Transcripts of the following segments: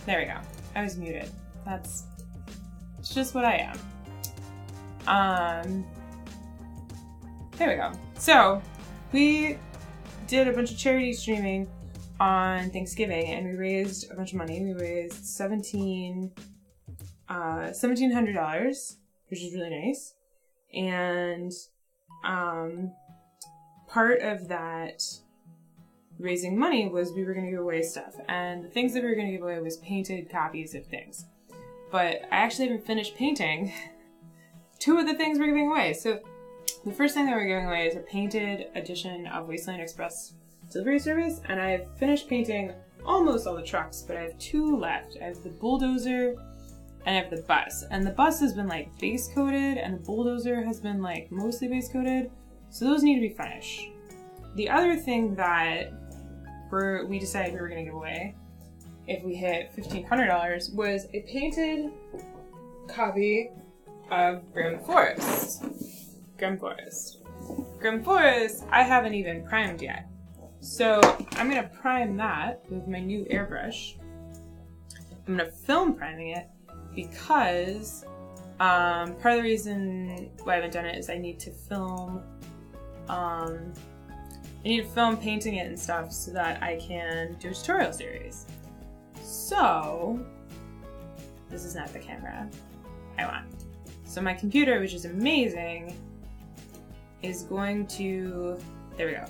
There we go. I was muted. It's just what I am. There we go. So, we did a bunch of charity streaming on Thanksgiving, and we raised a bunch of money. We raised $1,700, which is really nice. And part of that raising money was we were going to give away stuff. And the things that we were going to give away was painted copies of things. But I actually haven't finished painting two of the things we're giving away. So the first thing that we're giving away is a painted edition of Wasteland Express delivery service. And I've finished painting almost all the trucks, but I have two left. I have the bulldozer and I have the bus. And the bus has been like base coated and the bulldozer has been like mostly base coated. So those need to be finished. The other thing that we decided we were going to give away if we hit $1,500 was a painted copy of Grimm Forest. Grimm Forest, I haven't even primed yet. So I'm going to prime that with my new airbrush. I'm going to film priming it because part of the reason why I haven't done it is I need to film painting it and stuff so that I can do a tutorial series. So, this is not the camera I want. So my computer, which is amazing, is going to, there we go,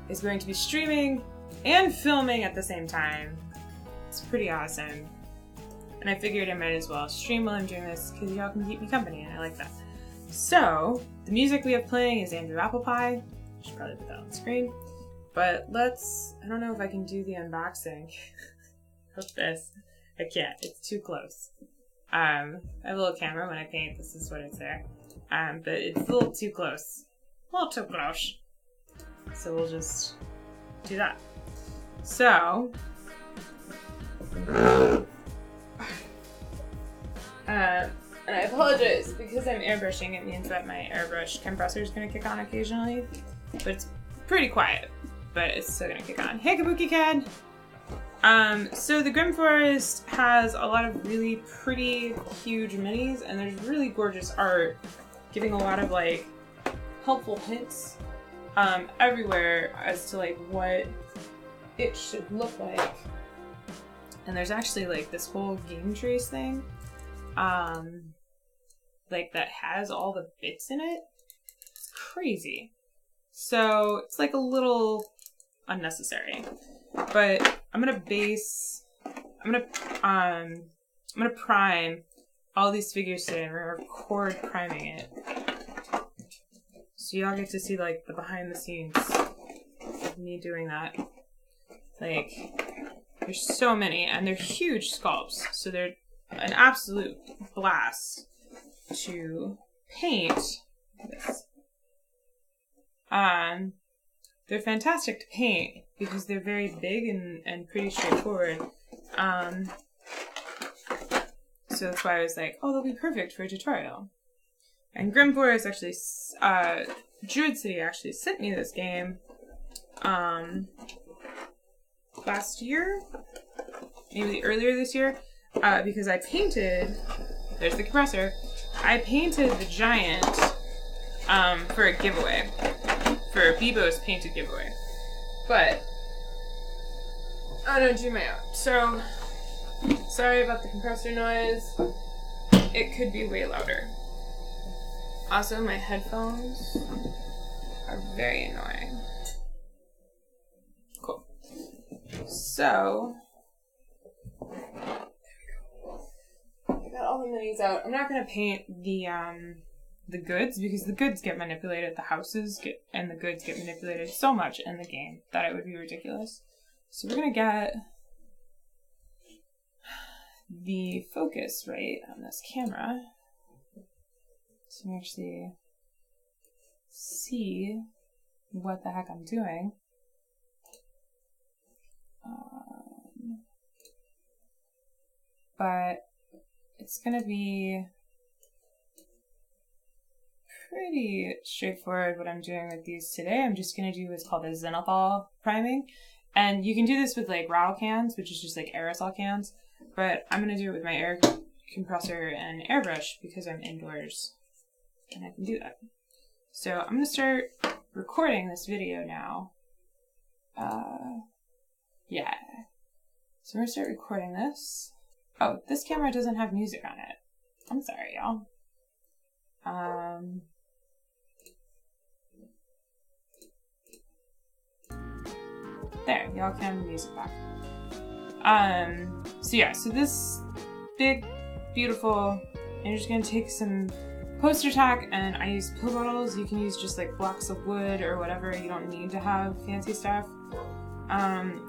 is going to be streaming and filming at the same time. It's pretty awesome. And I figured I might as well stream while I'm doing this because y'all can keep me company and I like that. So, the music we have playing is Andrew Apple Pie. I should probably put that on the screen. But I don't know if I can do the unboxing of this. I can't, it's too close. I have a little camera when I paint, this is what it's there. But it's a little too close. A little too close. So we'll just do that. So, and I apologize because I'm airbrushing, it means that my airbrush compressor is going to kick on occasionally, but it's pretty quiet, but it's still going to kick on. Hey Kabuki Cat! So the Grimm Forest has a lot of really pretty, huge minis, and there's really gorgeous art giving a lot of like helpful hints everywhere as to like what it should look like. And there's actually like this whole game trace thing, like that has all the bits in it. It's crazy. So it's like a little unnecessary, but I'm gonna prime all these figures today and we're gonna record priming it. So y'all get to see like the behind the scenes of me doing that. Like, there's so many and they're huge sculpts. So they're an absolute blast to paint. They're fantastic to paint because they're very big and pretty straightforward. So that's why I was like, oh, they'll be perfect for a tutorial. And Grimm Forest actually, Druid City actually sent me this game last year, maybe earlier this year, because I painted, there's the compressor, I painted the giant for a giveaway, for Bebo's painted giveaway. But I don't do my own. So, sorry about the compressor noise. It could be way louder. Also, my headphones are very annoying. Cool. So, I got all the minis out. I'm not gonna paint the goods because the goods get manipulated. The houses and the goods get manipulated so much in the game that it would be ridiculous. So we're gonna get the focus right on this camera so you can actually see what the heck I'm doing. But it's gonna be pretty straightforward what I'm doing with these today. I'm just gonna do what's called a zenithal priming. And you can do this with like RAL cans, which is just like aerosol cans. but I'm gonna do it with my air compressor and airbrush because I'm indoors and I can do that. So I'm gonna start recording this video now. Yeah. So I'm gonna start recording this. Oh, this camera doesn't have music on it. I'm sorry, y'all. There, y'all can have the music back. So yeah, so this big, beautiful, and you're just gonna take some poster tack, and I use pill bottles. You can use just like blocks of wood or whatever. You don't need to have fancy stuff,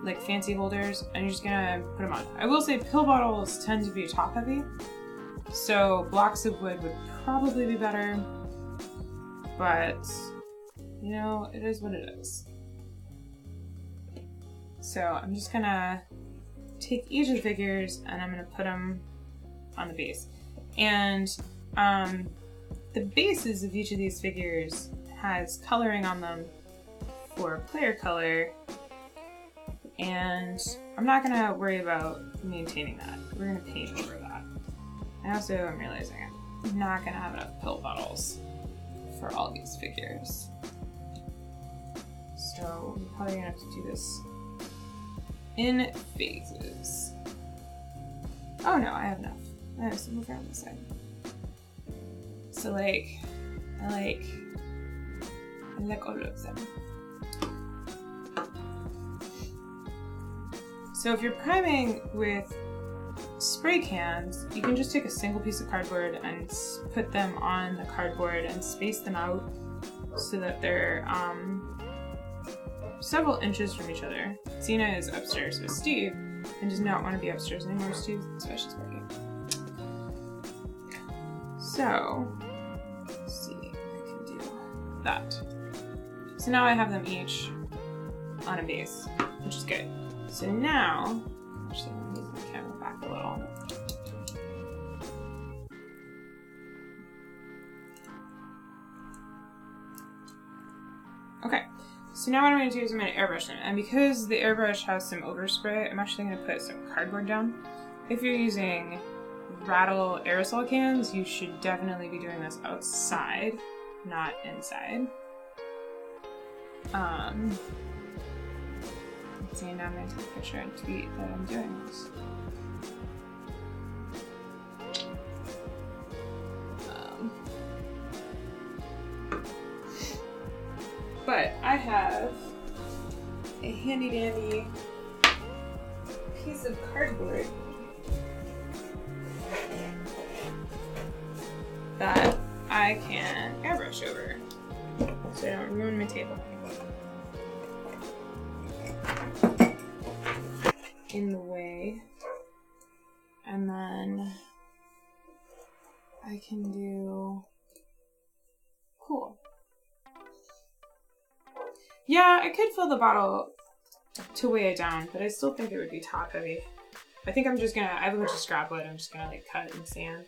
like fancy holders, and you're just gonna put them on. I will say pill bottles tend to be top heavy, so blocks of wood would probably be better, but you know, it is what it is. So I'm just gonna take each of the figures and I'm gonna put them on the base. And the bases of each of these figures has coloring on them for player color, and I'm not gonna worry about maintaining that. We're gonna paint over that. I also am realizing I'm not gonna have enough pill bottles for all these figures. So we're probably gonna have to do this in phases. Oh no, I have enough. I have some over on this side. So like, I like all of them. So if you're priming with spray cans, you can just take a single piece of cardboard and put them on the cardboard and space them out so that they're several inches from each other. Zena is upstairs with Steve and does not want to be upstairs anymore. Steve, so she's working. So, let's see, I can do that. So now I have them each on a base, which is good. So now, actually, I'm gonna move the camera back a little. Okay. So now what I'm going to do is I'm going to airbrush them, and because the airbrush has some overspray, I'm actually going to put some cardboard down. If you're using rattle aerosol cans, you should definitely be doing this outside, not inside. Let's see, now I'm going to take a picture and tweet that I'm doing this. But I have a handy dandy piece of cardboard that I can airbrush over so I don't ruin my table. In the way. And then I can do cool. Yeah, I could fill the bottle to weigh it down, but I still think it would be top heavy. I think I'm just gonna, I have a bunch of scrap wood, I'm just gonna like cut and sand.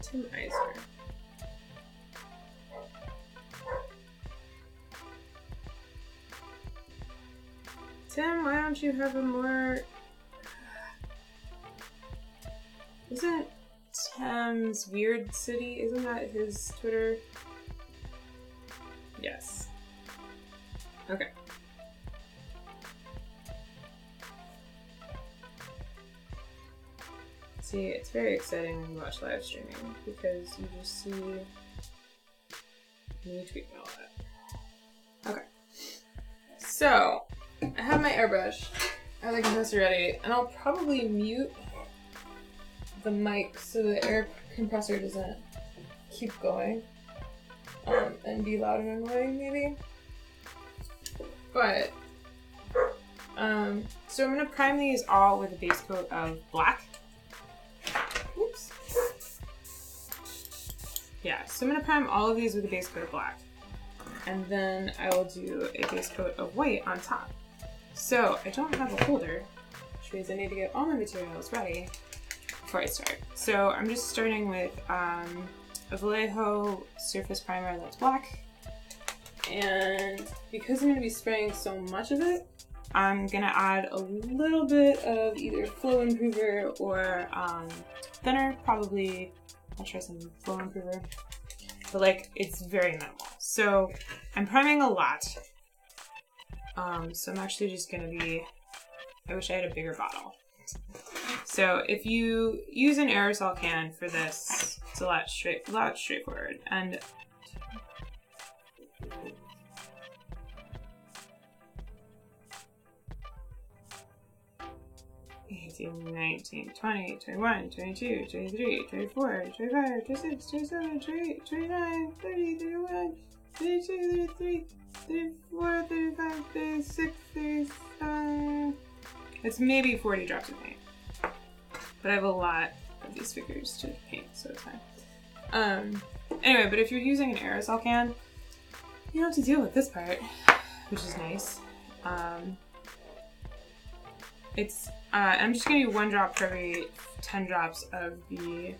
Tim Eisner. Tim, why don't you have a more... Isn't Tim's Weird City, isn't that his Twitter? Yes. Okay. See, it's very exciting when you watch live streaming because you just see me tweeting all that. Okay. So, I have my airbrush. I have the compressor ready, and I'll probably mute the mic so the air compressor doesn't keep going and be loud and annoying, maybe. But, so I'm going to prime these all with a base coat of black. Oops. Yeah, so I'm gonna prime all of these with a base coat of black. And then I will do a base coat of white on top. So I don't have a holder, which means I need to get all my materials ready before I start. So I'm just starting with a Vallejo surface primer that's black. And because I'm gonna be spraying so much of it, I'm gonna add a little bit of either flow improver or thinner, probably. I'll try some flow improver, but like it's very minimal. So I'm priming a lot. So I'm actually just gonna be, I wish I had a bigger bottle. So if you use an aerosol can for this, it's a lot straightforward. And 18, 19, 20, 21, 22, 23, 24, 25, 26, 27, 28, 29, 30, 31, 32, 33, 34, 35, 36, 37. It's maybe 40 drops of paint. But I have a lot of these figures to paint, so it's fine. Anyway, but if you're using an aerosol can, you don't have to deal with this part, which is nice. I'm just gonna do 1 drop for every 10 drops of the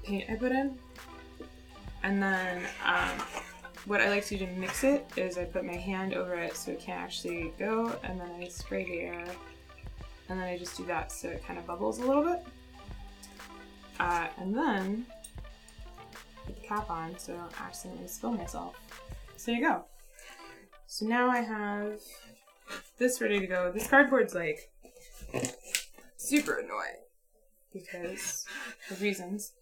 paint I put in. And then what I like to do to mix it is I put my hand over it so it can't actually go, and then I spray the air, and then I just do that so it kind of bubbles a little bit. And then put the cap on so I don't accidentally spill myself. So there you go. So now I have this ready to go. This cardboard's like super annoying because of reasons.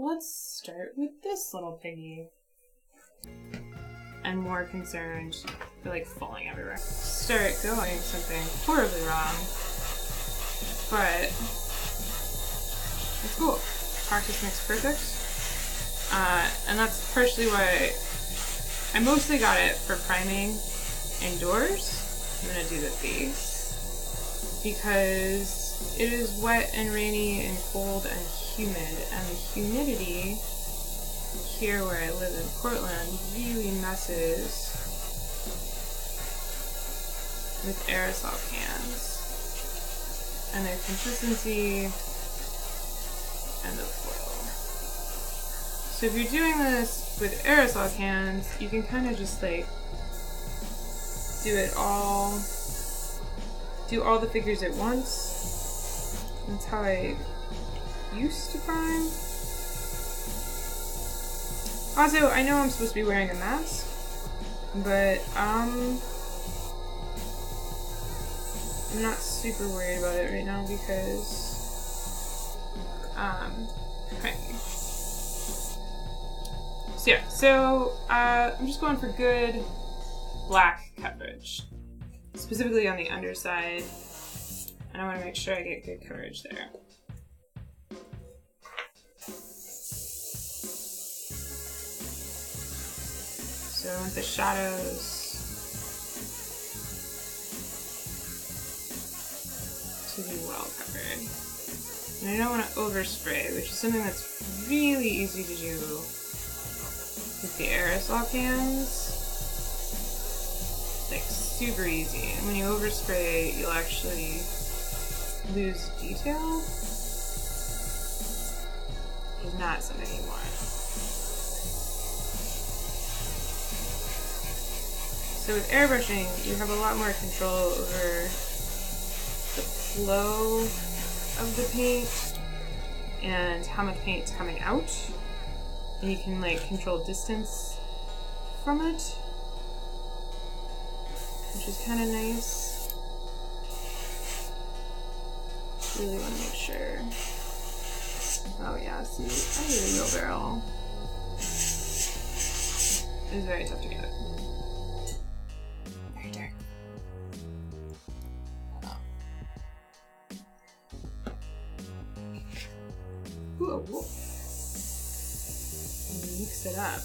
Let's start with this little piggy. I'm more concerned for like falling everywhere. Start going something horribly wrong, but it's cool. Practice makes perfect. And that's partially why I mostly got it for priming indoors. I'm gonna do the base because it is wet and rainy and cold and humid, and the humidity here where I live in Portland really messes with aerosol cans and their consistency and the flow. So if you're doing this with aerosol cans, you can kind of just like do all the figures at once. That's how I used to prime. Also, I know I'm supposed to be wearing a mask, but I'm not super worried about it right now because okay. So yeah, so I'm just going for good black coverage, specifically on the underside, and I want to make sure I get good coverage there. So I want the shadows to be well covered. And I don't want to overspray, which is something that's really easy to do with the aerosol cans. Like super easy. And when you overspray, you'll actually lose detail. Which is not something you want. So with airbrushing, you have a lot more control over the flow of the paint and how much paint's coming out. And you can like control distance from it, which is kind of nice. Really want to make sure. Oh yeah, see, I need a wheelbarrow. It's very tough to get it. Very dark. Whoa, whoa. Mix it up.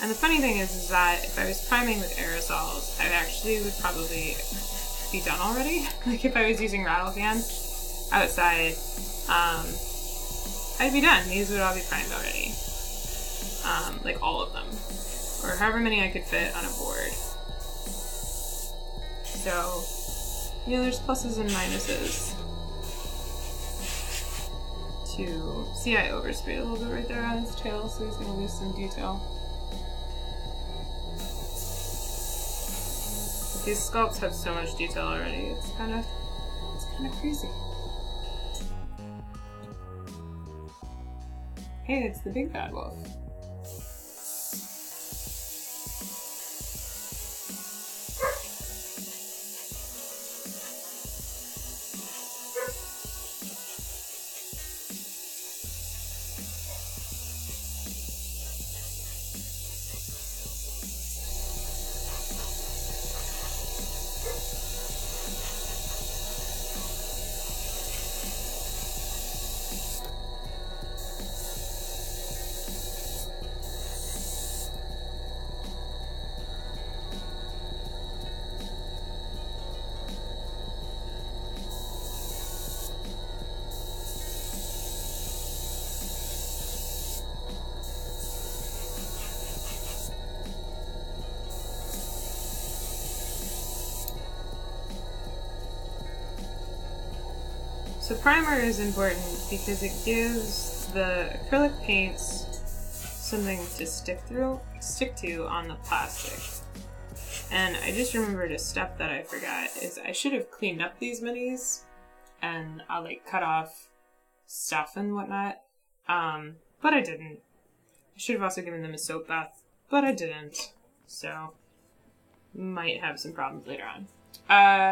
And the funny thing is that if I was priming with aerosols, I actually would probably be done already. Like if I was using rattle fan outside, I'd be done. These would all be primed already. Like all of them. Or however many I could fit on a board. So, you know, there's pluses and minuses to... See, I oversprayed a little bit right there on his tail, so he's going to lose some detail. But these sculpts have so much detail already, it's kind of crazy. Hey, it's the big bad wolf. So primer is important because it gives the acrylic paints something to stick to on the plastic. And I just remembered a step that I forgot is I should have cleaned up these minis and I like cut off stuff and whatnot. But I didn't. I should have also given them a soap bath, but I didn't. So might have some problems later on.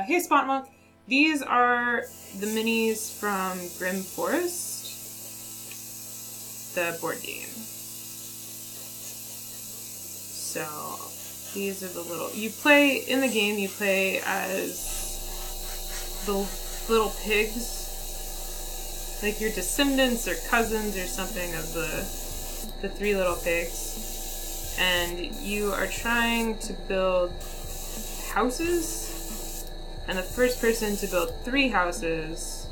Hey Spot Monk. These are the minis from Grimm Forest, the board game. So these are the little, in the game you play as the little pigs, like your descendants or cousins or something of the three little pigs. And you are trying to build houses. And the first person to build 3 houses,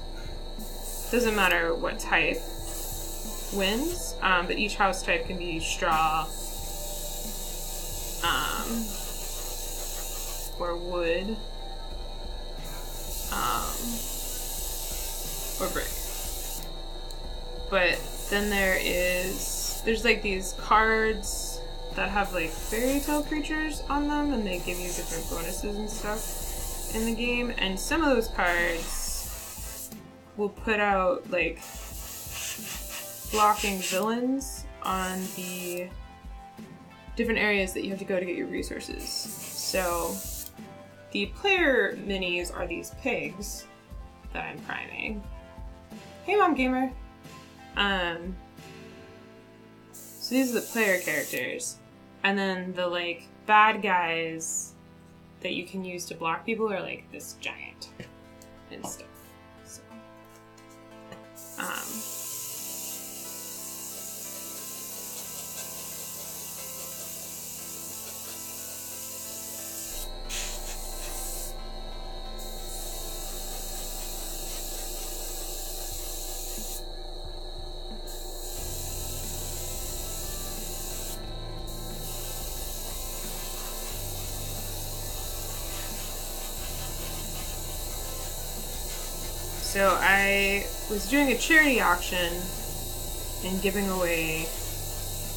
doesn't matter what type, wins. But each house type can be straw, or wood, or brick. But then there's like these cards that have like fairy tale creatures on them, and they give you different bonuses and stuff in the game, and some of those cards will put out like blocking villains on the different areas that you have to go to get your resources. So the player minis are these pigs that I'm priming. Hey Mom Gamer! So these are the player characters, and then the like bad guys that you can use to block people are like this giant and stuff. So, So I was doing a charity auction and giving away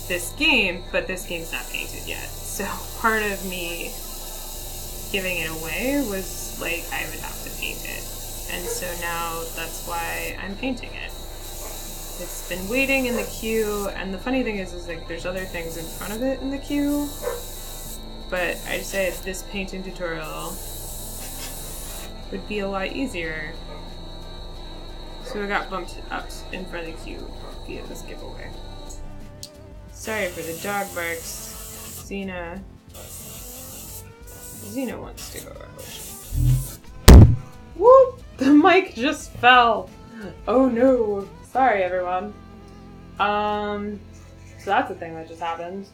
this game, but this game's not painted yet. So part of me giving it away was like I would have to paint it. And so now that's why I'm painting it. It's been waiting in the queue, and the funny thing is like there's other things in front of it in the queue, but I decided this painting tutorial would be a lot easier. So I got bumped up in front of the queue via this giveaway. Sorry for the dog barks. Xena wants to go out. Whoop! The mic just fell! Oh no! Sorry everyone. So that's a thing that just happened.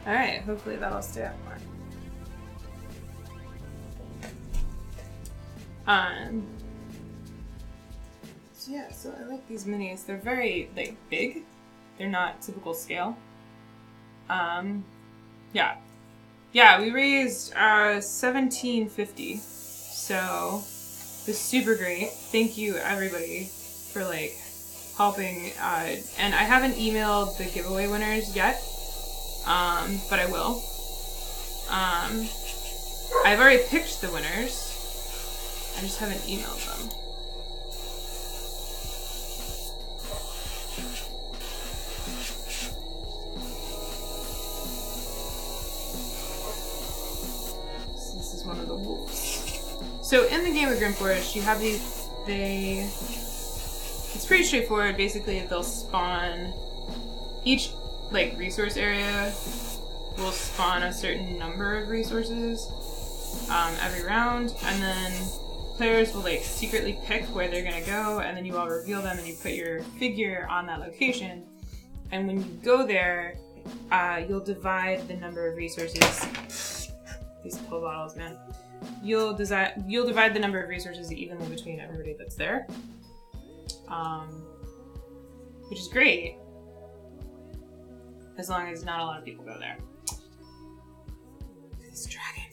Alright, hopefully that'll stay up more. So yeah, so I like these minis. They're very, like, big. They're not typical scale. Yeah. Yeah, we raised $17.50. So this is super great. Thank you everybody for like helping. And I haven't emailed the giveaway winners yet. But I will. I've already picked the winners. I just haven't emailed them. So this is one of the wolves. So in the game of Grimm Forest, you have these, it's pretty straightforward. Basically, they'll spawn, each like resource area will spawn a certain number of resources every round, and then players will like secretly pick where they're gonna go, and then you all reveal them and you put your figure on that location, and when you go there you'll divide the number of resources. These pill bottles, man. You'll divide the number of resources evenly between everybody that's there, which is great. As long as not a lot of people go there. This dragon.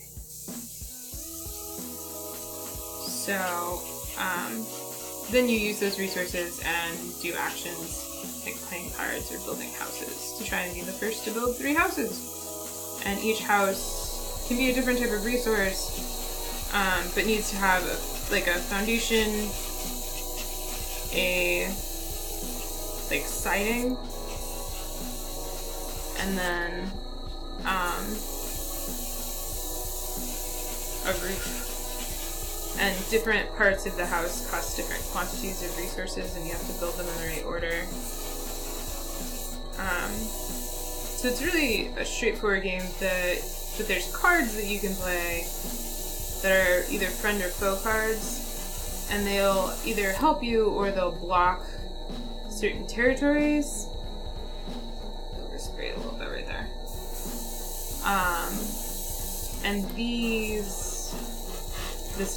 So, then you use those resources and do actions like playing cards or building houses to try and be the first to build 3 houses. And each house can be a different type of resource, but needs to have a foundation, a like siding, and then a roof. And different parts of the house cost different quantities of resources, and you have to build them in the right order. So it's really a straightforward game, but there's cards that you can play that are either friend or foe cards, and they'll either help you or they'll block certain territories. Oversprayed a little bit right there. And this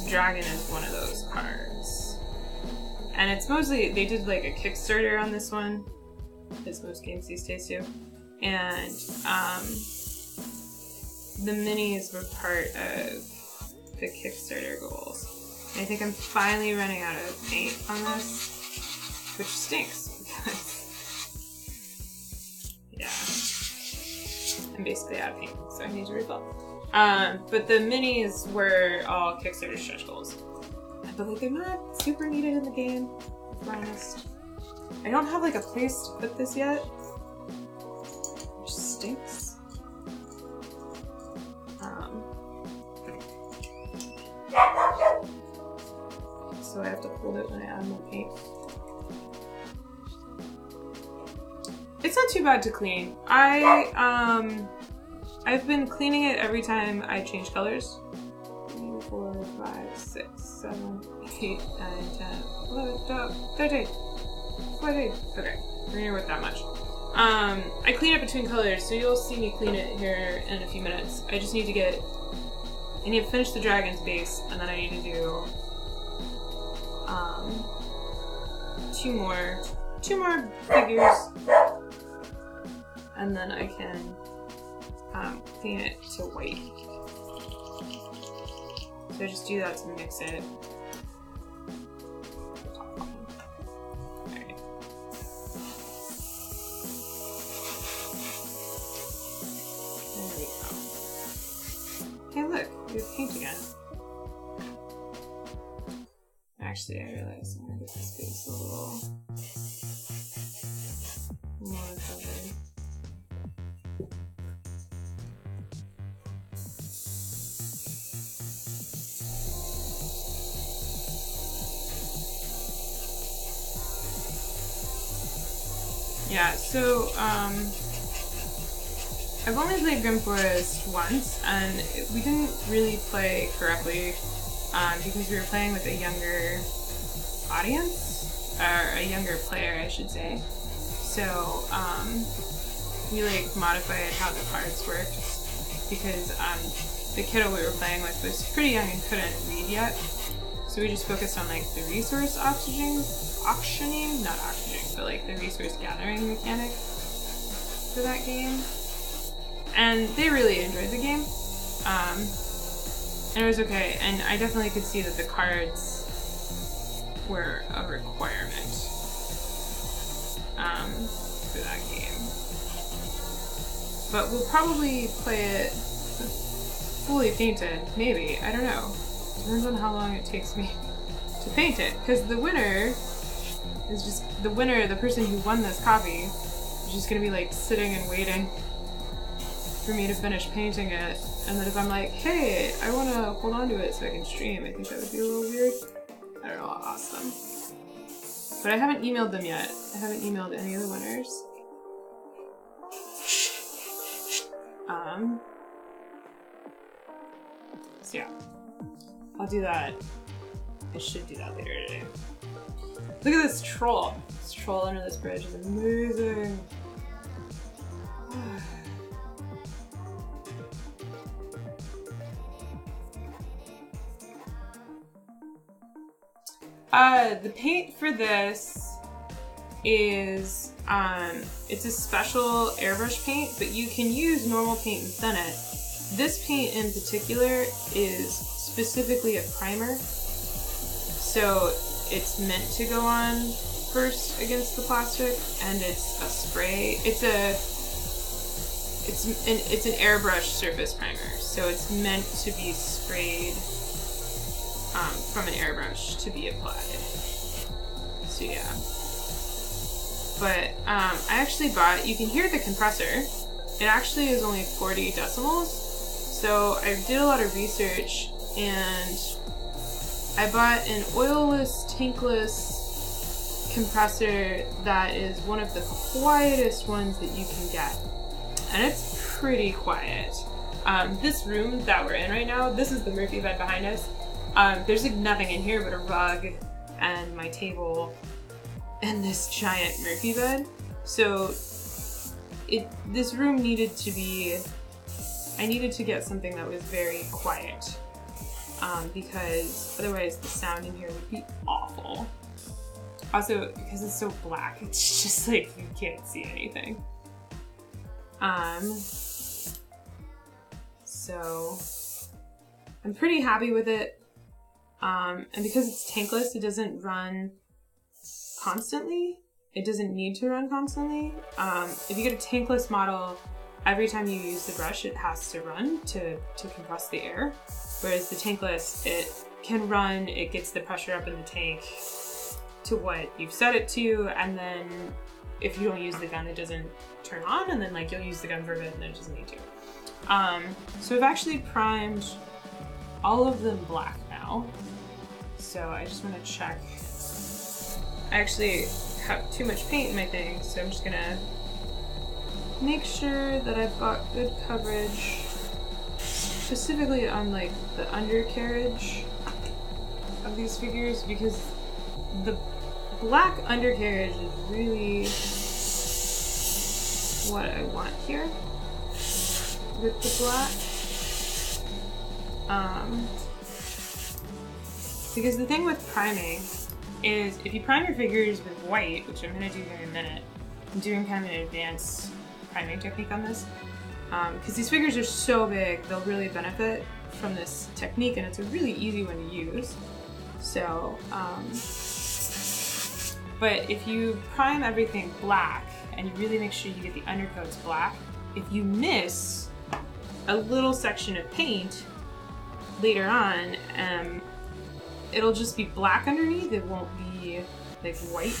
dragon is one of those cards. And it's mostly, they did like a Kickstarter on this one, as most games these days do. And the minis were part of the Kickstarter goals. And I think I'm finally running out of paint on this, which stinks because yeah, I'm basically out of paint, so I need to refill. But the minis were all Kickstarter stretch goals. But like, they're not super needed in the game, to be honest. I don't have like a place to put this yet, which stinks. So I have to hold it when I add more paint. It's not too bad to clean. I've been cleaning it every time I change colors. 3, 4, 5, 6, 7, 8, 9, 10, 11, 12, 13, 14. Okay, we're gonna work that much. I clean it between colors, so you'll see me clean it here in a few minutes. I just need to finish the dragon's base, and then I need to do two more figures, and then I can clean it to white. So I just do that to mix it. Alright. There we go. again. Actually, I realized I'm gonna get this space a little more covered. Yeah, so I've only played Grimm Forest once, and we didn't really play correctly because we were playing with a younger audience, or a younger player, I should say. So we like modified how the cards worked because the kiddo we were playing with was pretty young and couldn't read yet. So we just focused on like the resource auctioning, not auctioning, but like the resource gathering mechanic for that game. And they really enjoyed the game. And it was okay, and I definitely could see that the cards were a requirement for that game. But we'll probably play it fully painted, maybe, I don't know. Depends on how long it takes me to paint it, because the winner is just, the person who won this copy is just gonna be like sitting and waiting for me to finish painting it, and then if I'm like, hey, I want to hold on to it so I can stream, I think that would be a little weird. I don't know, I'll ask them. But I haven't emailed them yet. I haven't emailed any of the winners. So yeah, I'll do that. I should do that later today. Look at this troll. This troll under this bridge is amazing. The paint for this is, it's a special airbrush paint, but you can use normal paint within it. This paint in particular is specifically a primer, so it's meant to go on first against the plastic, and it's a spray. It's an airbrush surface primer, so it's meant to be sprayed from an airbrush to be applied. So yeah. But I actually bought, you can hear the compressor. It actually is only 40 decimals. So I did a lot of research and I bought an oilless, tankless compressor that is one of the quietest ones that you can get. And it's pretty quiet. This room that we're in right now, this is the Murphy bed behind us. There's like nothing in here but a rug and my table and this giant Murphy bed. So this room needed to be, I needed to get something that was very quiet because otherwise the sound in here would be awful. Also, because it's so black, it's just like you can't see anything. So I'm pretty happy with it. And because it's tankless, it doesn't run constantly. It doesn't need to run constantly. If you get a tankless model, every time you use the brush, it has to run to compress the air. Whereas the tankless, it can run, it gets the pressure up in the tank to what you've set it to, and then if you don't use the gun, it doesn't turn on, and then like you'll use the gun for a bit and then it doesn't need to. So I've actually primed all of them black now. So I just want to check. I actually have too much paint in my thing, so I'm just gonna make sure that I've got good coverage, specifically on like the undercarriage of these figures, because the black undercarriage is really what I want here with the black. Because the thing with priming is if you prime your figures with white, which I'm going to do here in a minute, I'm doing kind of an advanced priming technique on this, because these figures are so big, they'll really benefit from this technique, and it's a really easy one to use. So, but if you prime everything black, and you really make sure you get the undercoats black, if you miss a little section of paint, later on, it'll just be black underneath. It won't be like white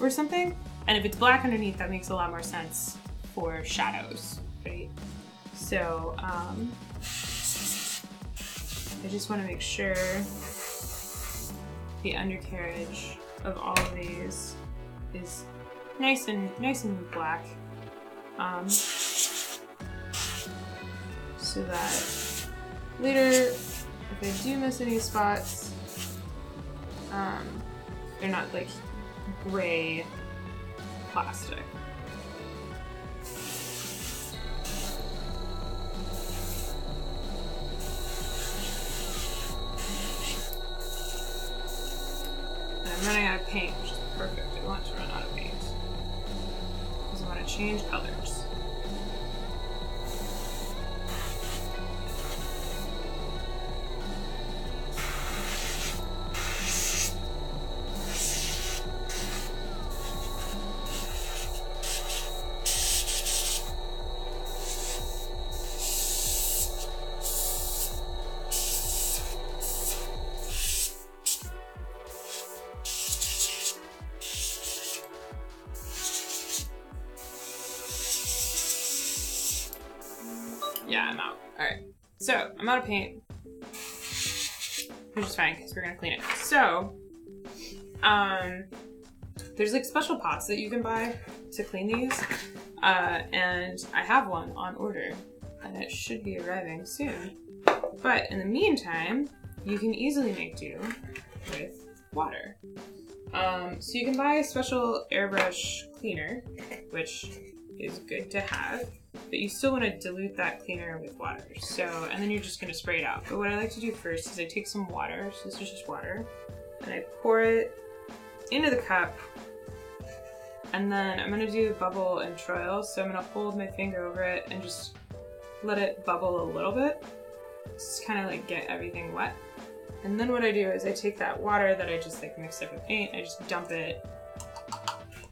or something. And if it's black underneath, that makes a lot more sense for shadows, right? So I just want to make sure the undercarriage of all of these is nice and black, so that later, if I do miss any spots, they're not like gray plastic. And I'm running out of paint, which is perfect. I want to run out of paint because I want to change colors. Yeah, I'm out. Alright. So, I'm out of paint. Which is fine, because we're gonna clean it. So, there's like special pots that you can buy to clean these. And I have one on order. And it should be arriving soon. But in the meantime, you can easily make do with water. So you can buy a special airbrush cleaner, which is good to have. But you still want to dilute that cleaner with water. So, and then you're just going to spray it out. But what I like to do first is I take some water, so this is just water, and I pour it into the cup. And then I'm going to do bubble and troil. So I'm going to hold my finger over it and just let it bubble a little bit. Just kind of like get everything wet. And then what I do is I take that water that I just like mixed up with paint, I just dump it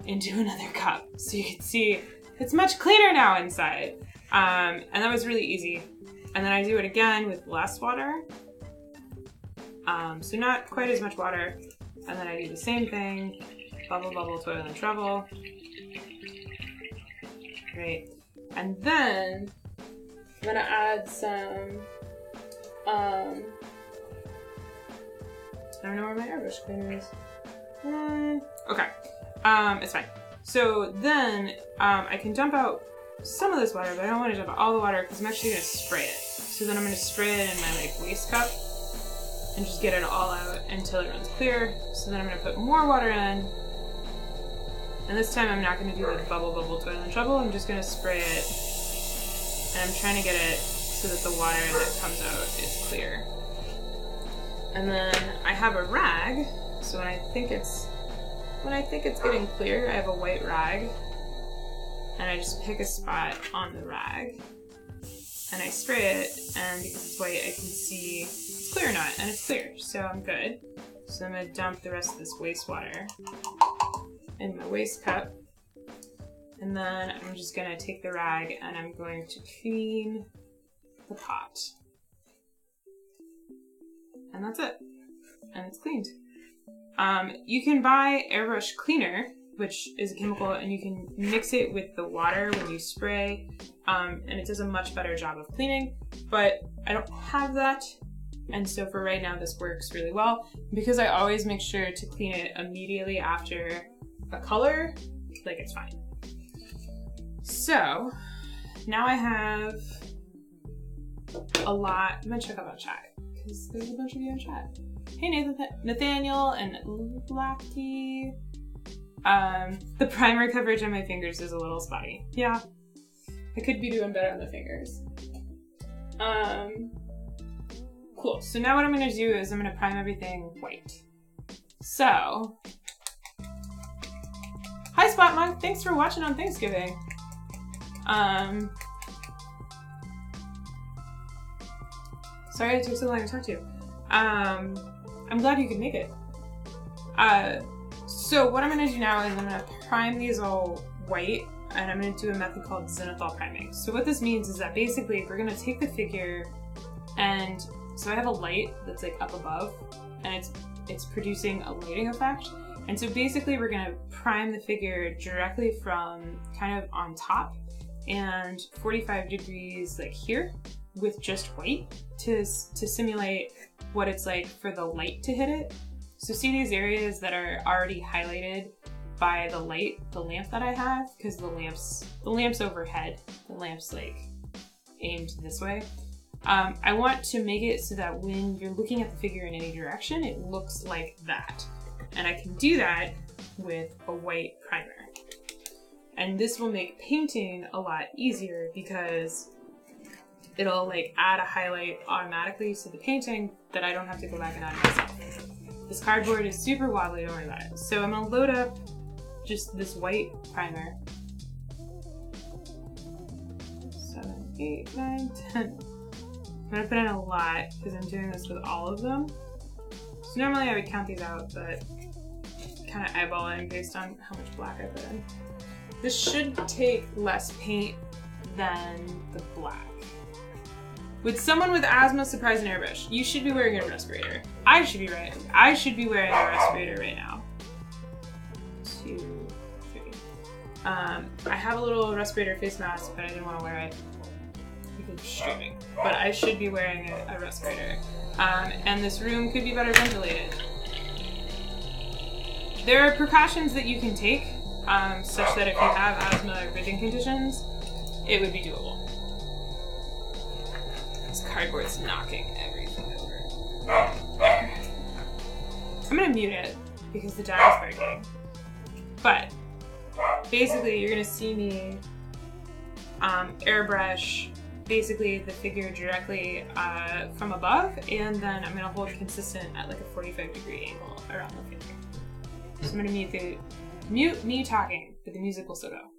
into another cup. So you can see it's much cleaner now inside. And that was really easy. And then I do it again with less water. So not quite as much water. And then I do the same thing. Bubble, bubble, toil, and trouble. Right. And then I'm gonna add some, I don't know where my airbrush cleaner is. Okay. It's fine. So then I can dump out some of this water, but I don't want to dump out all the water because I'm actually going to spray it. So then I'm going to spray it in my like waste cup and just get it all out until it runs clear. So then I'm going to put more water in. And this time I'm not going to do the bubble, bubble, toil, and trouble. I'm just going to spray it. And I'm trying to get it so that the water that comes out is clear. And then I have a rag. So when I think it's getting clear, I have a white rag, and I just pick a spot on the rag, and I spray it, and because it's white, I can see it's clear or not, and it's clear, so I'm good. So I'm going to dump the rest of this wastewater in my waste cup, and then I'm just going to take the rag, and I'm going to clean the pot. And that's it. And it's cleaned. You can buy airbrush cleaner, which is a chemical, and you can mix it with the water when you spray, and it does a much better job of cleaning, but I don't have that, and so for right now this works really well. Because I always make sure to clean it immediately after a color, like it's fine. So, now I have a lot. I'm gonna check out on chat, because there's a bunch of you in chat. Hey Nathaniel and Blacky. The primer coverage on my fingers is a little spotty. Yeah, I could be doing better on the fingers. Cool, so now what I'm gonna do is I'm gonna prime everything white. So, hi Spot Monk, thanks for watching on Thanksgiving. Sorry it took so long to talk to you. I'm glad you could make it. So what I'm gonna do now is I'm gonna prime these all white, and I'm gonna do a method called zenithal priming. So what this means is that basically we're gonna take the figure and So I have a light that's like up above, and it's producing a lighting effect. And so basically we're gonna prime the figure directly from kind of on top and 45 degrees like here with just white to simulate what it's like for the light to hit it. So see these areas that are already highlighted by the light, the lamp that I have, because the lamp's overhead, the lamp's like aimed this way. I want to make it so that when you're looking at the figure in any direction, it looks like that. And I can do that with a white primer. And this will make painting a lot easier because it'll like add a highlight automatically to the painting that I don't have to go back and add myself. This cardboard is super wobbly, don't worry about it. So I'm gonna load up just this white primer. 7, 8, 9, 10. I'm gonna put in a lot because I'm doing this with all of them. So normally I would count these out, but kind of eyeballing based on how much black I put in. This should take less paint than the black. Would someone with asthma surprise an airbrush? You should be wearing a respirator. I should be wearing a respirator right now. 2, 3. I have a little respirator face mask, but I didn't want to wear it because of streaming. But I should be wearing a respirator. And this room could be better ventilated. There are precautions that you can take, such that if you have asthma or breathing conditions, it would be doable. This cardboard's knocking everything over. I'm gonna mute it because the dog is barking. But basically, you're gonna see me airbrush basically the figure directly from above, and then I'm gonna hold consistent at like a 45-degree angle around the figure. So I'm gonna mute me talking, but the music will still go.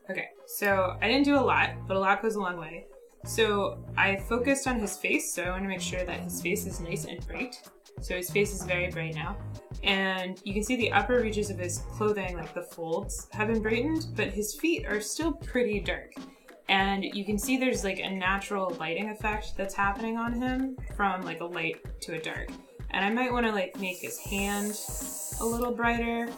Okay, so I didn't do a lot, but a lot goes a long way. So I focused on his face, so I want to make sure that his face is nice and bright. So his face is very bright now. And you can see the upper reaches of his clothing, like the folds, have been brightened, but his feet are still pretty dark. And you can see there's like a natural lighting effect that's happening on him from like a light to a dark. And I might want to like make his hand a little brighter.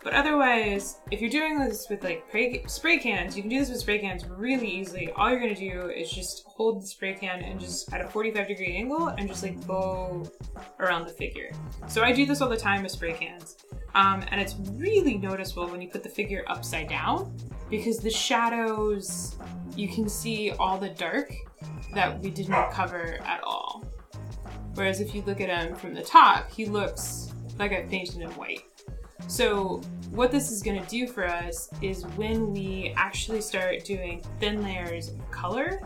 But otherwise, if you're doing this with like spray cans, you can do this with spray cans really easily. All you're gonna do is just hold the spray can and just at a 45-degree angle and just like go around the figure. So I do this all the time with spray cans. And it's really noticeable when you put the figure upside down because the shadows, you can see all the dark that we didn't cover at all. Whereas if you look at him from the top, he looks like I've painted him white. So what this is going to do for us is when we actually start doing thin layers of color,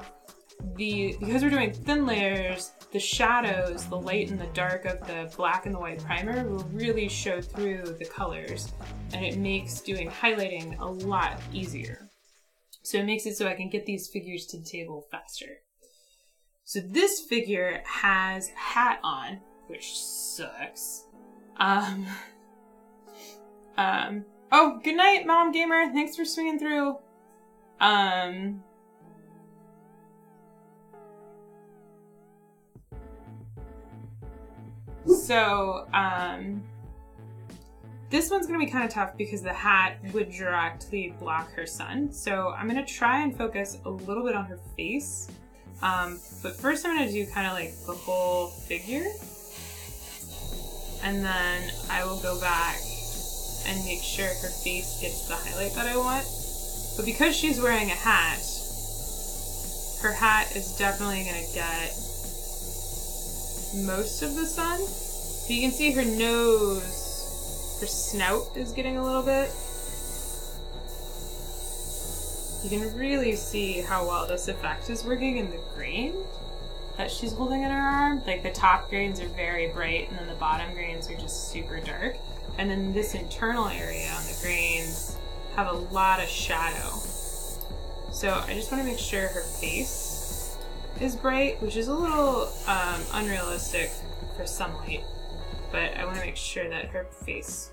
because we're doing thin layers, the shadows, the light and the dark of the black and the white primer will really show through the colors, and it makes doing highlighting a lot easier. So it makes it so I can get these figures to the table faster. So this figure has a hat on, which sucks. Oh, good night, Mom Gamer. Thanks for swinging through. This one's gonna be kind of tough because the hat would directly block her sun. So I'm gonna try and focus a little bit on her face. But first I'm going to do kind of like the whole figure. And then I will go back and make sure her face gets the highlight that I want. But because she's wearing a hat, her hat is definitely going to get most of the sun. So you can see her nose, her snout is getting a little bit. You can really see how well this effect is working in the grain that she's holding in her arm. Like the top grains are very bright and then the bottom grains are just super dark. And then this internal area on the grains have a lot of shadow. So I just want to make sure her face is bright, which is a little unrealistic for sunlight, but I want to make sure that her face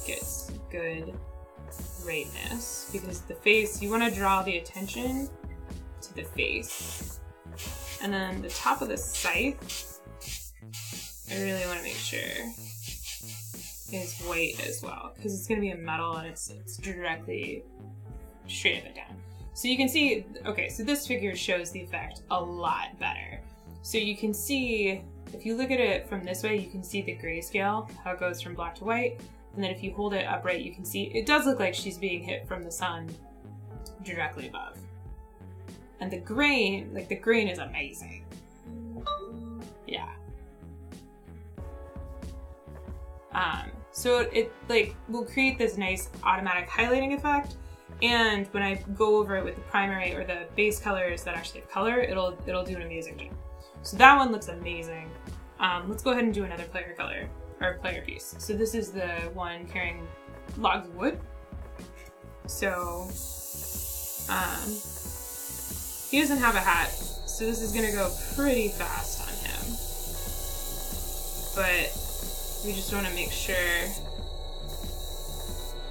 gets good brightness, because the face, you want to draw the attention to the face. And then the top of the scythe, I really want to make sure is white as well, because it's going to be a metal and it's directly straight up and down. So you can see, okay, so this figure shows the effect a lot better. So you can see, if you look at it from this way, you can see the grayscale, how it goes from black to white. And then if you hold it upright, you can see it does look like she's being hit from the sun directly above. And the grain, like the grain is amazing. Yeah. So it like will create this nice automatic highlighting effect. And when I go over it with the primary or the base colors that actually have color, it'll do an amazing job. So that one looks amazing. Let's go ahead and do another player color, or player piece. So this is the one carrying logs of wood. So he doesn't have a hat, so this is gonna go pretty fast on him. But we just want to make sure.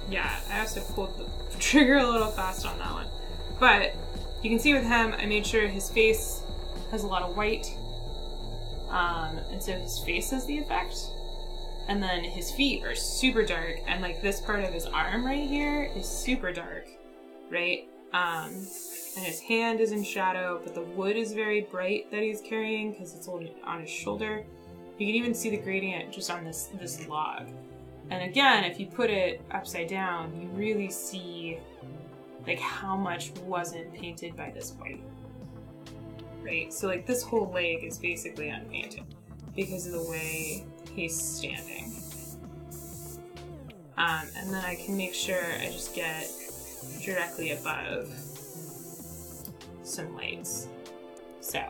Yeah, I also pulled the trigger a little fast on that one. But you can see with him, I made sure his face has a lot of white. And so his face has the effect. And then his feet are super dark, and like this part of his arm right here is super dark, right? And his hand is in shadow, but the wood is very bright that he's carrying because it's on his shoulder. You can even see the gradient just on this log. And again, if you put it upside down, you really see like how much wasn't painted by this white, right? So like this whole leg is basically unpainted because of the way he's standing. And then I can make sure I just get directly above some lights. So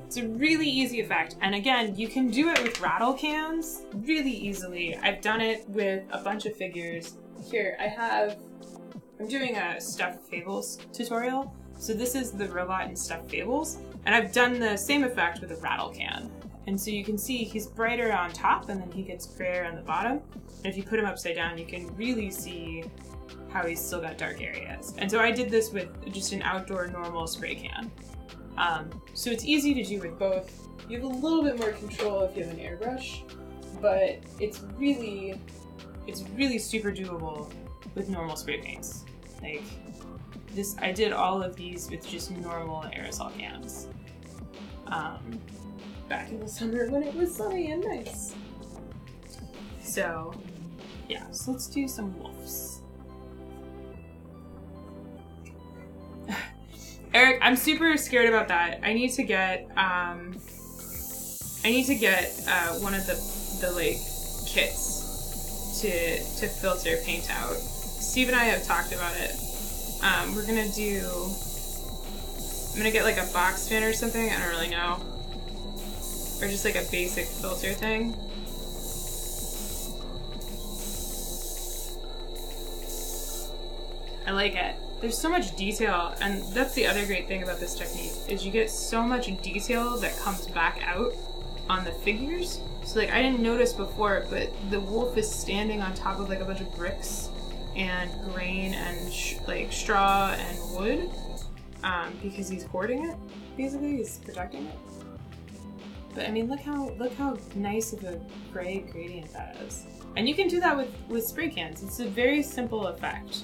it's a really easy effect. And again, you can do it with rattle cans really easily. I've done it with a bunch of figures. Here, I'm doing a Stuffed Fables tutorial. So this is the robot in Stuffed Fables. And I've done the same effect with a rattle can. And so you can see he's brighter on top and then he gets grayer on the bottom. And if you put him upside down, you can really see how he's still got dark areas. And so I did this with just an outdoor normal spray can. So it's easy to do with both. You have a little bit more control if you have an airbrush, but it's really super doable with normal spray paints. Like this, I did all of these with just normal aerosol cans. Back in the summer when it was sunny and nice. So yeah, so let's do some wolves. Eric, I'm super scared about that. I need to get one of the like kits to filter paint out. Steve and I have talked about it. I'm gonna get like a box fan or something, I don't really know. Or just like a basic filter thing. I like it. There's so much detail, and that's the other great thing about this technique, is you get so much detail that comes back out on the figures. So like I didn't notice before, but the wolf is standing on top of like a bunch of bricks and grain and like straw and wood, because he's hoarding it, basically, he's protecting it. But I mean, look how nice of a gray gradient that is. And you can do that with spray cans. It's a very simple effect.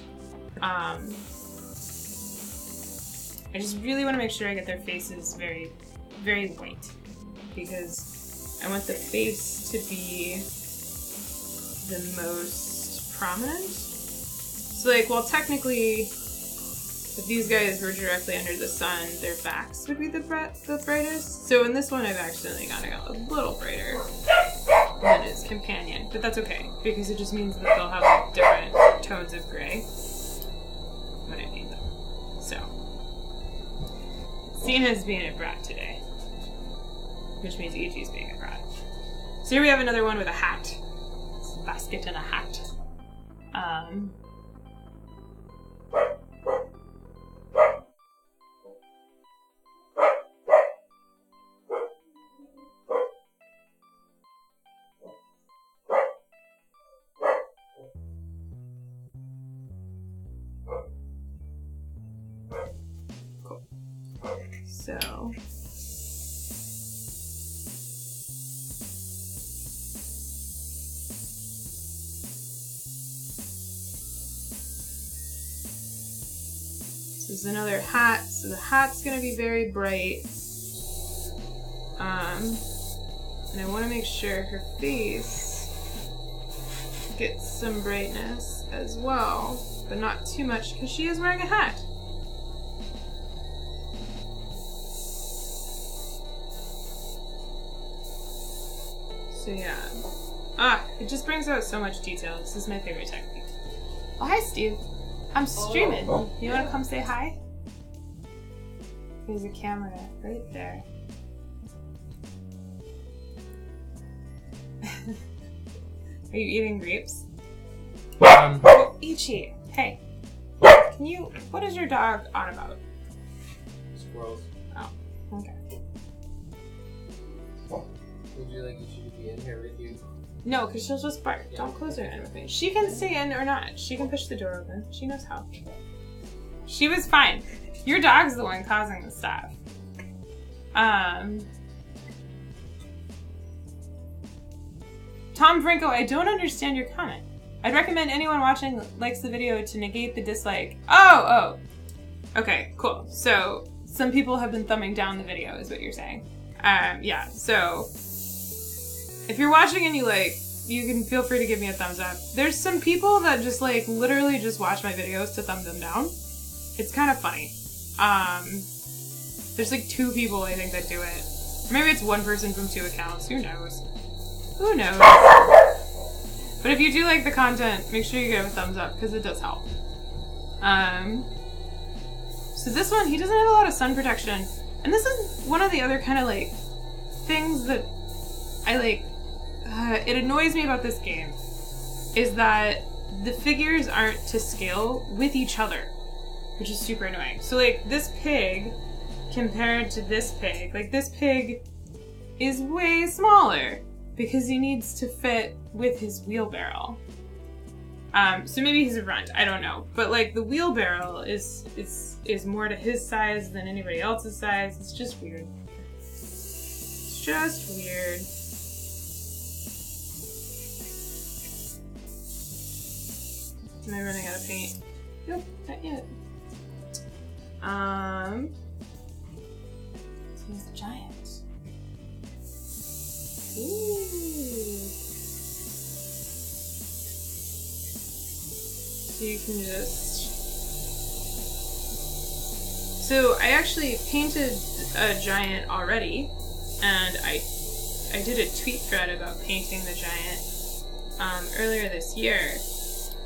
I just really want to make sure I get their faces very, very white, because I want the face to be the most prominent. So like, well, technically, if these guys were directly under the sun, their backs would be the brightest. So in this one, I've accidentally gotten a little brighter than his companion, but that's okay, because it just means that they'll have like different tones of gray when I paint them. So, Cena's being a brat today, which means Ichi's being a brat. So here we have another one with a hat. It's a basket and a hat. So, this is another hat. So the hat's going to be very bright. And I want to make sure her face gets some brightness as well, but not too much because she is wearing a hat. So yeah. It just brings out so much detail. This is my favorite technique. Oh, hi, Steve. I'm streaming. You want to come say hi? There's a camera right there. Are you eating grapes? Oh, Ichi, hey. Can you... What is your dog on about? Squirrels. Oh, okay. Would you like Ichi to be in here with you? No, because she'll just bark. Don't close her in with me. She can stay in or not. She can push the door open. She knows how. She was fine. Your dog's the one causing the stuff. Tom Franco, I don't understand your comment. I'd recommend anyone watching likes the video to negate the dislike. Oh! Okay, cool. So, some people have been thumbing down the video, is what you're saying. Yeah, so... If you're watching and you like, you can feel free to give me a thumbs up. There's some people that just like, literally just watch my videos to thumb them down. It's kind of funny. There's like 2 people I think that do it. Or maybe it's 1 person from 2 accounts, who knows? Who knows? But if you do like the content, make sure you give a thumbs up, because it does help. So this one, he doesn't have a lot of sun protection. And this is one of the other kind of like, things that I like, it annoys me about this game, is that the figures aren't to scale with each other, which is super annoying. So like, this pig, compared to this pig, like this pig is way smaller, because he needs to fit with his wheelbarrow. So maybe he's a runt, I don't know. But like, the wheelbarrow is more to his size than anybody else's size. It's just weird. It's just weird. Am I running out of paint? Nope, not yet. So he's a giant. Ooh. So you can just... So I actually painted a giant already, and I did a tweet thread about painting the giant earlier this year.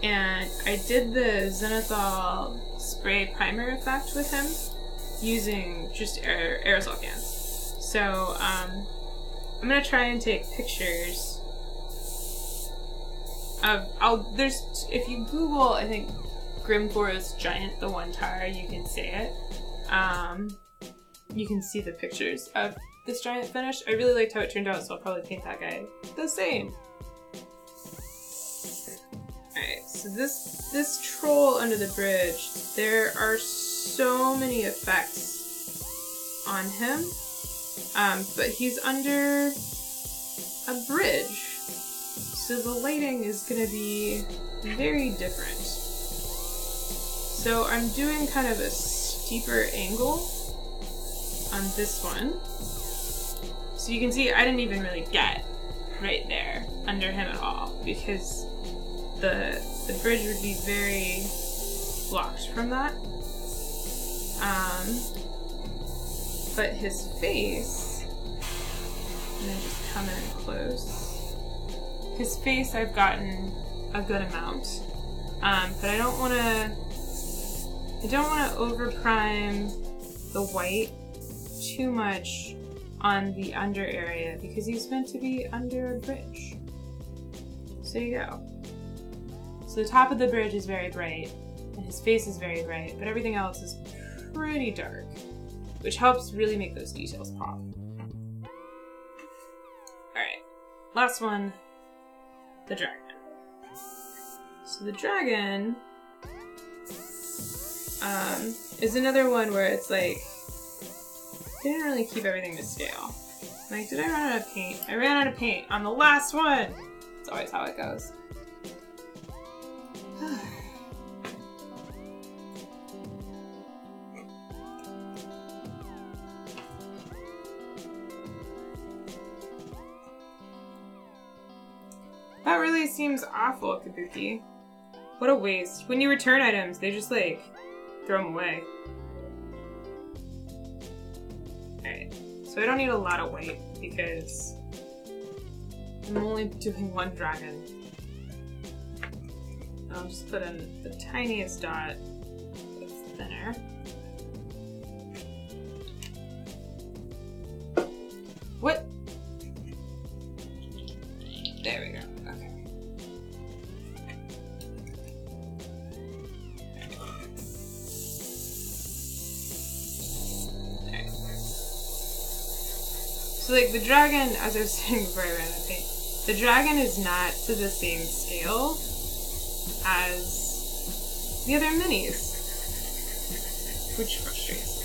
And I did the Zenithal spray primer effect with him using just aerosol cans. So I'm gonna try and take pictures of, if you Google, I think, Grimm Forest Giant, the one tar, you can say it. You can see the pictures of this giant finish. I really liked how it turned out, so I'll probably paint that guy the same. Alright, so this troll under the bridge, there are so many effects on him, but he's under a bridge, so the lighting is going to be very different. So I'm doing kind of a steeper angle on this one. So you can see I didn't even really get right there under him at all because the bridge would be very blocked from that. But his face, and then just come in close. His face I've gotten a good amount, but I don't want to over prime the white too much on the under area because he's meant to be under a bridge. So there you go. So the top of the bridge is very bright, and his face is very bright, but everything else is pretty dark, which helps really make those details pop. Alright, last one, the dragon. So the dragon is another one where it's like, didn't really keep everything to scale. Like, did I run out of paint? I ran out of paint on the last one! It's always how it goes. That really seems awful, Kabuki. What a waste. When you return items, they just like throw them away. Alright, so I don't need a lot of white because I'm only doing one dragon. I'll just put in the tiniest dot that's thinner. What? There we go. Okay. Alright. So like the dragon, as I was saying before I ran out of paint, the dragon is not to the same scale as the other minis, which frustrates me.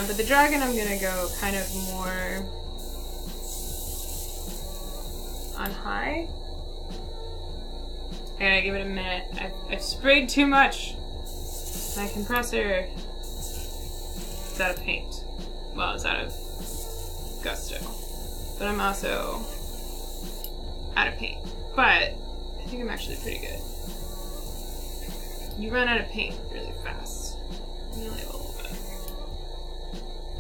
But the dragon I'm gonna go kind of more on high. I gotta give it a minute. I've sprayed too much. My compressor is out of paint. Well, it's out of gusto. But I'm also out of paint. But I think I'm actually pretty good. You run out of paint really fast. Only a little bit.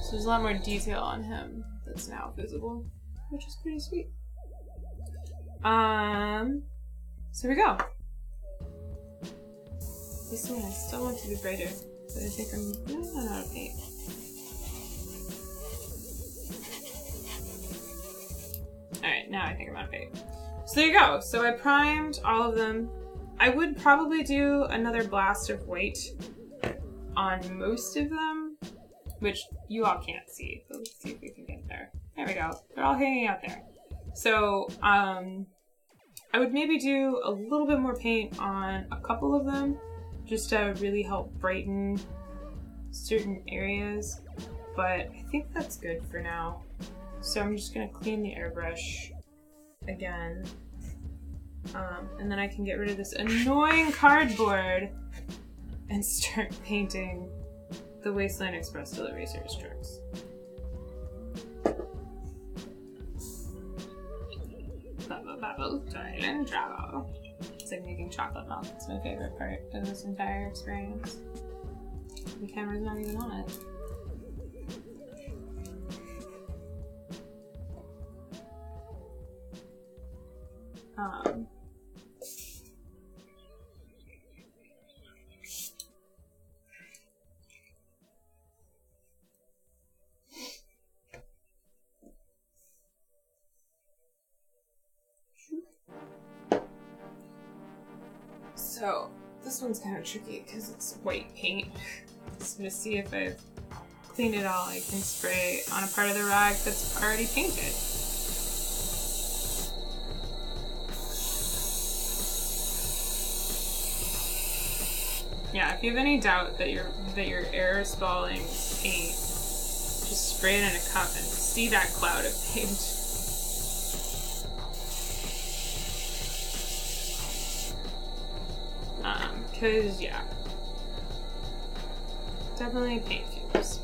So there's a lot more detail on him that's now visible, which is pretty sweet. So here we go. This one I still want to be brighter, but I think I'm not out of paint. Alright, now I think I'm out of paint. So there you go. So I primed all of them. I would probably do another blast of white on most of them, which you all can't see. So let's see if we can get there. There we go. They're all hanging out there. So, I would maybe do a little bit more paint on a couple of them, just to really help brighten certain areas, but I think that's good for now. So I'm just gonna clean the airbrush again, and then I can get rid of this annoying cardboard and start painting the Wasteland Express delivery service trucks. Bubble, Thailand travel. It's like making chocolate milk. It's my favorite part of this entire experience. The camera's not even on it. So this one's kind of tricky because it's white paint. So to see if I've cleaned it all, I can spray on a part of the rag that's already painted. Yeah, if you have any doubt that you're aerosoling paint, just spray it in a cup and see that cloud of paint. Cause yeah, definitely paint fumes.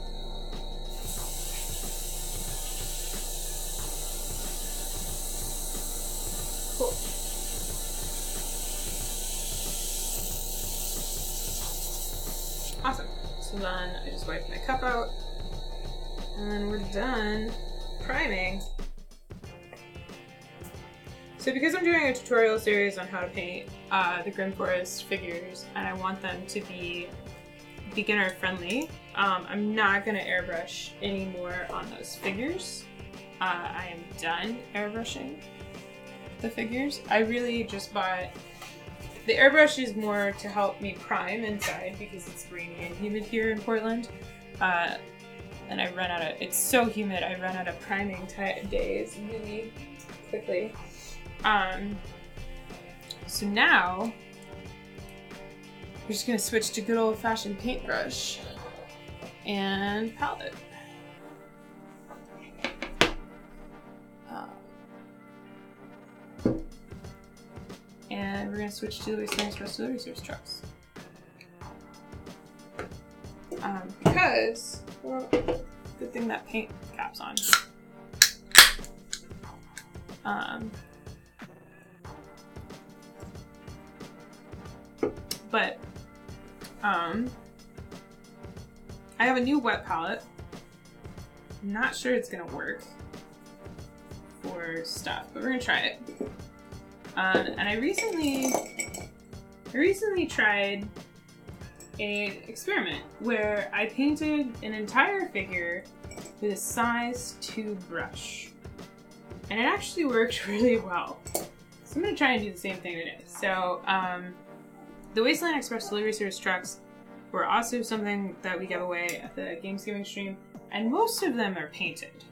Cool. Awesome. So then I just wipe my cup out, and then we're done priming. So because I'm doing a tutorial series on how to paint the Grimm Forest figures, and I want them to be beginner friendly, I'm not going to airbrush anymore on those figures. I am done airbrushing the figures. I really just bought... The airbrush is more to help me prime inside because it's rainy and humid here in Portland. And I run out of... It's so humid, I run out of priming days really quickly. So now, we're just gonna switch to good old-fashioned paintbrush and palette. And we're gonna switch to the Wasteland Express Delivery Service trucks. Because, well, good thing that paint cap's on. But I have a new wet palette. I'm not sure it's gonna work for stuff, but we're gonna try it. And I recently tried an experiment where I painted an entire figure with a size 2 brush. And it actually worked really well. So I'm gonna try and do the same thing today. So, the Wasteland Express Delivery Service trucks were also something that we gave away at the Games Giving stream, and most of them are painted.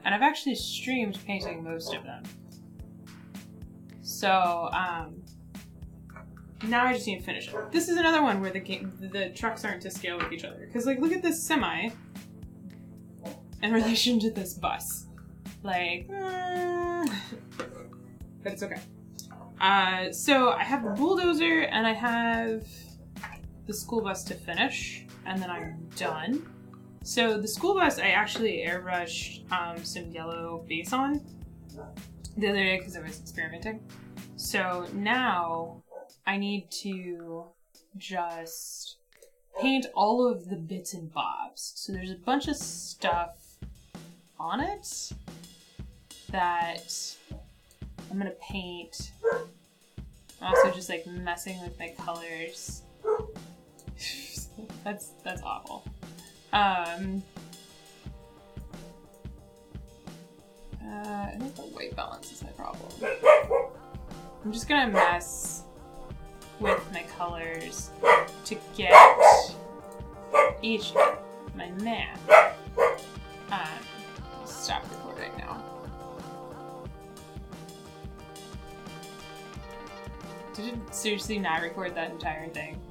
And I've actually streamed painting most of them. So, now I just need to finish it. This is another one where the trucks aren't to scale with each other. Because, like, look at this semi in relation to this bus. Like, but it's okay. So I have the bulldozer and I have the school bus to finish, and then I'm done. So the school bus, I actually airbrushed some yellow base on the other day because I was experimenting. So now I need to just paint all of the bits and bobs. So there's a bunch of stuff on it that I'm gonna paint. I'm also just like messing with my colors. that's awful. I think the white balance is my problem. I'm just gonna mess with my colors to get each my man. Stop recording now. Did it seriously not record that entire thing?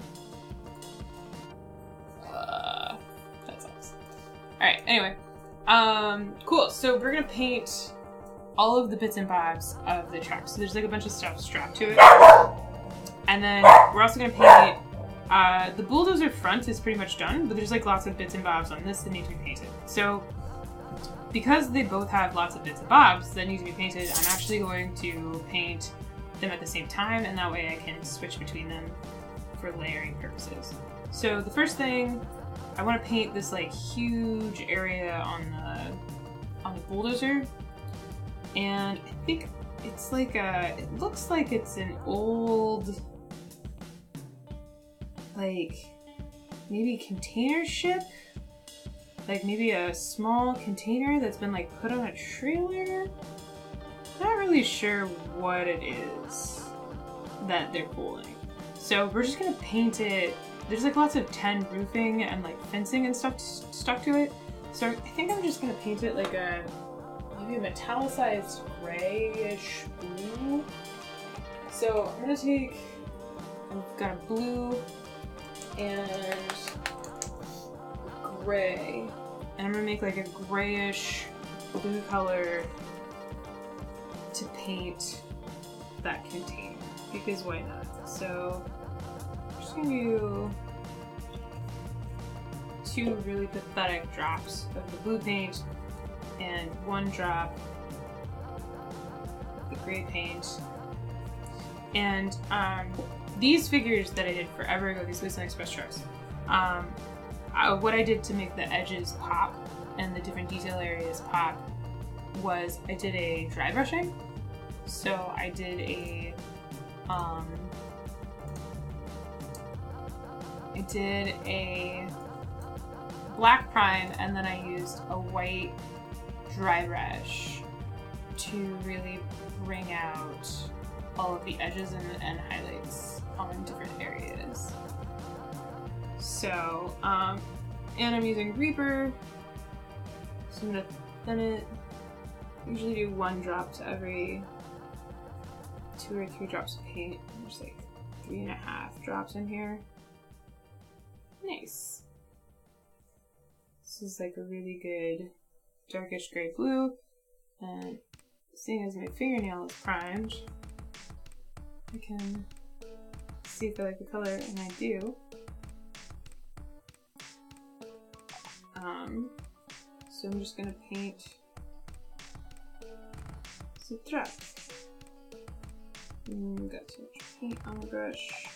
That sucks. Alright, anyway. Cool, so we're gonna paint all of the bits and bobs of the truck. So there's like a bunch of stuff strapped to it. And then we're also gonna paint, the bulldozer front is pretty much done, but there's like lots of bits and bobs on this that need to be painted. So, because they both have lots of bits and bobs that need to be painted, I'm actually going to paint them at the same time, and that way I can switch between them for layering purposes. So the first thing, I want to paint this like huge area on the bulldozer, and I think it's like it looks like it's an old, like maybe container ship, like maybe a small container that's been like put on a trailer. Not really sure what it is that they're pulling. So we're just gonna paint it. There's like lots of tin roofing and like fencing and stuff stuck to it. So I think I'm just gonna paint it like maybe a metallicized grayish blue. So I'm gonna take, I've got a blue and gray, and I'm gonna make like a grayish blue color to paint that container, because why not? So I'm just gonna do 2 really pathetic drops of the blue paint and 1 drop of the gray paint. And these figures that I did forever ago, these Wasteland Express trucks, what I did to make the edges pop and the different detail areas pop was I did a dry brushing. So I did a black prime, and then I used a white dry brush to really bring out all of the edges and highlights on different areas. So, and I'm using Reaper, so I'm gonna thin it. Usually do 1 drop to every 2 or 3 drops of paint. There's like 3.5 drops in here. Nice. This is like a really good darkish gray blue, and seeing as my fingernail is primed, I can see if I like the color, and I do. So I'm just gonna paint some truck. Got too much paint on the brush.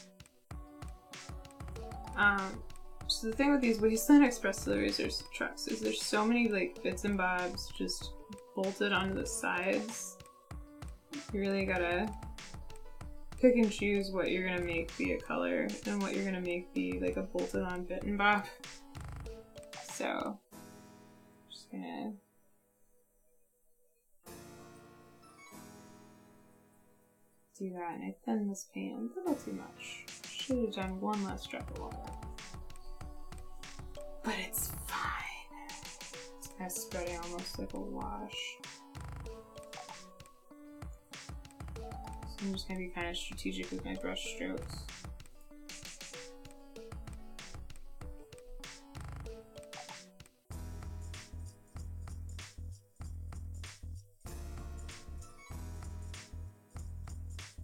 So the thing with these Wasteland Express deliveries or trucks is there's so many like bits and bobs just bolted onto the sides. You really gotta pick and choose what you're gonna make be a color and what you're gonna make be like a bolted on bit and bob. So, just gonna do that, and I thin this paint a little too much. Should have done 1 less drop of water. But it's fine. It's kind of spreading almost like a wash. So I'm just gonna be kind of strategic with my brush strokes.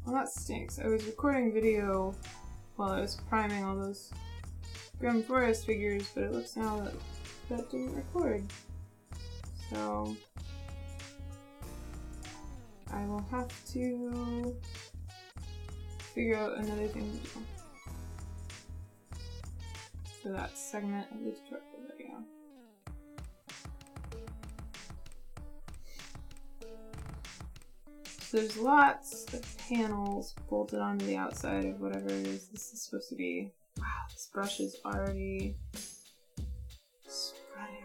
Well, that stinks. I was recording video while I was priming all those Grimm Forest figures, but it looks now that that didn't record. So I will have to figure out another thing to do for that segment of the tutorial video. So there's lots of panels bolted onto the outside of whatever it is this is supposed to be. Wow, this brush is already spreading.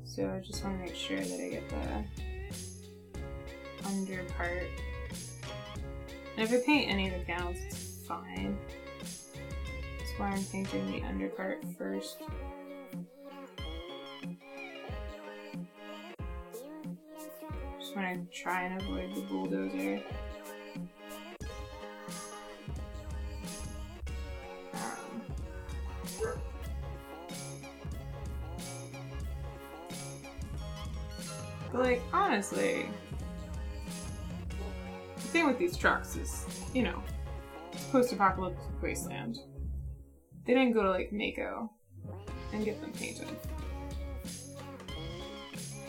So I just want to make sure that I get the under part. And if I paint any of the panels, it's fine. That's why I'm painting the under part first. Just want to try and avoid the bulldozer. But like, honestly, the thing with these trucks is, you know, it's post-apocalyptic wasteland. They didn't go to like Mako and get them painted.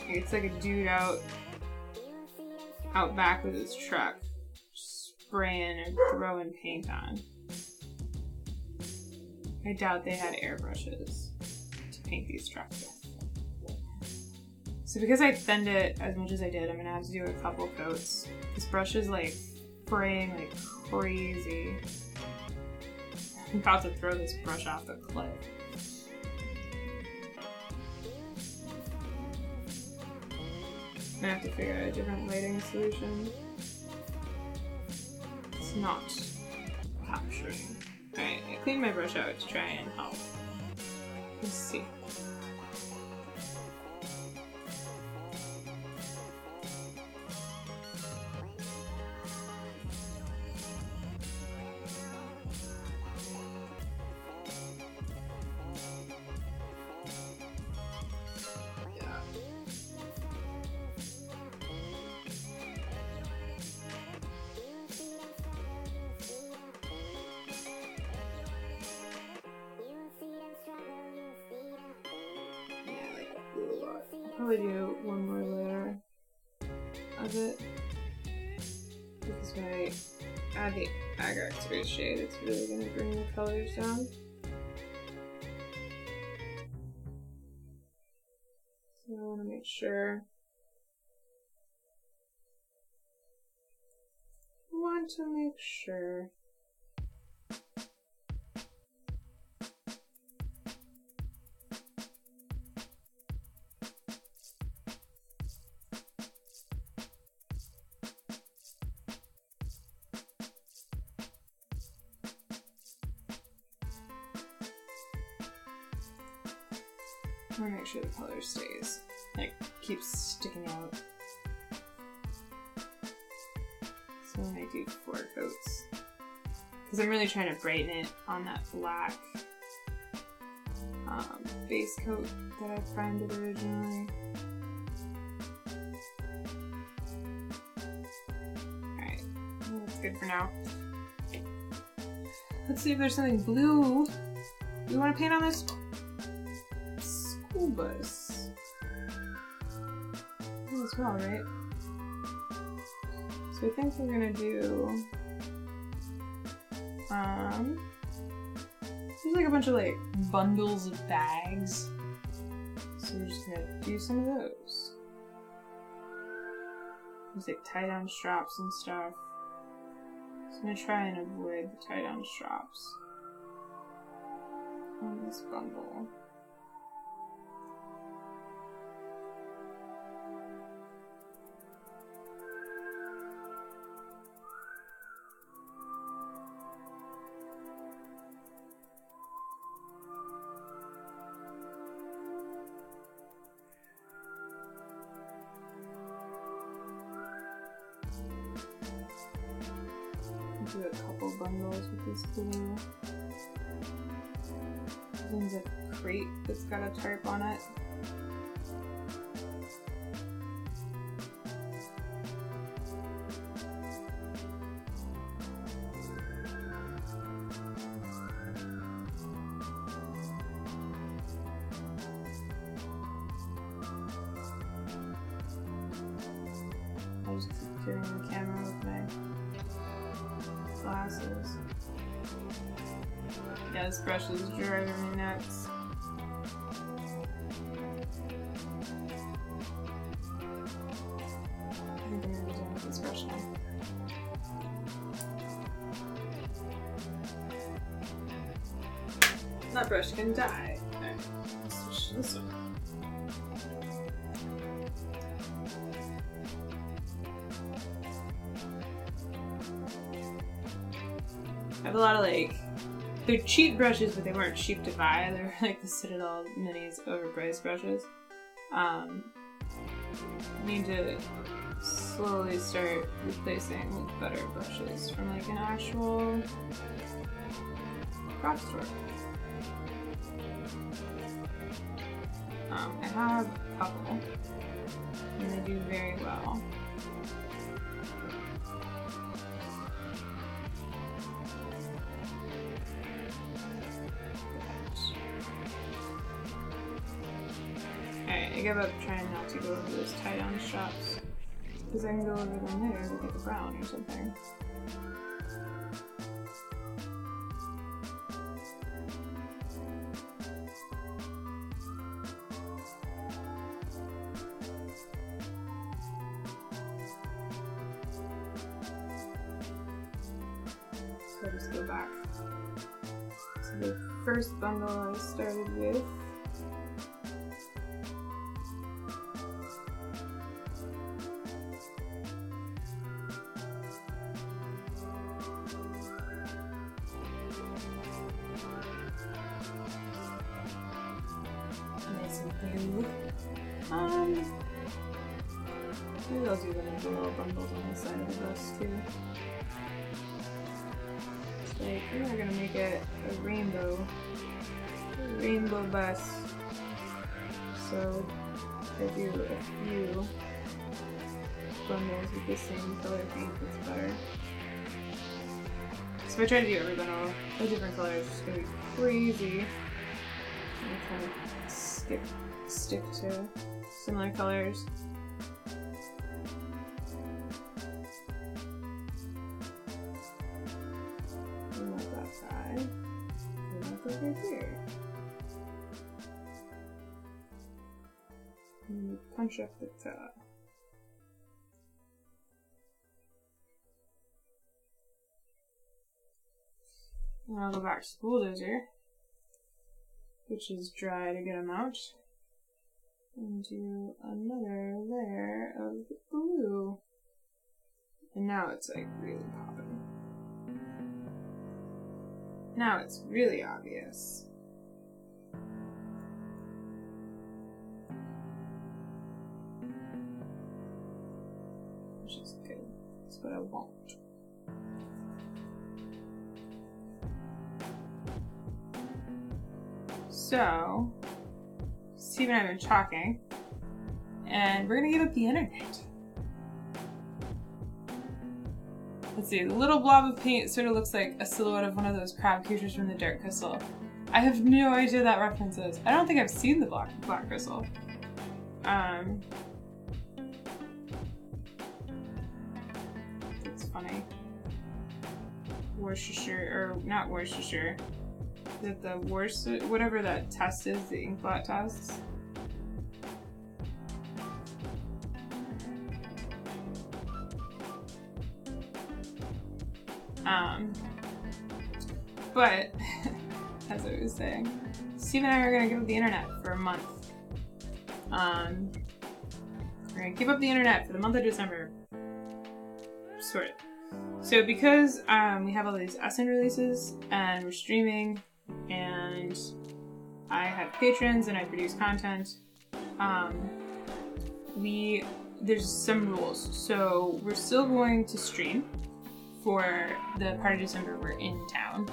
It's like a dude out back with his truck, spraying and throwing paint on. I doubt they had airbrushes to paint these trucks with. So because I thinned it as much as I did, I'm gonna have to do a couple coats. This brush is like spraying like crazy. I'm about to throw this brush off the cliff. I'm gonna have to figure out a different lighting solution. It's not capturing. Alright, I cleaned my brush out to try and help. Let's see. probably do one more layer of it. Because when I add the Agax Race shade, it's really going to bring the colors down. So I want to make sure. I want to make sure the color stays, like, keeps sticking out. So I'm going to do 4 coats. Because I'm really trying to brighten it on that black base coat that I primed it originally. Alright, that's good for now. Let's see if there's something blue. You want to paint on this school bus? As well, right? So I think we're gonna do there's like a bunch of like bundles of bags. So we're just gonna do some of those. There's like tie-down straps and stuff. So I'm gonna try and avoid the tie-down straps on this bundle. Do a couple bundles with this blue. This one's a crate that's got a tarp on it. I'll just keep carrying the camera with my glasses. Yeah, this brush is driving me nuts. I think I'm gonna be done with this brush now. That brush can die. Okay, let's switch to this one. I have a lot of like, they're cheap brushes, but they weren't cheap to buy. They're like the Citadel Minis overpriced brushes. I need to slowly start replacing with better brushes from like an actual craft store. I have a couple, and they do very well. Alright, I give up trying not to go over those tie-down straps, because I can go over them there with like a brown or something. So I'll just go back to the first bundle I started with. Blue. Maybe I'll do one of the little bundles on the side of the bus too. It's like, we're not gonna make it a rainbow bus. So I do a few bundles with the same color paint, it's better. So if I try to do every bundle a different color, it's just gonna be crazy. I'm kind of stick to similar colors. And like that side. And like that right here. And punch up the top. And I'll go back to the bulldozer, which is dry to get them out, and do another layer of blue. And now it's like really popping. Now it's really obvious. Which is good. That's what I want. So, Steve and I have been talking, and we're gonna give up the internet. Let's see, the little blob of paint sort of looks like a silhouette of one of those crab creatures from the Dark Crystal. I have no idea what that reference is. I don't think I've seen the Black Crystal. That's funny. Worcestershire, or not Worcestershire. Is it the worst, whatever that test is, the inkblot test? But, as I was saying, Steve and I are going to give up the internet for a month. We're going to give up the internet for the month of December. Sort of. So because we have all these SN releases, and we're streaming, and I have patrons and I produce content, there's some rules. So we're still going to stream for the part of December we're in town.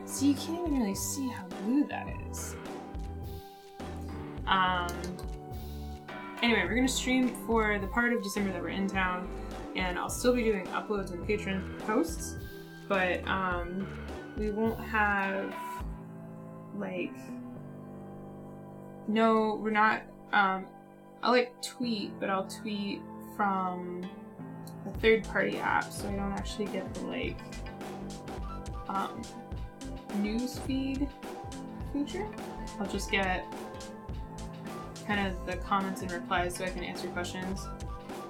So you can't even really see how blue that is. Anyway, we're gonna stream for the part of December that we're in town, and I'll still be doing uploads and Patreon posts, but we won't have like, no, we're not, I'll like tweet, but I'll tweet from a third-party app, so I don't actually get the like news feed feature. I'll just get kind of the comments and replies so I can answer questions,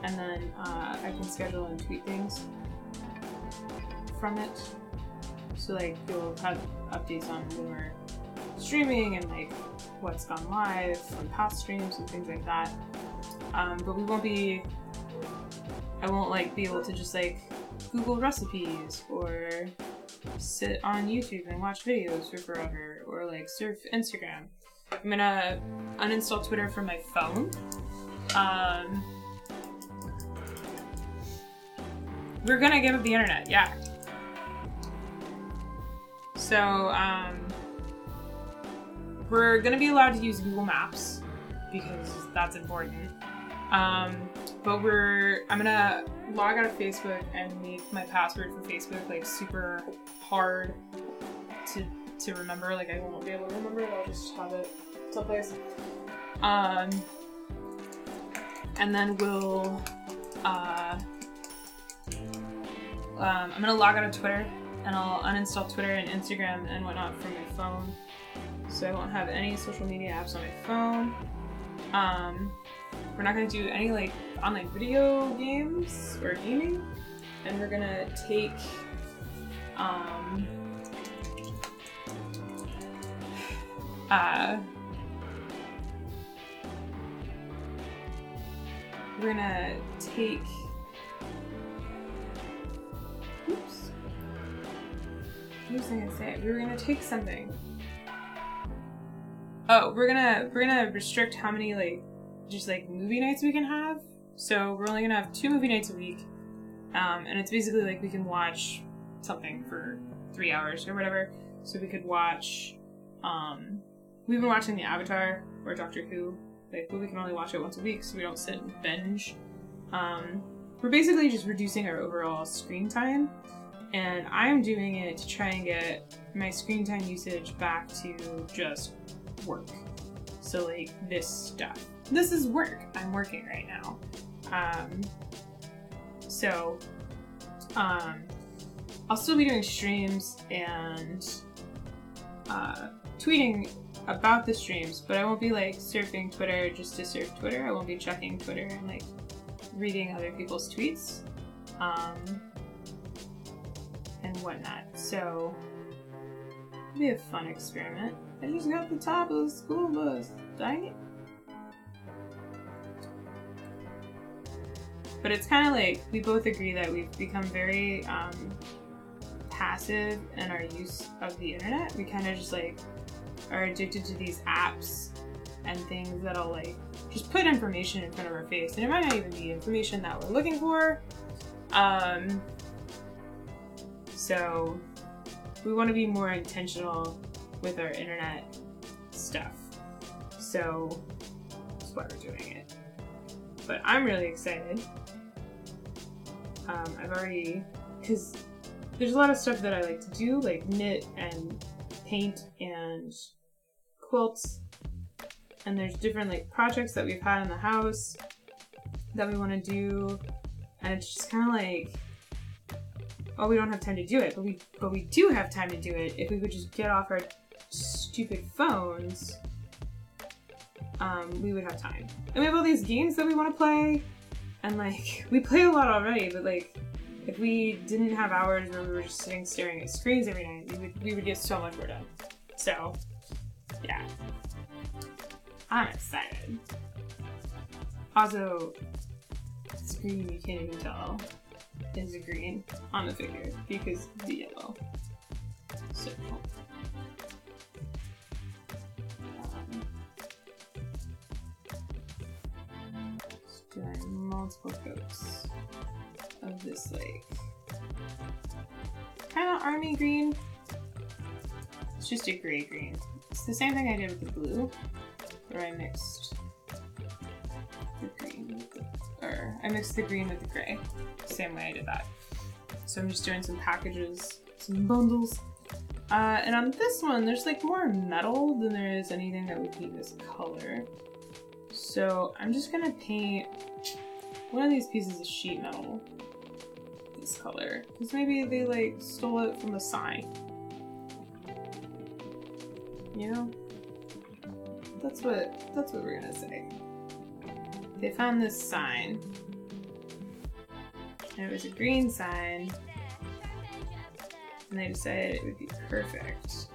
and then I can schedule and tweet things from it. So like you'll have updates on when we're streaming and like what's gone live from past streams and things like that. But we won't be, I won't like be able to just like Google recipes or sit on YouTube and watch videos for forever or like surf Instagram. I'm gonna uninstall Twitter from my phone. We're gonna give up the internet, yeah. So, we're gonna be allowed to use Google Maps because that's important. But I'm gonna log out of Facebook and make my password for Facebook like super hard to remember. Like I won't be able to remember it, I'll just have it someplace. And then we'll, I'm gonna log out of Twitter and I'll uninstall Twitter and Instagram and whatnot from my phone. So I won't have any social media apps on my phone. We're not gonna do any like online video games or gaming, and we're gonna take oops. What was I gonna say? We were gonna take something. Oh, we're gonna restrict how many like just like movie nights we can have. So we're only gonna have 2 movie nights a week, and it's basically like we can watch something for 3 hours or whatever. So we could watch. We've been watching the Avatar or Doctor Who, like, but we can only watch it once a week, so we don't sit and binge. We're basically just reducing our overall screen time, and I'm doing it to try and get my screen time usage back to just work. So like this stuff. This is work. I'm working right now. I'll still be doing streams and tweeting about the streams, but I won't be like surfing Twitter just to surf Twitter. I won't be checking Twitter and like reading other people's tweets and whatnot. So it'll be a fun experiment. I just got the top of the school bus. Dang it. But it's kind of like we both agree that we've become very passive in our use of the internet. We kind of just like are addicted to these apps and things that'll like just put information in front of our face, and it might not even be information that we're looking for. So we want to be more intentional with our internet stuff. So that's why we're doing it. But I'm really excited. I've already, because there's a lot of stuff that I like to do, like knit and paint and quilts, and there's different like projects that we've had in the house that we want to do, and it's just kind of like, oh, we don't have time to do it, but we do have time to do it if we would just get off our stupid phones. We would have time. And we have all these games that we want to play, and like we play a lot already, but like if we didn't have hours where we were just sitting staring at screens every night, we would get so much more done. So yeah, I'm excited. Also, this green, you can't even tell, is a green on the figure because of the yellow. So just doing multiple coats of this like kind of army green. It's just a gray green. It's the same thing I did with the blue, where I mixed the green with I mixed the green with the gray. Same way I did that. So I'm just doing some packages, some bundles. And on this one, there's like more metal than there is anything that would be this color. So I'm just gonna paint one of these pieces of sheet metal this color, because maybe they like stole it from a sign. You know? That's what we're gonna say. They found this sign, and it was a green sign, and they decided it would be perfect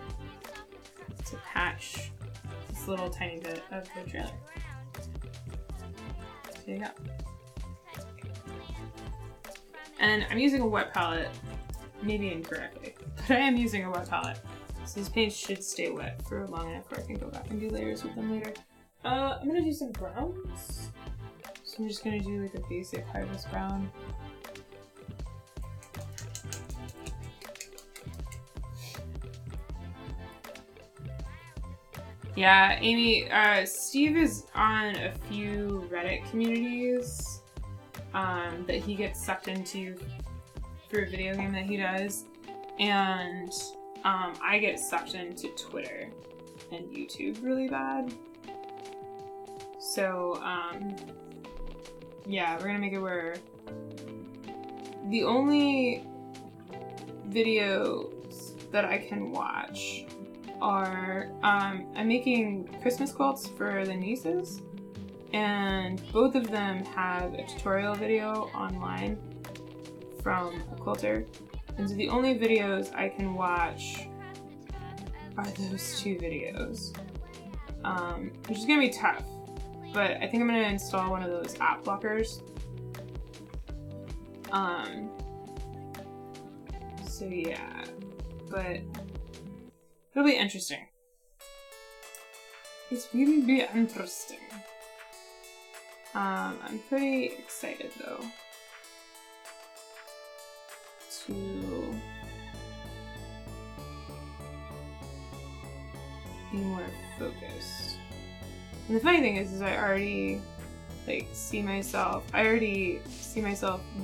to patch this little tiny bit of the trailer. There you go. And I'm using a wet palette, maybe incorrectly, but I am using a wet palette. So these paints should stay wet for long enough where I can go back and do layers with them later. I'm gonna do some browns. So I'm just gonna do like a basic harvest brown. Yeah, Amy, Steve is on a few Reddit communities that he gets sucked into for a video game that he does, and I get sucked into Twitter and YouTube really bad. So, yeah, we're gonna make it where the only videos that I can watch are, I'm making Christmas quilts for the nieces, and both of them have a tutorial video online from a quilter, and so the only videos I can watch are those two videos, which is gonna be tough, but I think I'm gonna install one of those app blockers. So yeah, but it'll be interesting. It will be interesting. I'm pretty excited though to be more focused. And the funny thing is I already see myself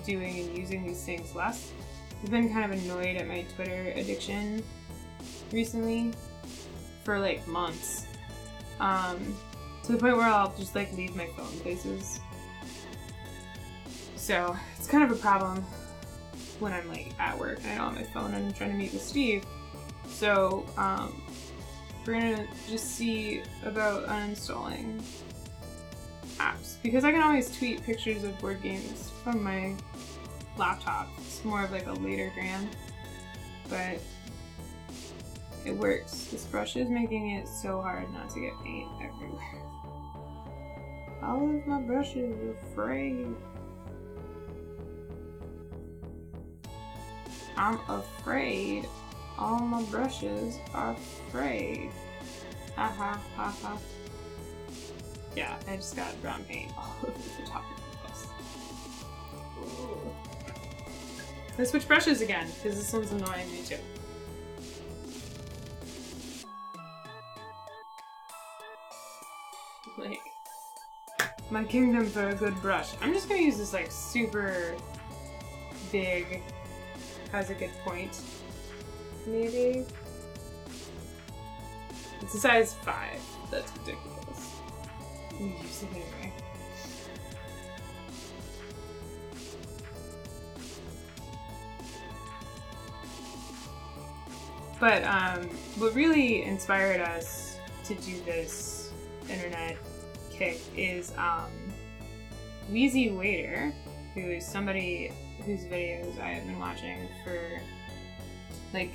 doing and using these things less. I've been kind of annoyed at my Twitter addiction recently for like months. To the point where I'll just like leave my phone places. So it's kind of a problem when I'm like at work and I don't have my phone and I'm trying to meet with Steve. So we're gonna just see about uninstalling apps, because I can always tweet pictures of board games from my laptop. It's more of like a later gram, but it works. This brush is making it so hard not to get paint everywhere. All of my brushes are frayed. I'm afraid all my brushes are frayed. Ha ha ha ha. Yeah, I just got brown paint all over the top of this. Ooh. Let's switch brushes again, because this one's annoying me too. Like, my kingdom for a good brush. I'm just gonna use this like super big, has a good point, maybe. It's a size 5. That's ridiculous. Use it anyway. But what really inspired us to do this internet kick is Wheezy Waiter, who is somebody whose videos I have been watching for like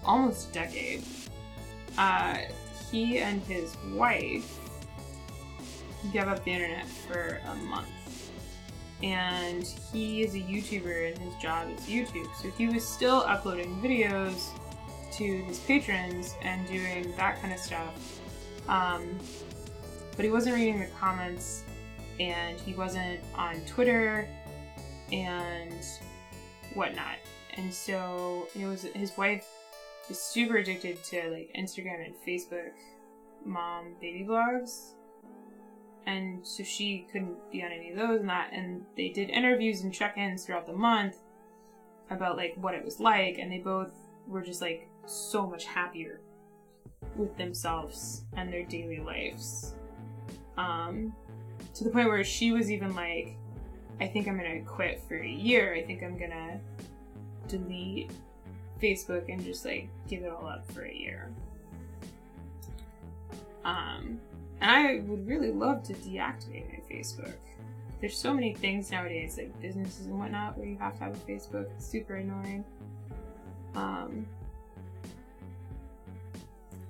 almost a decade. He and his wife gave up the internet for a month. And he is a YouTuber and his job is YouTube. So he was still uploading videos to his patrons and doing that kind of stuff. But he wasn't reading the comments, and he wasn't on Twitter and whatnot. And so it was, his wife is super addicted to like Instagram and Facebook mom baby vlogs. And so she couldn't be on any of those and that. And they did interviews and check-ins throughout the month about like what it was like. And they both were just like so much happier with themselves and their daily lives. To the point where she was even like, I think I'm gonna quit for a year. I think I'm gonna delete Facebook and just like give it all up for a year. And I would really love to deactivate my Facebook. There's so many things nowadays, like businesses and whatnot, where you have to have a Facebook. It's super annoying.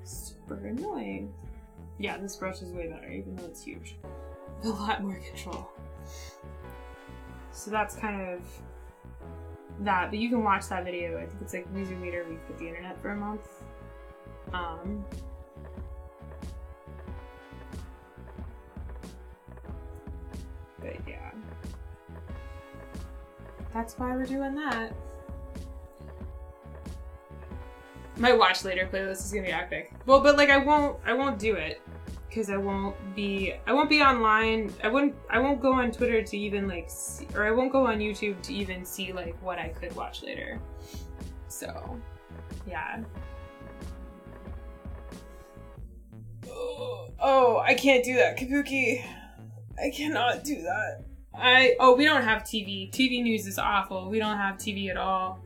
Super annoying. Yeah, this brush is way better, even though it's huge. A lot more control. So that's kind of that, but you can watch that video. I think it's like Wheezy Waiter, we quit the internet for a month. But yeah, that's why we're doing that. My watch later playlist is gonna be epic. Well, but like I won't do it because I won't be online. I won't go on Twitter to even like see, or I won't go on YouTube to even see like what I could watch later. So, yeah. Oh, I can't do that, Kabuki. I cannot do that. We don't have TV. TV news is awful. We don't have TV at all.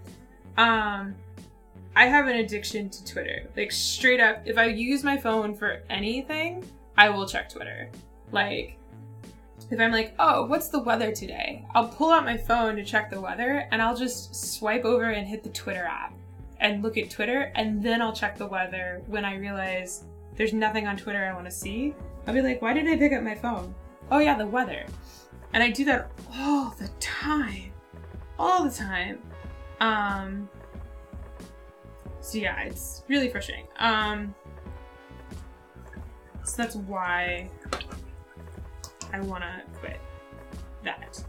I have an addiction to Twitter. Like, straight up, if I use my phone for anything, I will check Twitter. Like, if I'm like, oh, what's the weather today? I'll pull out my phone to check the weather, and I'll just swipe over and hit the Twitter app and look at Twitter, and then I'll check the weather when I realize there's nothing on Twitter I want to see. I'll be like, why did I pick up my phone? Oh yeah, the weather. And I do that all the time. All the time. So yeah, it's really frustrating. So that's why I want to quit that.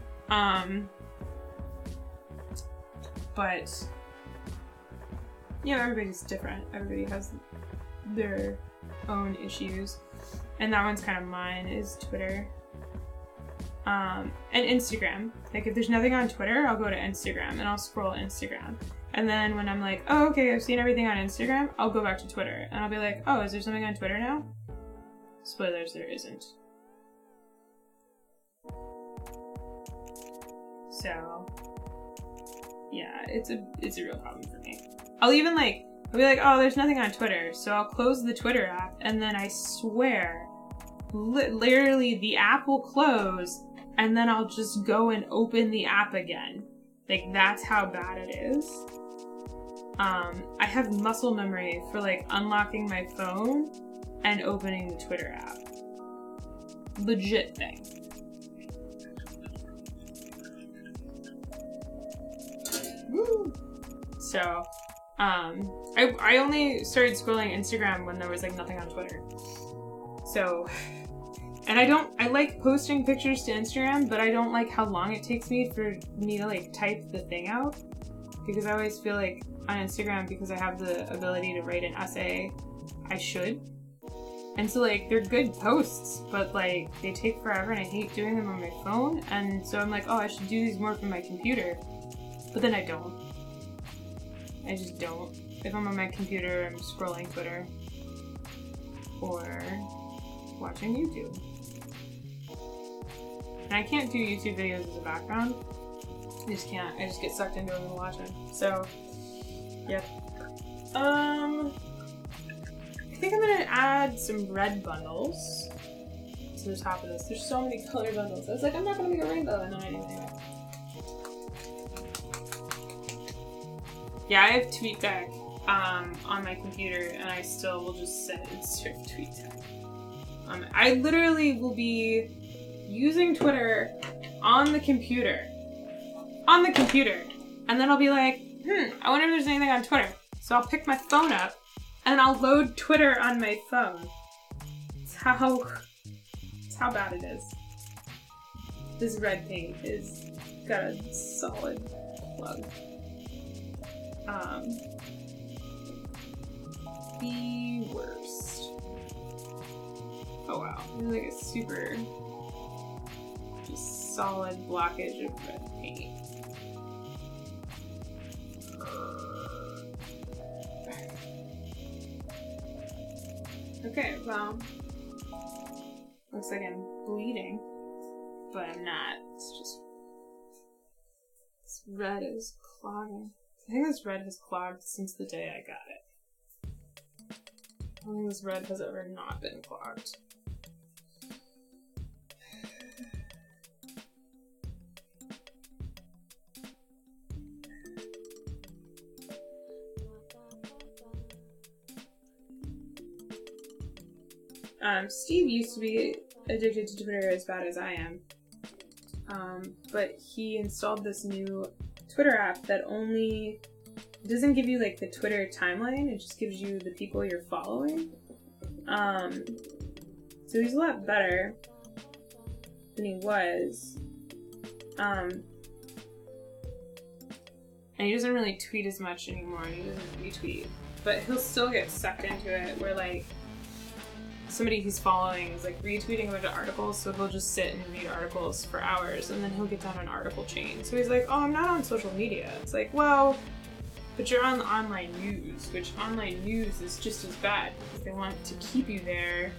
But yeah, everybody's different. Everybody has their own issues. And that one's kind of mine, is Twitter. And Instagram. Like, if there's nothing on Twitter, I'll go to Instagram and I'll scroll Instagram. And then when I'm like, oh, okay, I've seen everything on Instagram, I'll go back to Twitter. And I'll be like, oh, is there something on Twitter now? Spoilers, there isn't. So, yeah, it's a real problem for me. I'll be like, oh, there's nothing on Twitter, so I'll close the Twitter app, and then I swear, literally the app will close, and then I'll just go and open the app again. Like, that's how bad it is. I have muscle memory for, like, unlocking my phone and opening the Twitter app. Legit thing. Woo! So, I only started scrolling Instagram when there was, like, nothing on Twitter. So, and I like posting pictures to Instagram, but I don't like how long it takes me to, like, type the thing out. Because I always feel like on Instagram, because I have the ability to write an essay, I should. And so, like, they're good posts, but, like, they take forever and I hate doing them on my phone. And so I'm like, oh, I should do these more from my computer. But then I don't. I just don't. If I'm on my computer, I'm scrolling Twitter. Or watching YouTube. And I can't do YouTube videos as a background. I just can't. I just get sucked into it and watch it. So, yep. I think I'm gonna add some red bundles to the top of this. There's so many color bundles. I was like, I'm not gonna make a rainbow, and then I didn't. Yeah, I have TweetDeck on my computer, and I still will just set it to TweetDeck. I literally will be using Twitter on the computer. And then I'll be like, I wonder if there's anything on Twitter. So I'll pick my phone up, and I'll load Twitter on my phone. It's how bad it is. This red paint is got a solid plug. The worst. Oh wow, there's like a super just solid blockage of red paint. Okay, well, looks like I'm bleeding, but I'm not. It's just this red is clogging. I think this red has clogged since the day I got it. I don't think this red has ever not been clogged. Steve used to be addicted to Twitter as bad as I am. But he installed this new Twitter app that only doesn't give you like the Twitter timeline, it just gives you the people you're following. So he's a lot better than he was. And he doesn't really tweet as much anymore, and he doesn't retweet. But he'll still get sucked into it where like somebody he's following is like retweeting a bunch of articles, so he'll just sit and read articles for hours, and then he'll get down an article chain. So he's like, oh, I'm not on social media. It's like, well, but you're on online news, which online news is just as bad because they want to keep you there.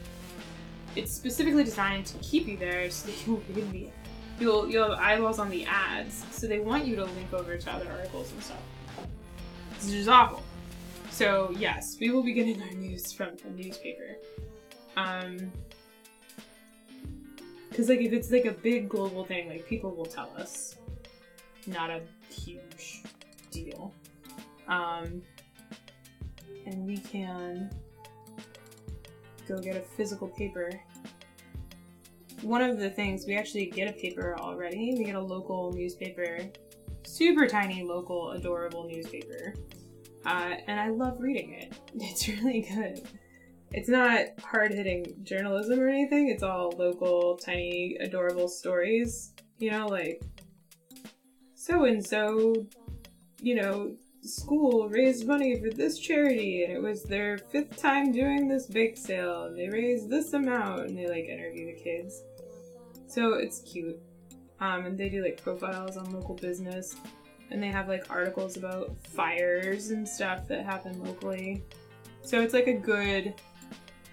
It's specifically designed to keep you there so that you'll have eyeballs on the ads, so they want you to link over to other articles and stuff. This is just awful. So yes, we will be getting our news from a newspaper. Because like if it's like a big global thing, like people will tell us. Not a huge deal. And we can go get a physical paper. One of the things, we actually get a paper already. We get a local newspaper, super tiny, local, adorable newspaper. And I love reading it. It's really good. It's not hard-hitting journalism or anything. It's all local, tiny, adorable stories. You know, like, so-and-so, you know, school raised money for this charity, and it was their 5th time doing this bake sale, and they raised this amount, and they, like, interview the kids. So it's cute. And they do, like, profiles on local business, and they have, like, articles about fires and stuff that happen locally. So it's, like, a good...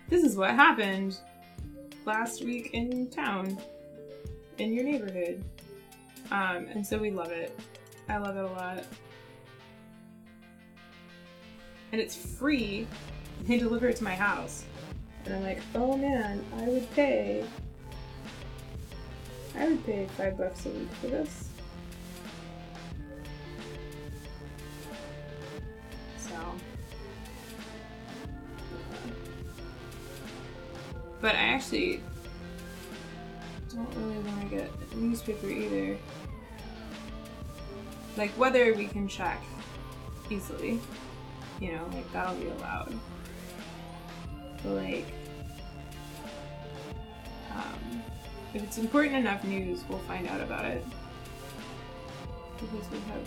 This is what happened last week in town, in your neighborhood. And so we love it. I love it a lot. And it's free. They deliver it to my house. And I'm like, oh man, I would pay $5 a week for this. So. But I actually don't really want to get a newspaper either. Like, whether we can check easily, you know, like, that'll be allowed. But, like, if it's important enough news, we'll find out about it. Because we have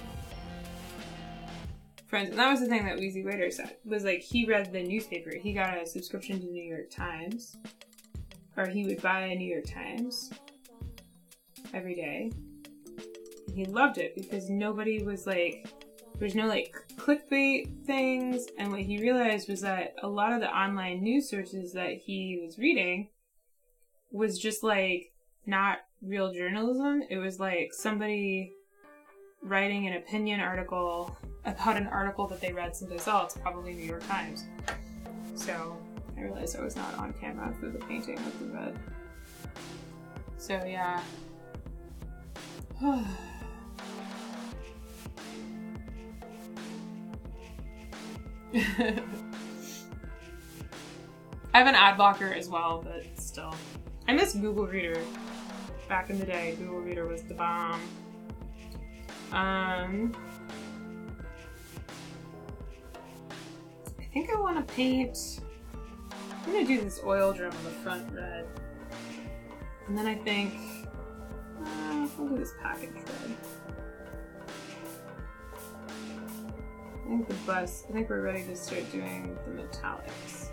friends. And that was the thing that Wheezy Waiter said, was like, he read the newspaper. He got a subscription to the New York Times. Or he would buy a New York Times every day. And he loved it because nobody was like, there's no like clickbait things. And what he realized was that a lot of the online news sources that he was reading was just like not real journalism. It was like somebody writing an opinion article about an article that they read someplace else, probably New York Times. So I realized I was not on camera for the painting of the bed. So yeah. I have an ad blocker as well, but still. I miss Google Reader. Back in the day, Google Reader was the bomb. I think I want to paint... I'm going to do this oil drum on the front red. And then I think... I'll do this package red. I think the bus... I think we're ready to start doing the metallics.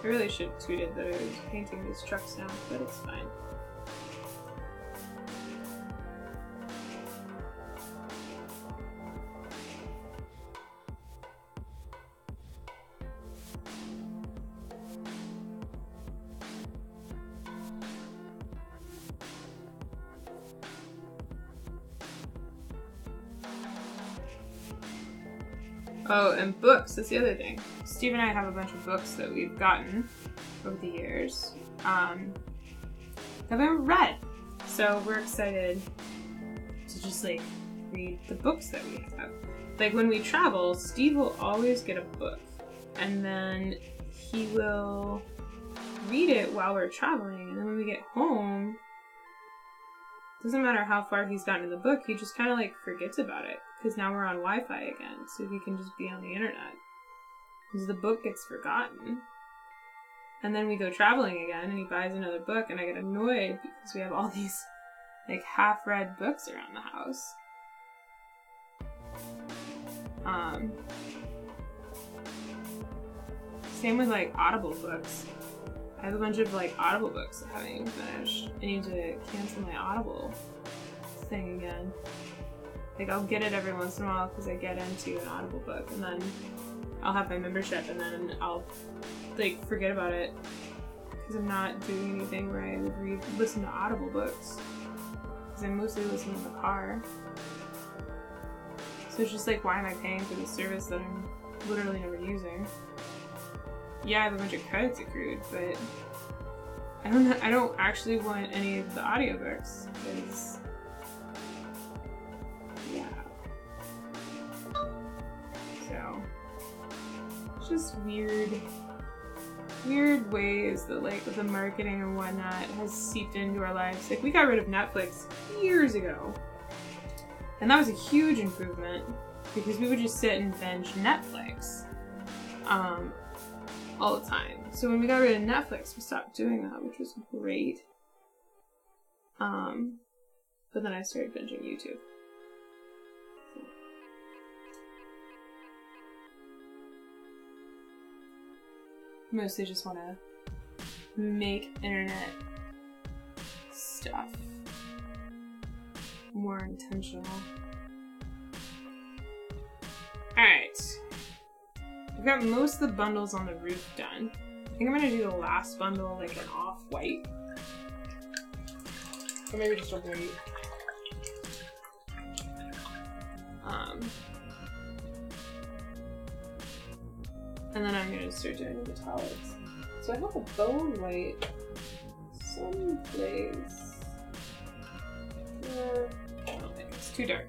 I really should have tweeted that I was painting these trucks now, but it's fine. Oh, and books, that's the other thing. Steve and I have a bunch of books that we've gotten over the years that we haven't read. So we're excited to just like read the books that we have. Like when we travel, Steve will always get a book and then he will read it while we're traveling, and then when we get home, doesn't matter how far he's gotten in the book, he just kind of like forgets about it because now we're on Wi-Fi again, so he can just be on the internet. Because the book gets forgotten. And then we go traveling again and he buys another book and I get annoyed because we have all these like half-read books around the house. Same with like Audible books. I have a bunch of like Audible books that I haven't even finished. I need to cancel my Audible thing again. Like I'll get it every once in a while because I get into an Audible book and then I'll have my membership and then I'll like forget about it because I'm not doing anything where I would listen to Audible books because I mostly listen in the car. So it's just like, why am I paying for this service that I'm literally never using? Yeah, I have a bunch of credits accrued, but I don't actually want any of the audiobooks because yeah. So it's just weird ways that like the marketing and whatnot has seeped into our lives. Like we got rid of Netflix years ago. And that was a huge improvement because we would just sit and binge Netflix all the time. So when we got rid of Netflix, we stopped doing that, which was great. But then I started binging YouTube. mostly just want to make internet stuff more intentional. Alright. I've got most of the bundles on the roof done. I think I'm gonna do the last bundle like an off-white. Or maybe just a white. And then I'm gonna start doing the metallics. So I have a bone white someplace. I don't think it's too dark.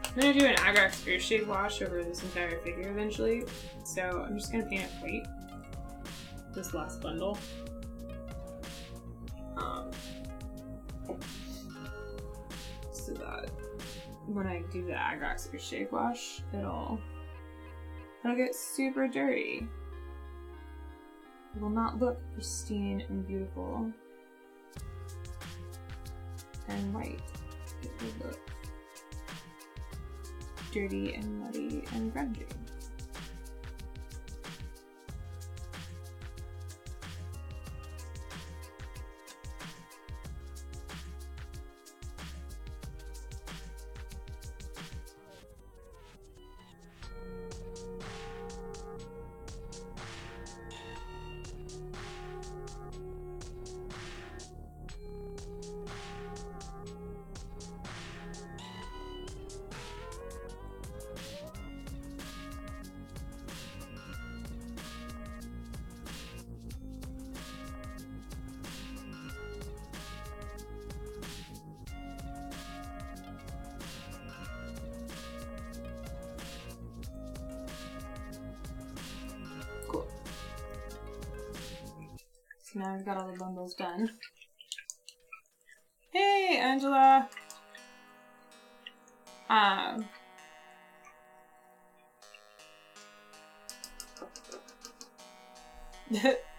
I'm gonna do an Agrax Spear Shade wash over this entire figure eventually. So I'm just gonna paint it white. This last bundle. So that when I do the Agrax Spear Shade wash, it'll get super dirty. It will not look pristine and beautiful and white. It will look dirty and muddy and grungy. Cool. So now I've got all the bundles done. Hey, Angela!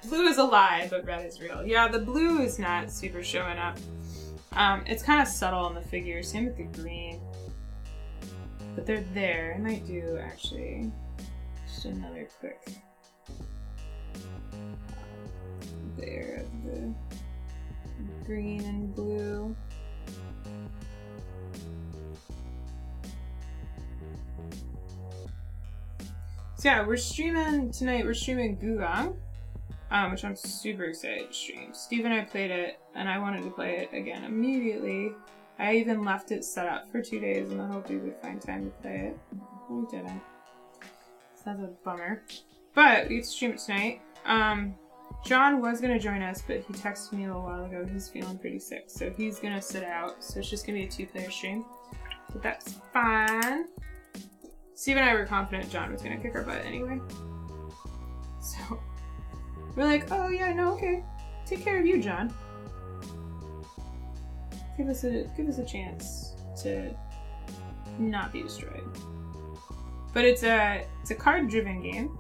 Blue is a lie, but red is real. Yeah, the blue is not super showing up. It's kind of subtle on the figure, same with the green. But they're there. I might do, actually, just another quick layer of the green and blue. So yeah, we're streaming tonight. We're streaming Gugong, which I'm super excited to stream. Steve and I played it, and I wanted to play it again immediately. I even left it set up for 2 days in the hope we would find time to play it. We didn't. So that's a bummer. But we get to stream it tonight. John was going to join us, but he texted me a little while ago. He's feeling pretty sick, so he's going to sit out. So it's just going to be a 2-player stream. But that's fine. Steve and I were confident John was going to kick our butt anyway. So we're like, oh yeah, no, okay. Take care of you, John. Give us a chance to not be destroyed. But it's a card-driven game,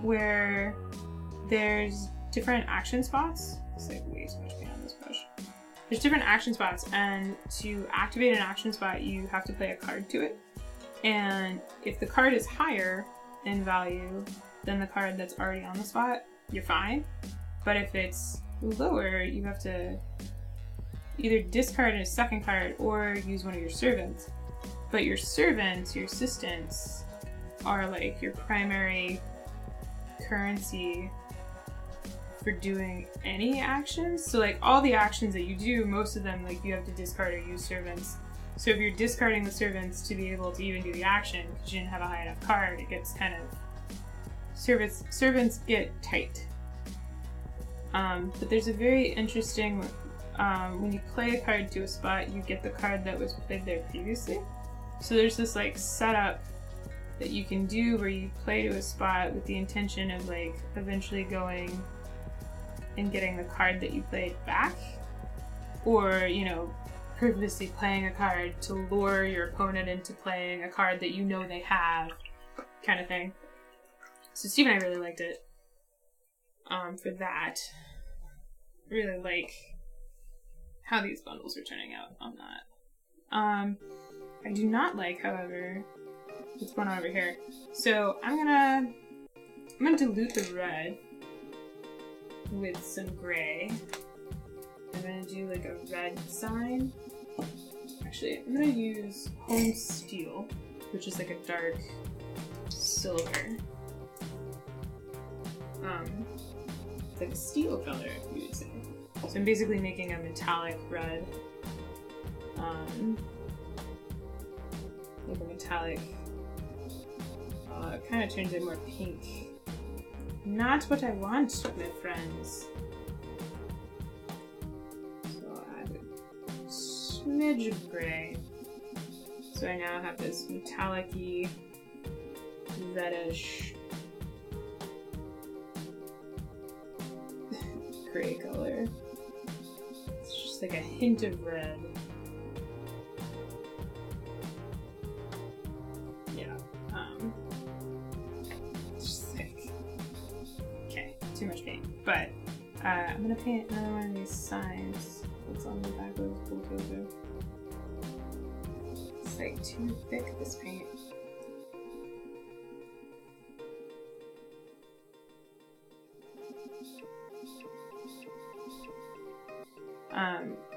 where there's different action spots. It's like way too much paint on this brush. There's different action spots, and to activate an action spot, you have to play a card to it. And if the card is higher in value than the card that's already on the spot, you're fine. But if it's lower, you have to either discard a second card or use one of your servants. But your servants, your assistants, are like your primary currency for doing any actions. So like all the actions that you do, most of them, like you have to discard or use servants. So if you're discarding the servants to be able to even do the action because you didn't have a high enough card, it gets kind of servants get tight. But there's a very interesting when you play a card to a spot, you get the card that was played there previously. So there's this like setup that you can do where you play to a spot with the intention of like eventually going and getting the card that you played back, or you know, purposely playing a card to lure your opponent into playing a card that you know they have, kind of thing. So Steve and I really liked it for that. Really like how these bundles are turning out on that. I do not like, however, what's going on over here. So I'm gonna I'm gonna dilute the red with some gray. I'm gonna do like a red sign. Actually, I'm gonna use Home Steel, which is like a dark silver. It's like a steel color, you would say. So I'm basically making a metallic red. Like a metallic, kind of turns it more pink. Not what I want, my friends. So I'll add a smidge of gray. So I now have this metallic-y, reddish gray color. It's just like a hint of red. Yeah. It's just like, okay, too much paint. But I'm gonna paint another one of these signs that's on the back of this bulldozer. It's like too thick, this paint.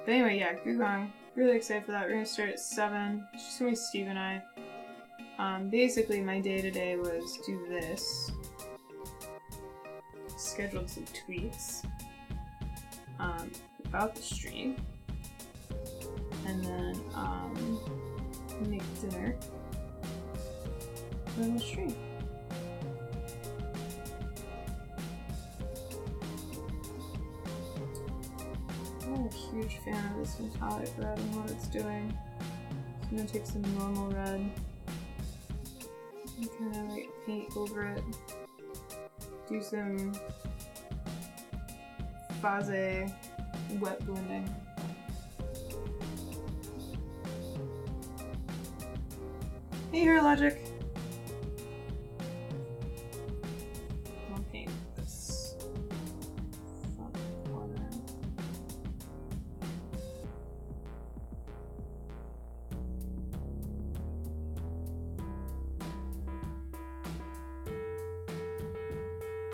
But anyway, yeah, Gugong. Really excited for that. We're gonna start at 7. It's just gonna be Steve and I. Basically, my day today was do this. Scheduled some tweets about the stream. And then make dinner for the stream. I'm a huge fan of this metallic red and what it's doing. So I'm gonna take some normal red and kind of like paint over it. Do some Faze wet blending. Hey, Hero Logic! I'll paint this front corner.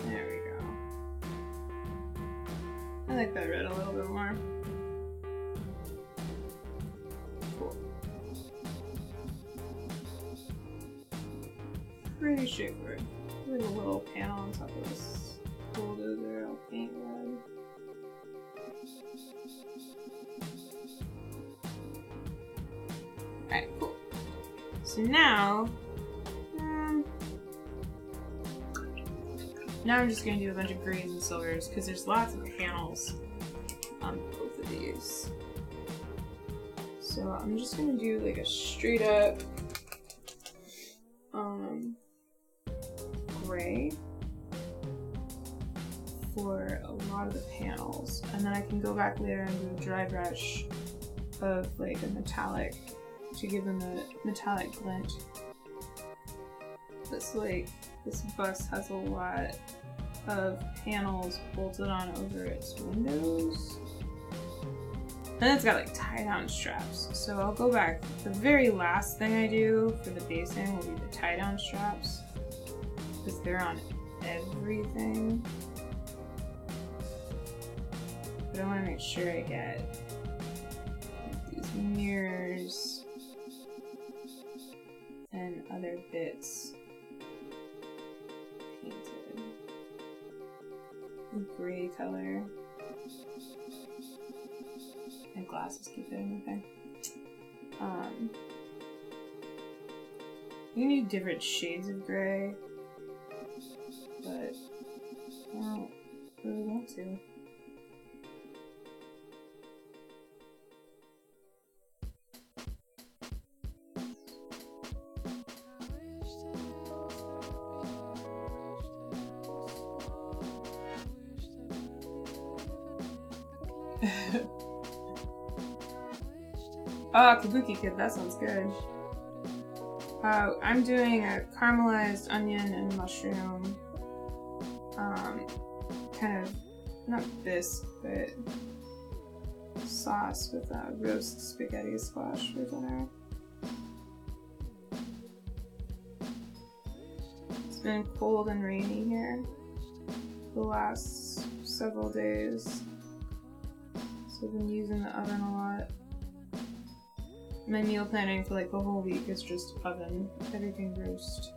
There we go. I like that red a little bit more. Cool. Pretty straightforward. Like a little panel on top of this bulldozer. I'll paint red. Alright, cool. So now, I'm just going to do a bunch of greens and silvers because there's lots of panels on both of these. So I'm just going to do like a straight up gray for a lot of the panels, and then I can go back later and do a dry brush of like a metallic to give them a metallic glint. This bus has a lot of panels bolted on over its windows. And it's got like tie-down straps. So I'll go back. The very last thing I do for the basing will be the tie-down straps, because they're on everything. But I want to make sure I get these mirrors and other bits painted. Gray color. My glasses keep hitting the thing. You need different shades of gray, but I don't really want to. Oh, Kabuki Kid, that sounds good. I'm doing a caramelized onion and mushroom, kind of, not bisque, but sauce with roast spaghetti squash for dinner. It's been cold and rainy here the last several days, so I've been using the oven a lot. My meal planning for like the whole week is just oven, everything roast.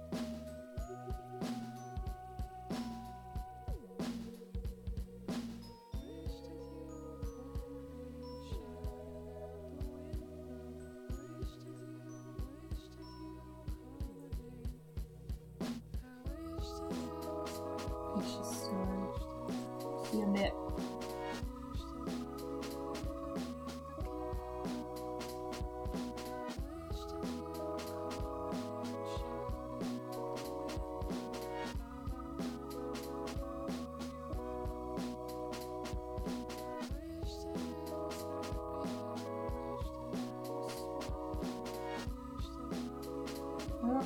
Well,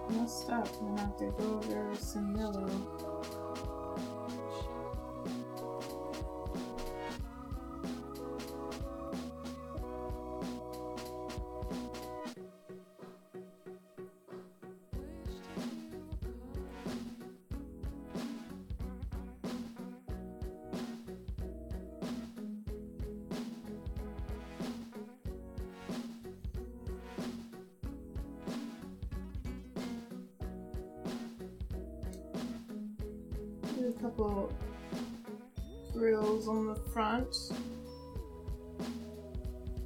messed up. I'm gonna have to go over with some yellow. A couple grills on the front,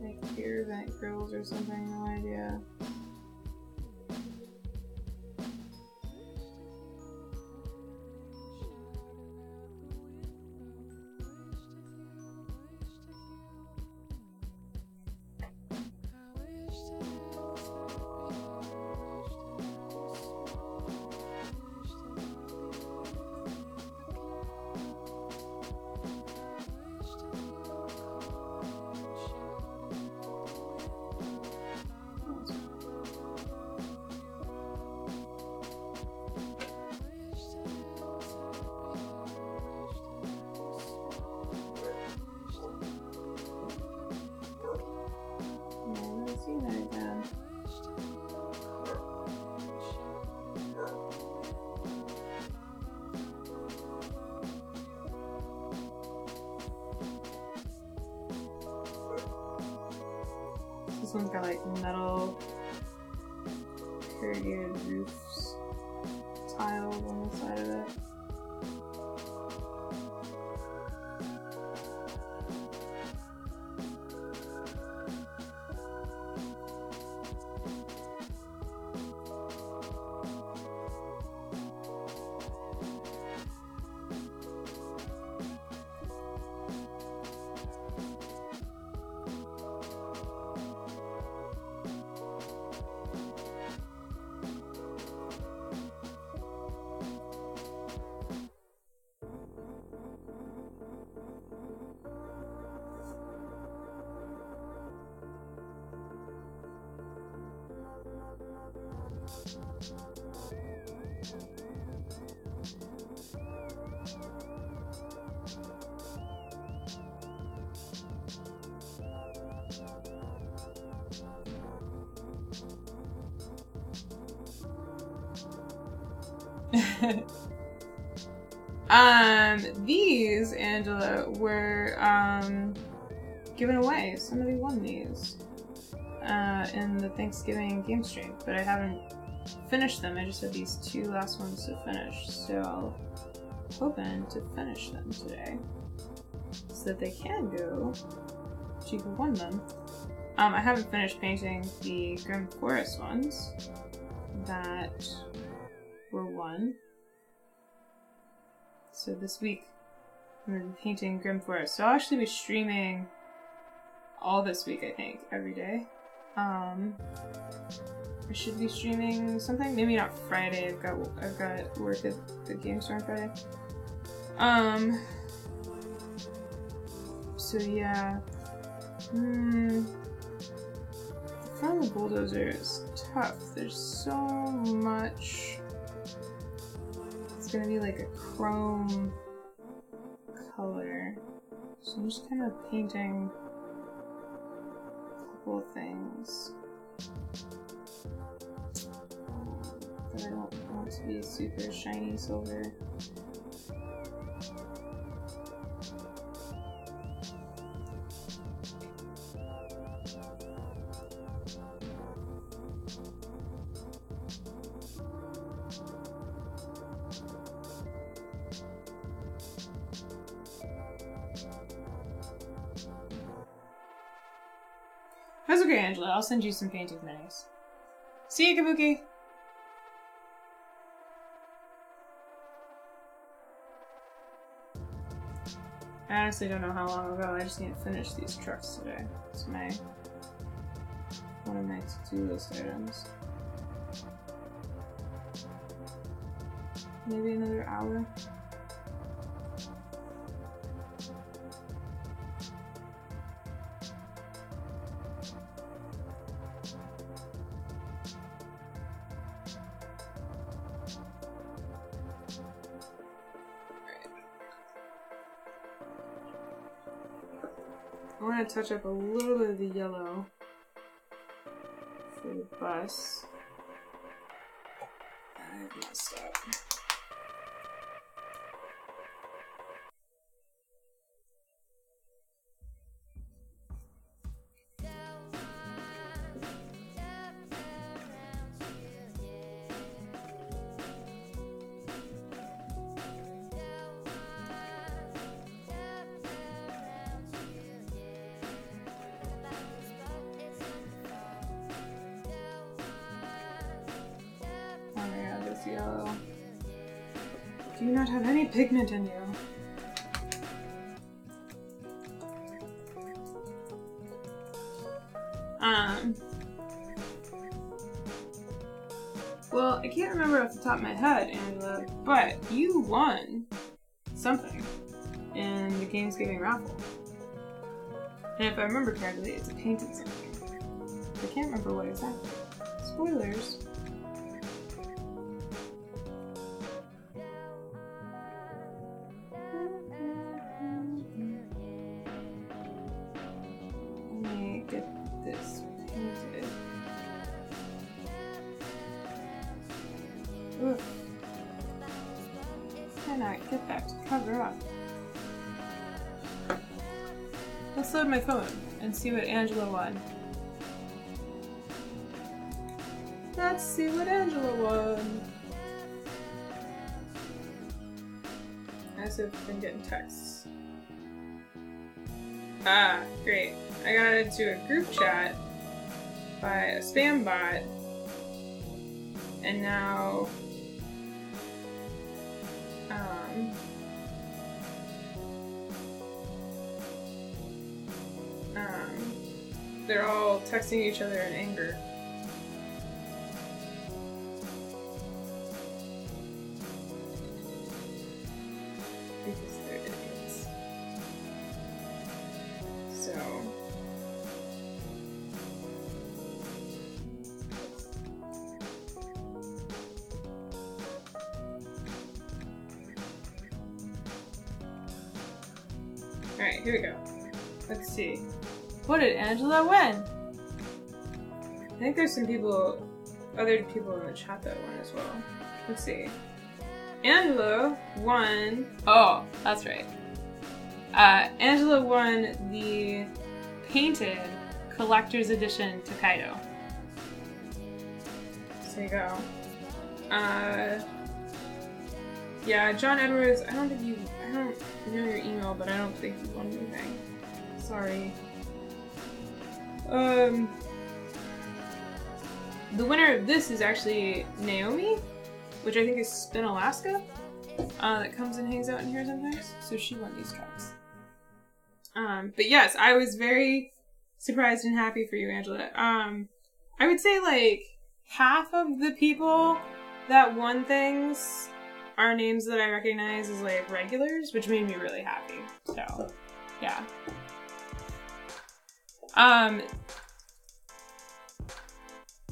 like air vent grills or something, no idea. This one's got like metal corrugated roofs, tiles on the side of it. These, Angela, were given away. Somebody won these in the Thanksgiving game stream, but I haven't finished them. I just have these two last ones to finish, so hoping to finish them today so that they can go to who won them. I haven't finished painting the Grimm Forest ones that were won. So this week I'm going to be painting Grimm Forest. So I'll actually be streaming all this week, I think, every day. I should be streaming something, maybe not Friday. I've got work at the game store on Friday. So yeah. The front of the bulldozer is tough. There's so much. It's gonna be like a chrome color. So I'm just kind of painting a couple of things. but I don't want to be super shiny silver. That's okay, Angela. I'll send you some painting minis. See you, Kabuki! I honestly don't know how long ago. I just need to finish these trucks today. It's one of my to-do list items. Maybe another hour. I want to touch up a little bit of the yellow for the bus. I've messed up. Yellow. Do you not have any pigment in you? Well, I can't remember off the top of my head, Angela, but you won something in the Gamesgiving raffle. And if I remember correctly, it's a painted something. I can't remember what exactly. Spoilers. Oof. Can I get that to cover up? Let's load my phone and see what Angela won. Let's see what Angela won. I also have been getting texts. Ah, great. I got into a group chat by a spam bot, and now they're all texting each other in anger. Because they're idiots. So alright, here we go. Let's see. What did Angela win? I think there's some other people in the chat that won as well. Let's see. Angela won. Oh, that's right. Angela won the painted collector's edition Tokaido. So there you go. Yeah, John Edwards, I don't know your email, but I don't think you won anything. Sorry. The winner of this is actually Naomi, which I think is Spin Alaska, that comes and hangs out in here sometimes. So she won these trucks. But yes, I was very surprised and happy for you, Angela. I would say like half of the people that won things are names that I recognize as like regulars, which made me really happy. So, yeah.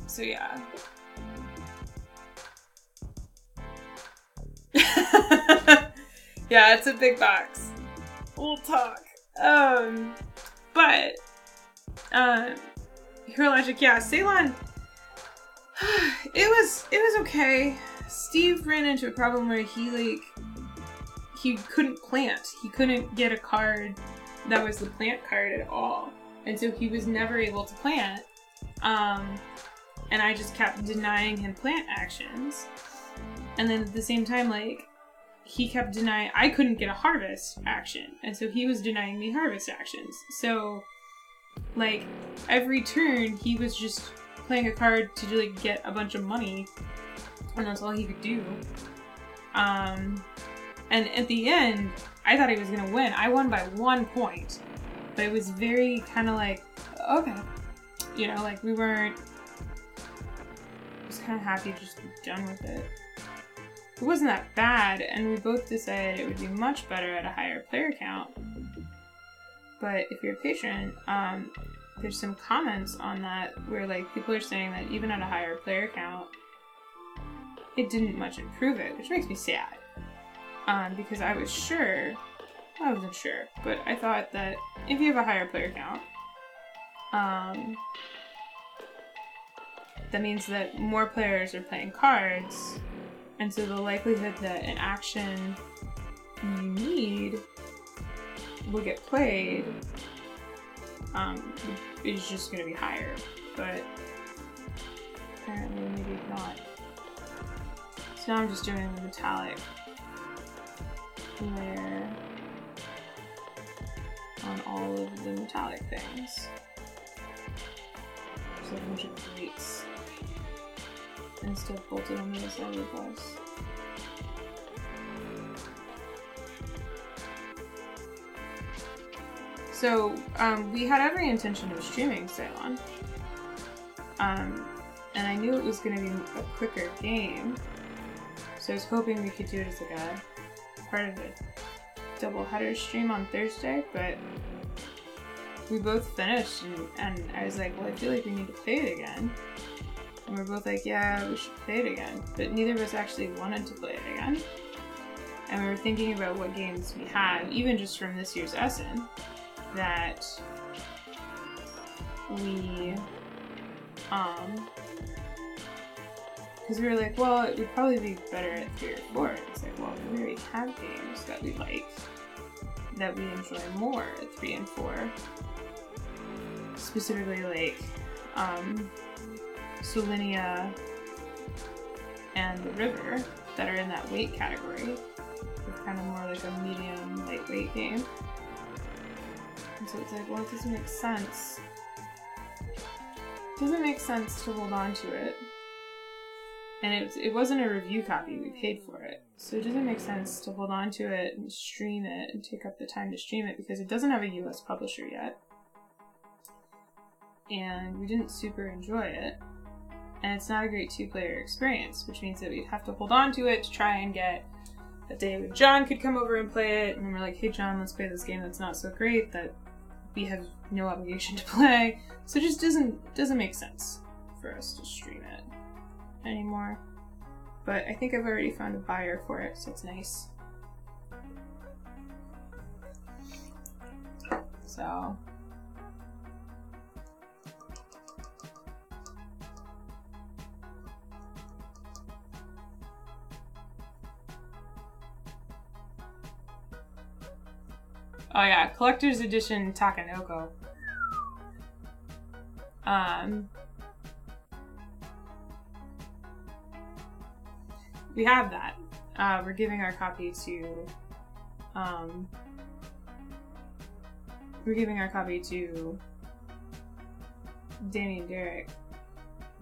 So yeah. Yeah, it's a big box. We'll talk. But Hero Logic, yeah, Ceylon. It was okay. Steve ran into a problem where he couldn't plant. He couldn't get a card that was the plant card at all. And so he was never able to plant. And I just kept denying him plant actions. And then at the same time, like, he kept denying, I couldn't get a harvest action. And so he was denying me harvest actions. So, like, every turn, he was just playing a card to, like, get a bunch of money. And that's all he could do. And at the end, I thought he was gonna win. I won by 1 point. But it was very kind of like, okay. You know, like, we weren't... I was kind of happy to just be done with it. It wasn't that bad, and we both decided it would be much better at a higher player count. But if you're a patron, there's some comments on that where, like, people are saying that even at a higher player count, it didn't much improve it, which makes me sad. Because I wasn't sure, but I thought that if you have a higher player count, that means that more players are playing cards, and so the likelihood that an action you need will get played is just going to be higher, but apparently maybe not. So now I'm just doing the metallic layer on all of the metallic things. There's a bunch of grates and stuff bolted on the other side of the bus. So, we had every intention of streaming Ceylon. And I knew it was going to be a quicker game. So I was hoping we could do it as like a part of a double header stream on Thursday, but we both finished and I was like, well, I feel like we need to play it again. And we're both like, yeah, we should play it again. But neither of us actually wanted to play it again. And we were thinking about what games we had, even just from this year's Essen, that we, because we were like, well, it would probably be better at 3 or 4. It's like, well, we already have games that we like, that we enjoy more at 3 and 4. Specifically, like, Solinia and the River, that are in that weight category. They're kind of more like a medium, lightweight game. And so it's like, well, it doesn't make sense. It doesn't make sense to hold on to it. And it wasn't a review copy, we paid for it. So it doesn't make sense to hold on to it and stream it and take up the time to stream it because it doesn't have a US publisher yet. And we didn't super enjoy it. And it's not a great 2-player experience, which means that we'd have to hold on to it to try and get a day when John could come over and play it. And then we're like, hey John, let's play this game that's not so great that we have no obligation to play. So it just doesn't make sense for us to stream it anymore. But I think I've already found a buyer for it, so it's nice. So oh yeah, Collector's Edition Takanoko. We have that. We're giving our copy to Danny and Derek.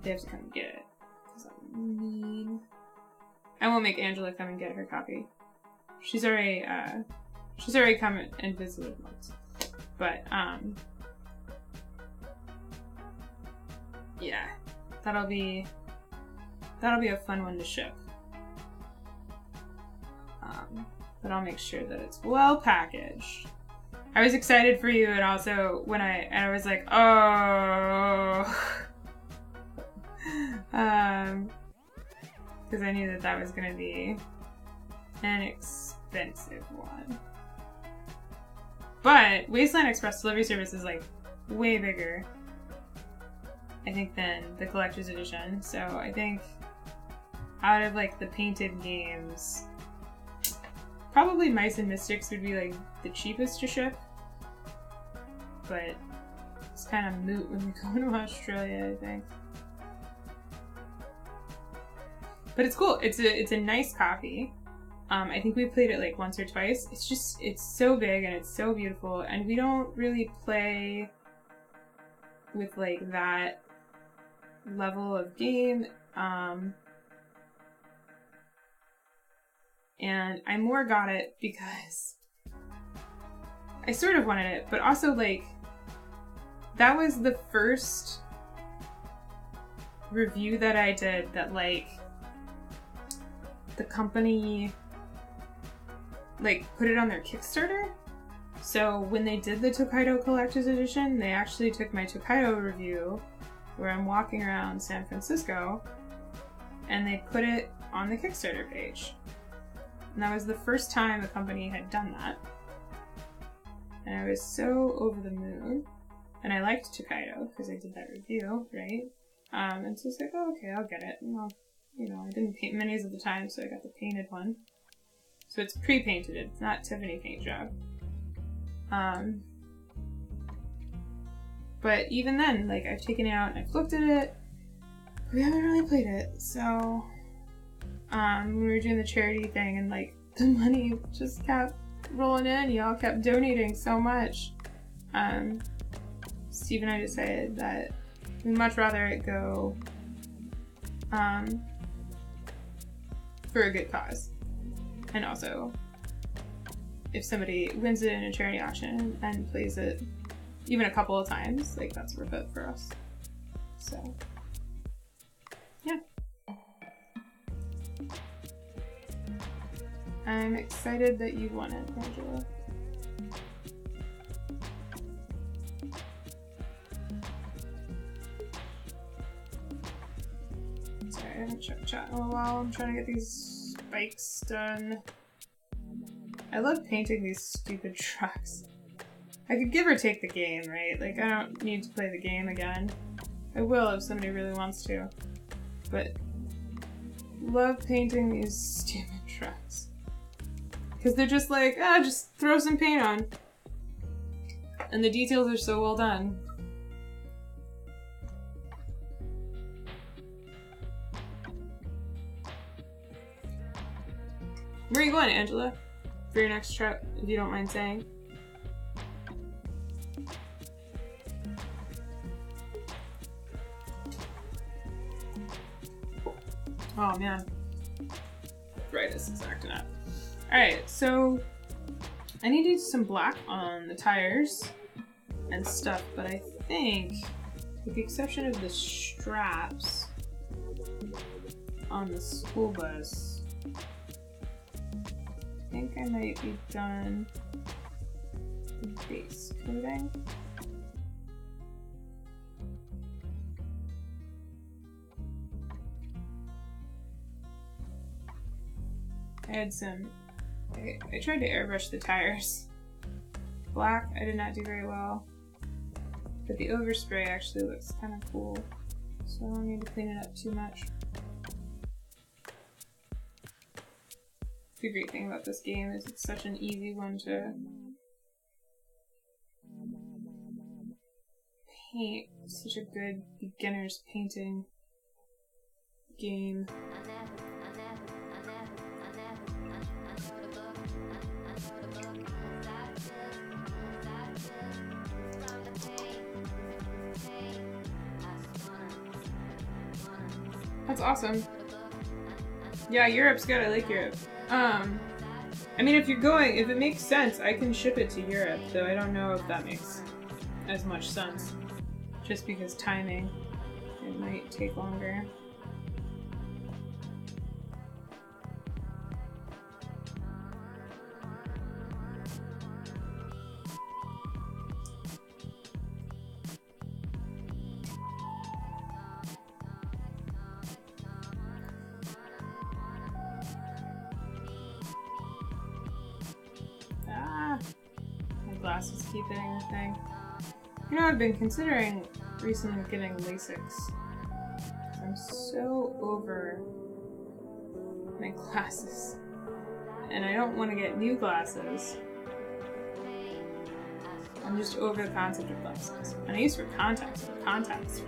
They have to come and get it. 'Cause I'm mean. I won't make Angela come and get her copy. She's already come and visited once. But yeah, that'll be a fun one to ship. But I'll make sure that it's well packaged. I was excited for you, and also when I was like, oh, because I knew that was gonna be an expensive one. But Wasteland Express delivery service is like way bigger I think, than the collector's edition. So I think out of like the painted games, probably Mice and Mystics would be like the cheapest to ship. But it's kind of moot when we go to Australia, I think. But it's cool. It's a nice copy. I think we played it like once or twice. It's so big and it's so beautiful, and we don't really play with like that level of game. And I more got it because I sort of wanted it, but also like that was the first review that I did that like the company like put it on their Kickstarter. So when they did the Tokaido Collector's Edition, they actually took my Tokaido review where I'm walking around San Francisco and they put it on the Kickstarter page. And that was the first time a company had done that. And I was so over the moon. And I liked Tokaido because I did that review, right? And so it's like, oh, okay, I'll get it. And I'll, you know, I didn't paint minis at the time, so I got the painted one. So it's pre-painted, it's not Tiffany paint job. But even then, like, I've taken it out and I've looked at it. We haven't really played it, so we were doing the charity thing and like the money just kept rolling in. Y'all kept donating so much. Steve and I decided that we'd much rather it go for a good cause. And also, if somebody wins it in a charity auction and plays it even a couple of times, like that's worth it for us. So, yeah. I'm excited that you won it, Angela. Sorry, I haven't checked chat in a while. I'm trying to get these spikes done. I love painting these stupid trucks. I could give or take the game, right? Like, I don't need to play the game again. I will if somebody really wants to. But love painting these stupid trucks. Because they're just like, just throw some paint on. And the details are so well done. Where are you going, Angela? For your next trip, if you don't mind saying. Oh man. Arthritis is acting up. Alright, so I need to do some black on the tires and stuff, but I think, with the exception of the straps on the school bus, I think I might be done the base coating. I tried to airbrush the tires. Black, I did not do very well. But the overspray actually looks kind of cool. So I don't need to clean it up too much. The great thing about this game is it's such an easy one to paint. It's such a good beginner's painting game. That's awesome. Yeah, Europe's good. I like Europe. I mean, if it makes sense, I can ship it to Europe, though I don't know if that makes as much sense. Just because timing, it might take longer. My glasses keep hitting the thing. You know, I've been considering recently getting LASIK. I'm so over my glasses. And I don't want to get new glasses. I'm just over the concept of glasses. And I used to wear contacts. I wore contacts for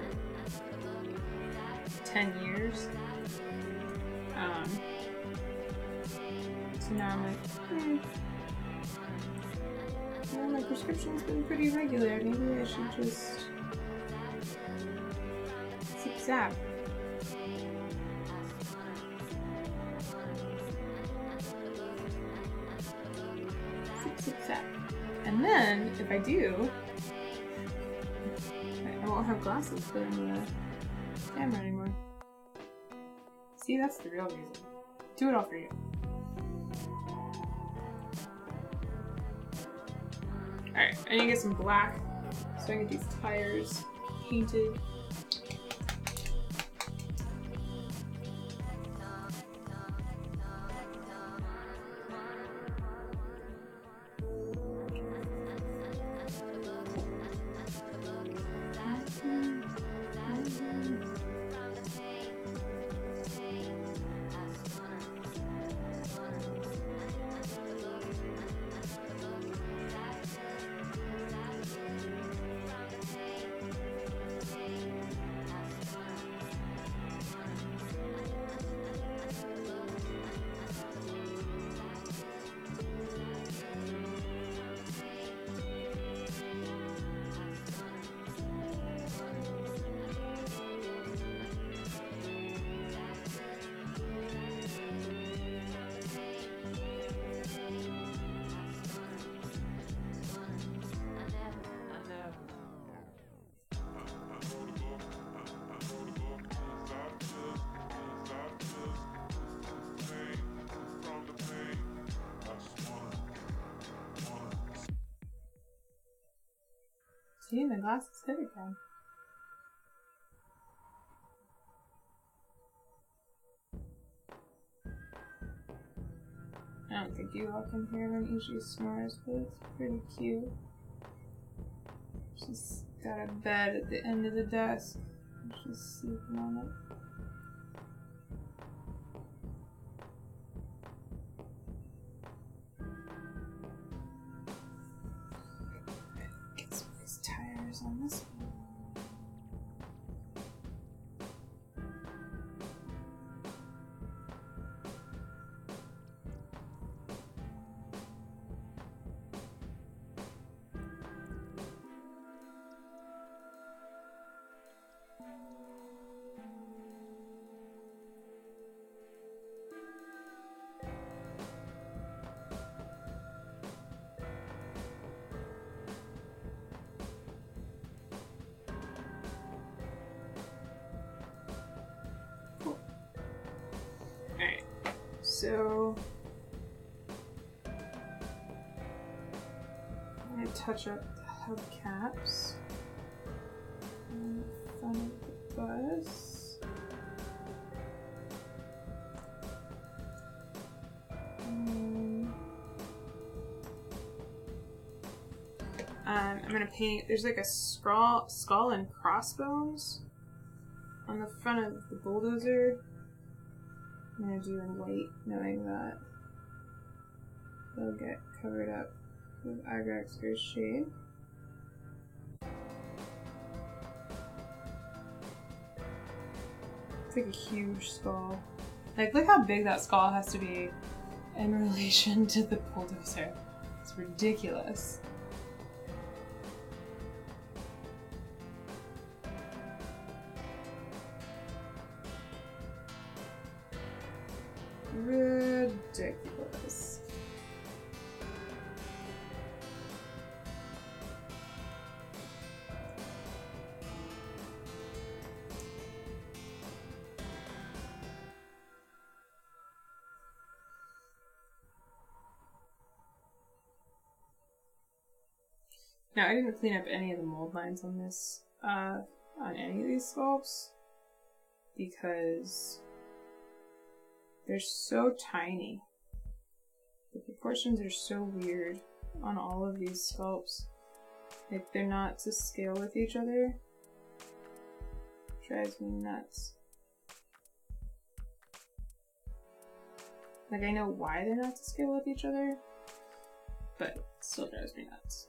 10 years. So now I'm like, well, my prescription's been pretty regular. Maybe I should just zip-zap. Zip-zap. And then, if I do, I won't have glasses for the camera anymore. See, that's the real reason. Do it all for you. Alright, I need to get some black so I can get these tires painted. See, my glasses hit again. I don't think you all can hear when Ishi snores, but it's pretty cute. She's got a bed at the end of the desk. She's sleeping on it. Get some of these tires on this one. So I'm going to touch up the hubcaps on the front of the bus. I'm going to paint, there's like a skull and crossbones on the front of the bulldozer. I'm going to do in white, knowing that they'll get covered up with Agrax's shade. It's like a huge skull. Like, look how big that skull has to be in relation to the bulldozer. It's ridiculous. Ridiculous. Now, I didn't clean up any of the mold lines on this, on any of these sculpts, because they're so tiny. The proportions are so weird on all of these sculpts. Like, they're not to scale with each other. drives me nuts. Like, I know why they're not to scale with each other, but it still drives me nuts.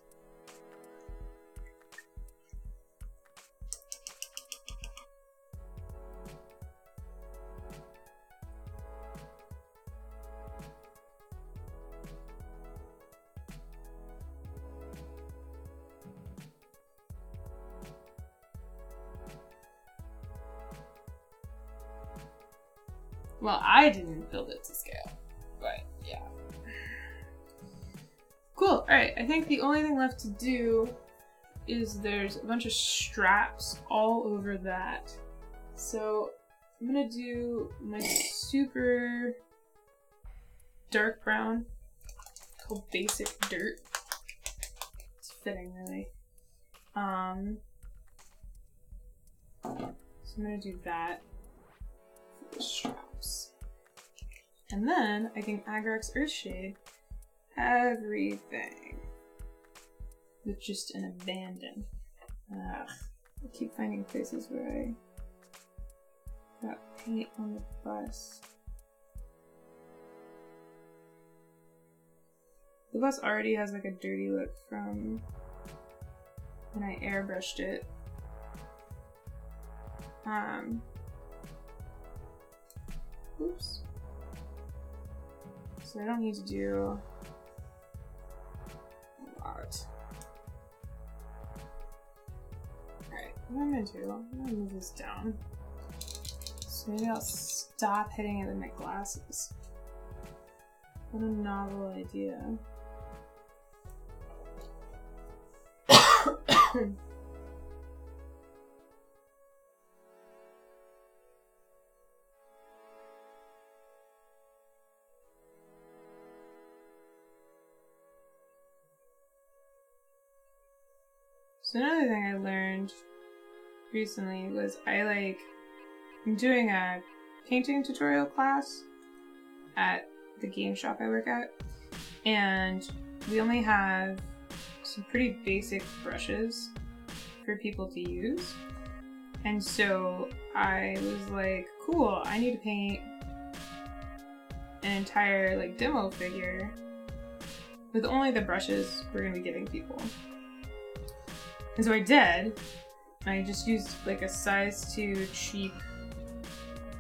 Well, I didn't build it to scale, but yeah. Cool, alright, I think the only thing left to do is there's a bunch of straps all over that. So I'm gonna do my super dark brown called Basic Dirt. It's fitting, really. So I'm gonna do that for the straps. And then I can Agrax Earthshade everything with just an abandon. I keep finding places where I got paint on the bus. The bus already has like a dirty look from when I airbrushed it. Oops. So I don't need to do a lot. Alright, what I'm gonna do, I'm gonna move this down. So maybe I'll stop hitting it with my glasses. What a novel idea. So another thing I learned recently was I'm doing a painting tutorial class at the game shop I work at, and we only have some pretty basic brushes for people to use. And so I was like, cool, I need to paint an entire like demo figure with only the brushes we're gonna be giving people. And so I did. I just used like a size 2 cheap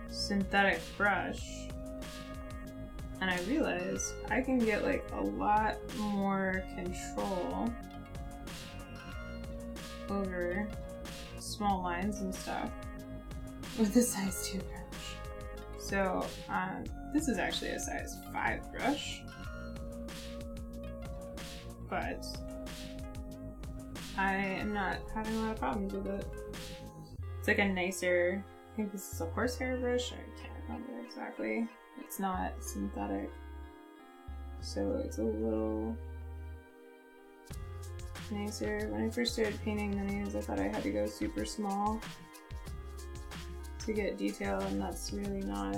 synthetic brush, and I realized I can get like a lot more control over small lines and stuff with a size 2 brush. So this is actually a size 5 brush, but I am not having a lot of problems with it. It's like a nicer, I think this is a horsehair brush, I can't remember exactly. It's not synthetic, so it's a little nicer. When I first started painting minis, I thought I had to go super small to get detail, and that's really not,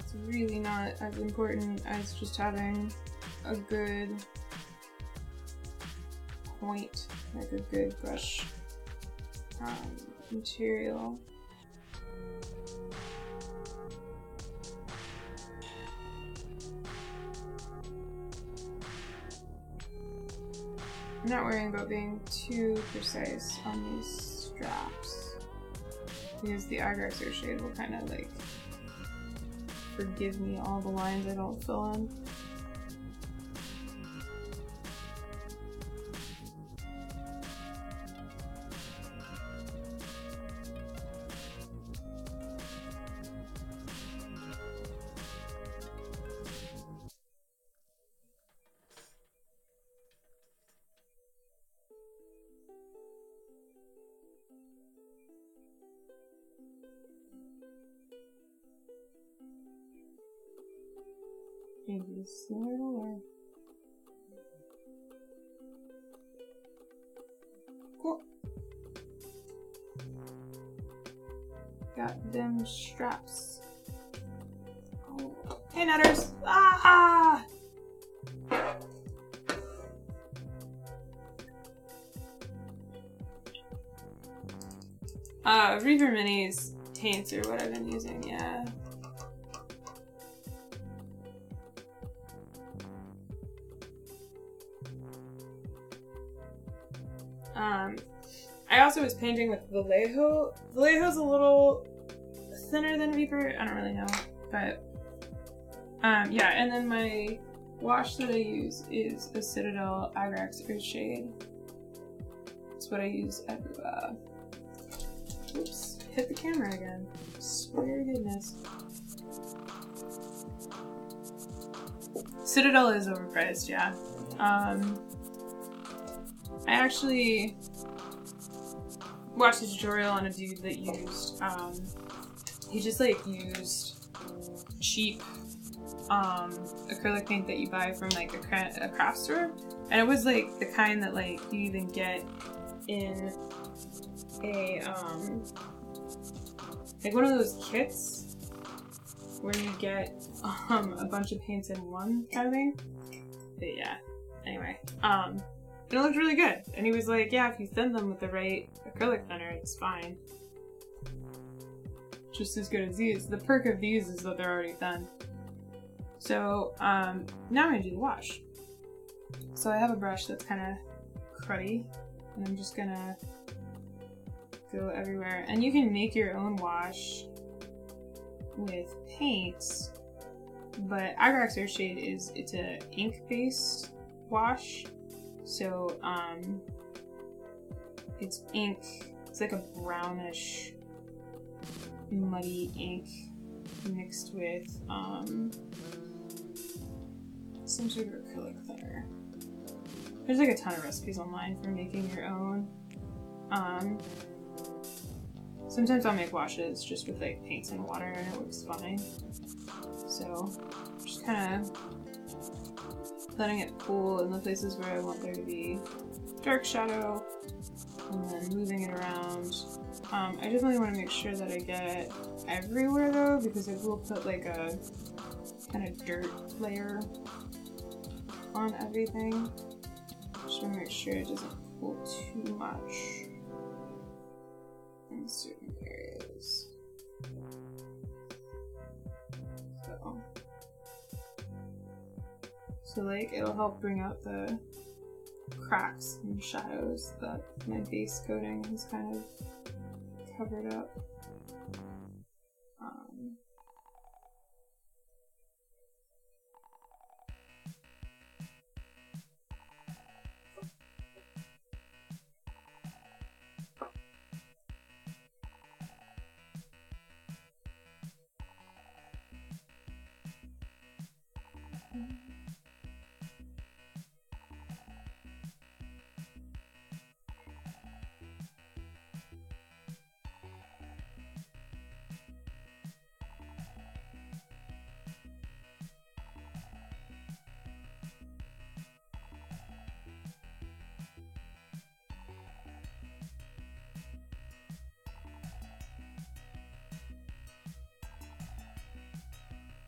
it's really not as important as just having a good point, like a good brush material. I'm not worrying about being too precise on these straps, because the Agrax Earthshade will kind of like forgive me all the lines I don't fill in. Maybe snare it away. Cool. Got them straps. Oh. Hey, Nutters! Ah! Reaper Minis paints are what I've been using, yeah. I also was painting with Vallejo. Vallejo's a little thinner than Reaper, I don't really know, but yeah, and then my wash that I use is a Citadel Agrax Earthshade. That's what I use at oops, hit the camera again. Swear to goodness. Citadel is overpriced, yeah. I actually watched a tutorial on a dude that used, he just like used cheap acrylic paint that you buy from like a craft store, and it was like the kind that like you even get in a like one of those kits where you get a bunch of paints in one kind of thing. But yeah, anyway, it looked really good, and he was like, yeah, if you thin them with the right acrylic thinner, it's fine. Just as good as these. The perk of these is that they're already thin. So, now I'm gonna do the wash. So I have a brush that's kind of cruddy, and I'm just gonna go everywhere. And you can make your own wash with paints, but Agrax Earthshade it's a ink-based wash. So, it's ink, it's like a brownish, muddy ink mixed with, some sort of acrylic thinner. There's like a ton of recipes online for making your own. Sometimes I'll make washes just with like paints and water and it works fine. So, just kind of letting it cool in the places where I want there to be dark shadow, and then moving it around. I definitely want to make sure that I get it everywhere though, because I will put like a kind of dirt layer on everything. Just want to make sure it doesn't pull too much in certain areas. So like it'll help bring out the cracks and shadows that my base coating has kind of covered up.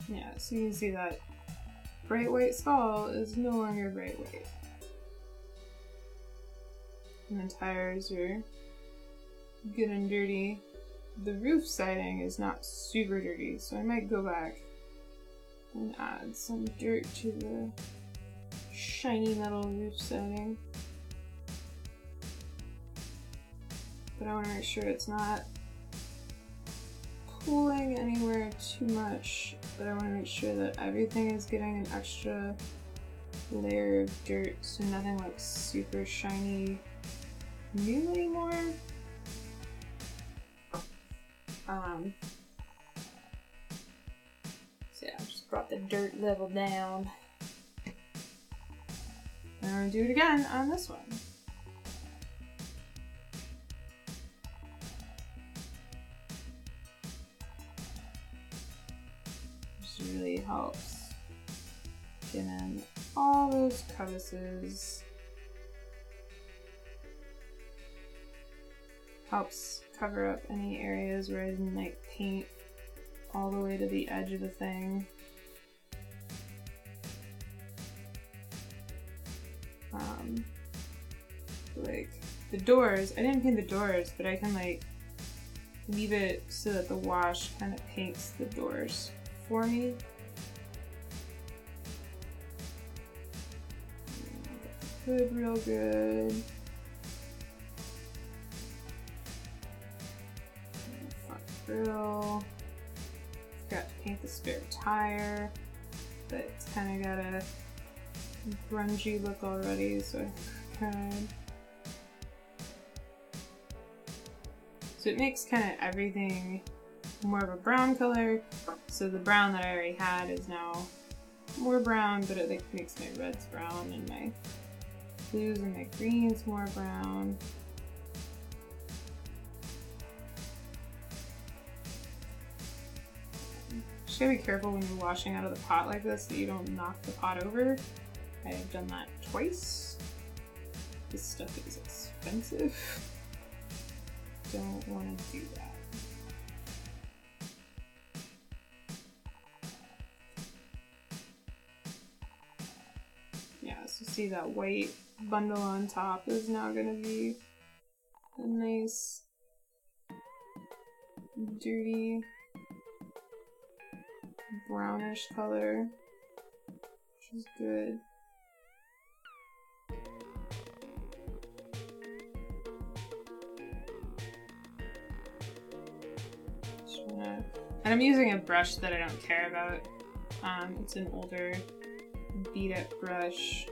Yeah, so you can see that bright white skull is no longer bright white. And the tires are good and dirty. The roof siding is not super dirty, so I might go back and add some dirt to the shiny metal roof siding. But I want to make sure it's not pooling anywhere too much, but I want to make sure that everything is getting an extra layer of dirt, so nothing looks super shiny new anymore. So yeah, I just brought the dirt level down. And I'm gonna do it again on this one. Really helps get in all those crevices. Helps cover up any areas where I didn't like paint all the way to the edge of the thing. Like the doors, I didn't paint the doors, but I can like leave it so that the wash kind of paints the doors for me. Good, real good. Front grill. Forgot to paint the spare tire, but it's kind of got a grungy look already, so so it makes kind of everything more of a brown color. So the brown that I already had is now more brown, but it like makes my reds brown and my blues and my greens more brown. Just gotta be careful when you're washing out of the pot like this that you don't knock the pot over. I have done that twice. This stuff is expensive. Don't want to do that. Yeah, so see that white bundle on top is now going to be a nice dirty brownish color, which is good. And I'm using a brush that I don't care about. It's an older beat-up brush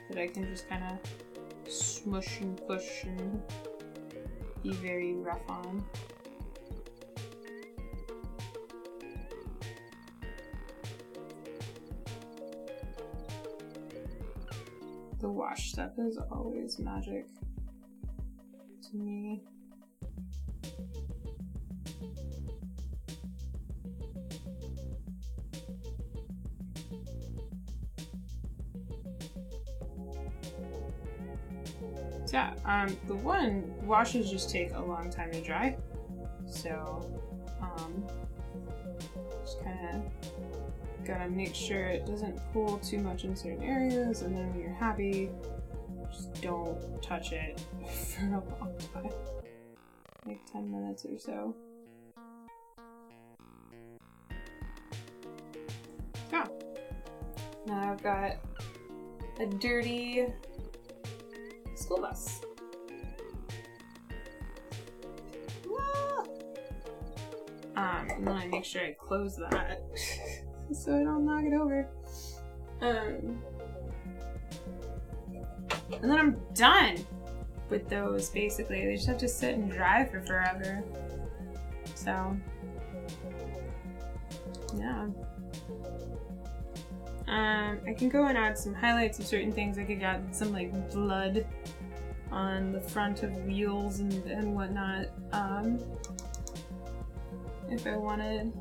that I can just kind of smush and push and be very rough on. The wash step is always magic to me. So yeah, the washes just take a long time to dry, so just kind of gotta make sure it doesn't pull too much in certain areas, and then when you're happy, just don't touch it for a long time, like 10 minutes or so. Yeah. Now I've got a dirty school bus. And then I make sure I close that so I don't knock it over. And then I'm done with those, basically. They just have to sit and dry for forever. So, yeah. I can go and add some highlights of certain things. I could add some like blood on the front of wheels and whatnot, if I wanted.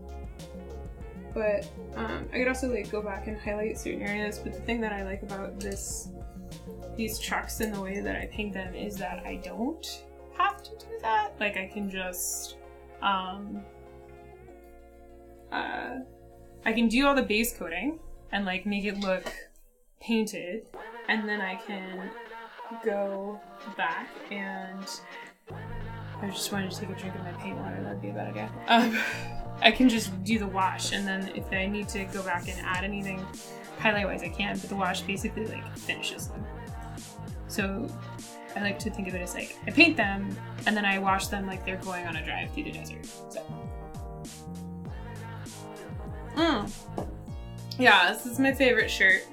But I could also like go back and highlight certain areas. But the thing that I like about these trucks and the way that I paint them is that I don't have to do that. Like I can just I can do all the base coating and like make it look painted, and then I can go back and I just wanted to take a drink of my paint water, that'd be a bad idea. I can just do the wash, and then if I need to go back and add anything highlight wise I can, but the wash basically like finishes them. So I like to think of it as like I paint them and then I wash them like they're going on a drive through the desert. So yeah, this is my favorite shirt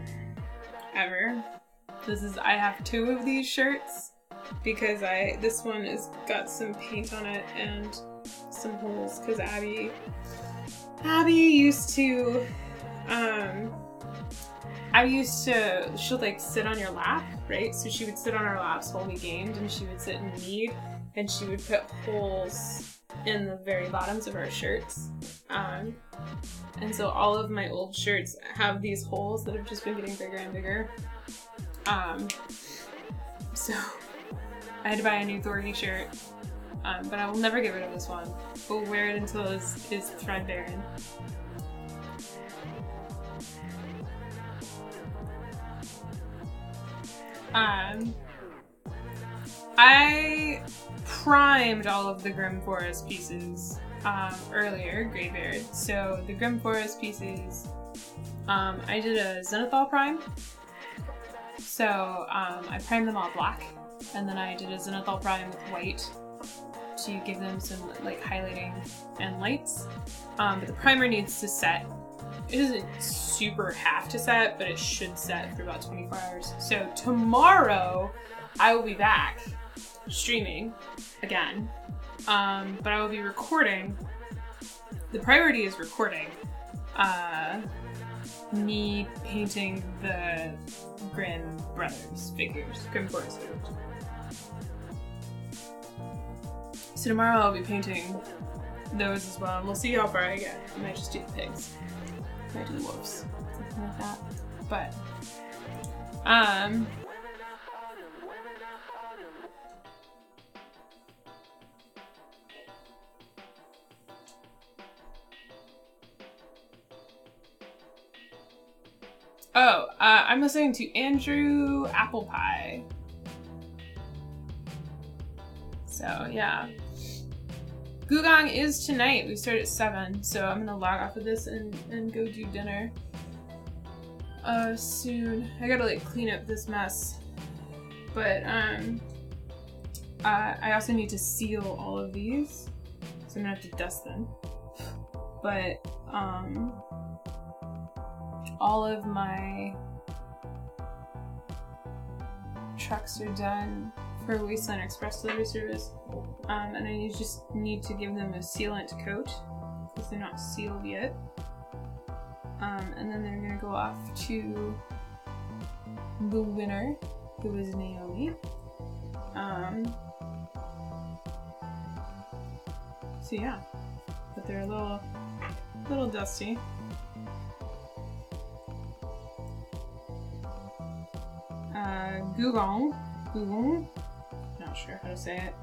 ever. I have 2 of these shirts because this one has got some paint on it and some holes because Abby used to she'll like sit on your lap, right? So she would sit on our laps while we gamed, and she would sit and read, and she would put holes in the very bottoms of our shirts. And so all of my old shirts have these holes that have just been getting bigger and bigger. So I had to buy a new Thorny shirt, but I will never get rid of this one. We'll wear it until it's threadbare. I primed all of the Grimm Forest pieces earlier, Graybeard. So the Grimm Forest pieces, I did a zenithal prime. So I primed them all black, and then I did a zenithal prime with white to give them some like highlighting and lights. But the primer needs to set. It doesn't super have to set, but it should set for about 24 hours. So tomorrow I will be back streaming again, but I will be recording. The priority is recording me painting the Grimm brothers figures, Grimm Forest figures. So tomorrow I'll be painting those as well. We'll see how far I get. I might just do the pigs. I might do the wolves. Something like that. But I'm listening to Andrew Apple Pie. So yeah. Gugong is tonight. We start at 7, so I'm gonna log off of this and go do dinner soon. I gotta like clean up this mess. But I also need to seal all of these. So I'm gonna have to dust them. But all of my trucks are done for Wasteland Express delivery service, and I just need to give them a sealant coat because they're not sealed yet, and then they're gonna go off to the winner, who is Naomi. So yeah, but they're a little dusty. Gugong, not sure how to say it,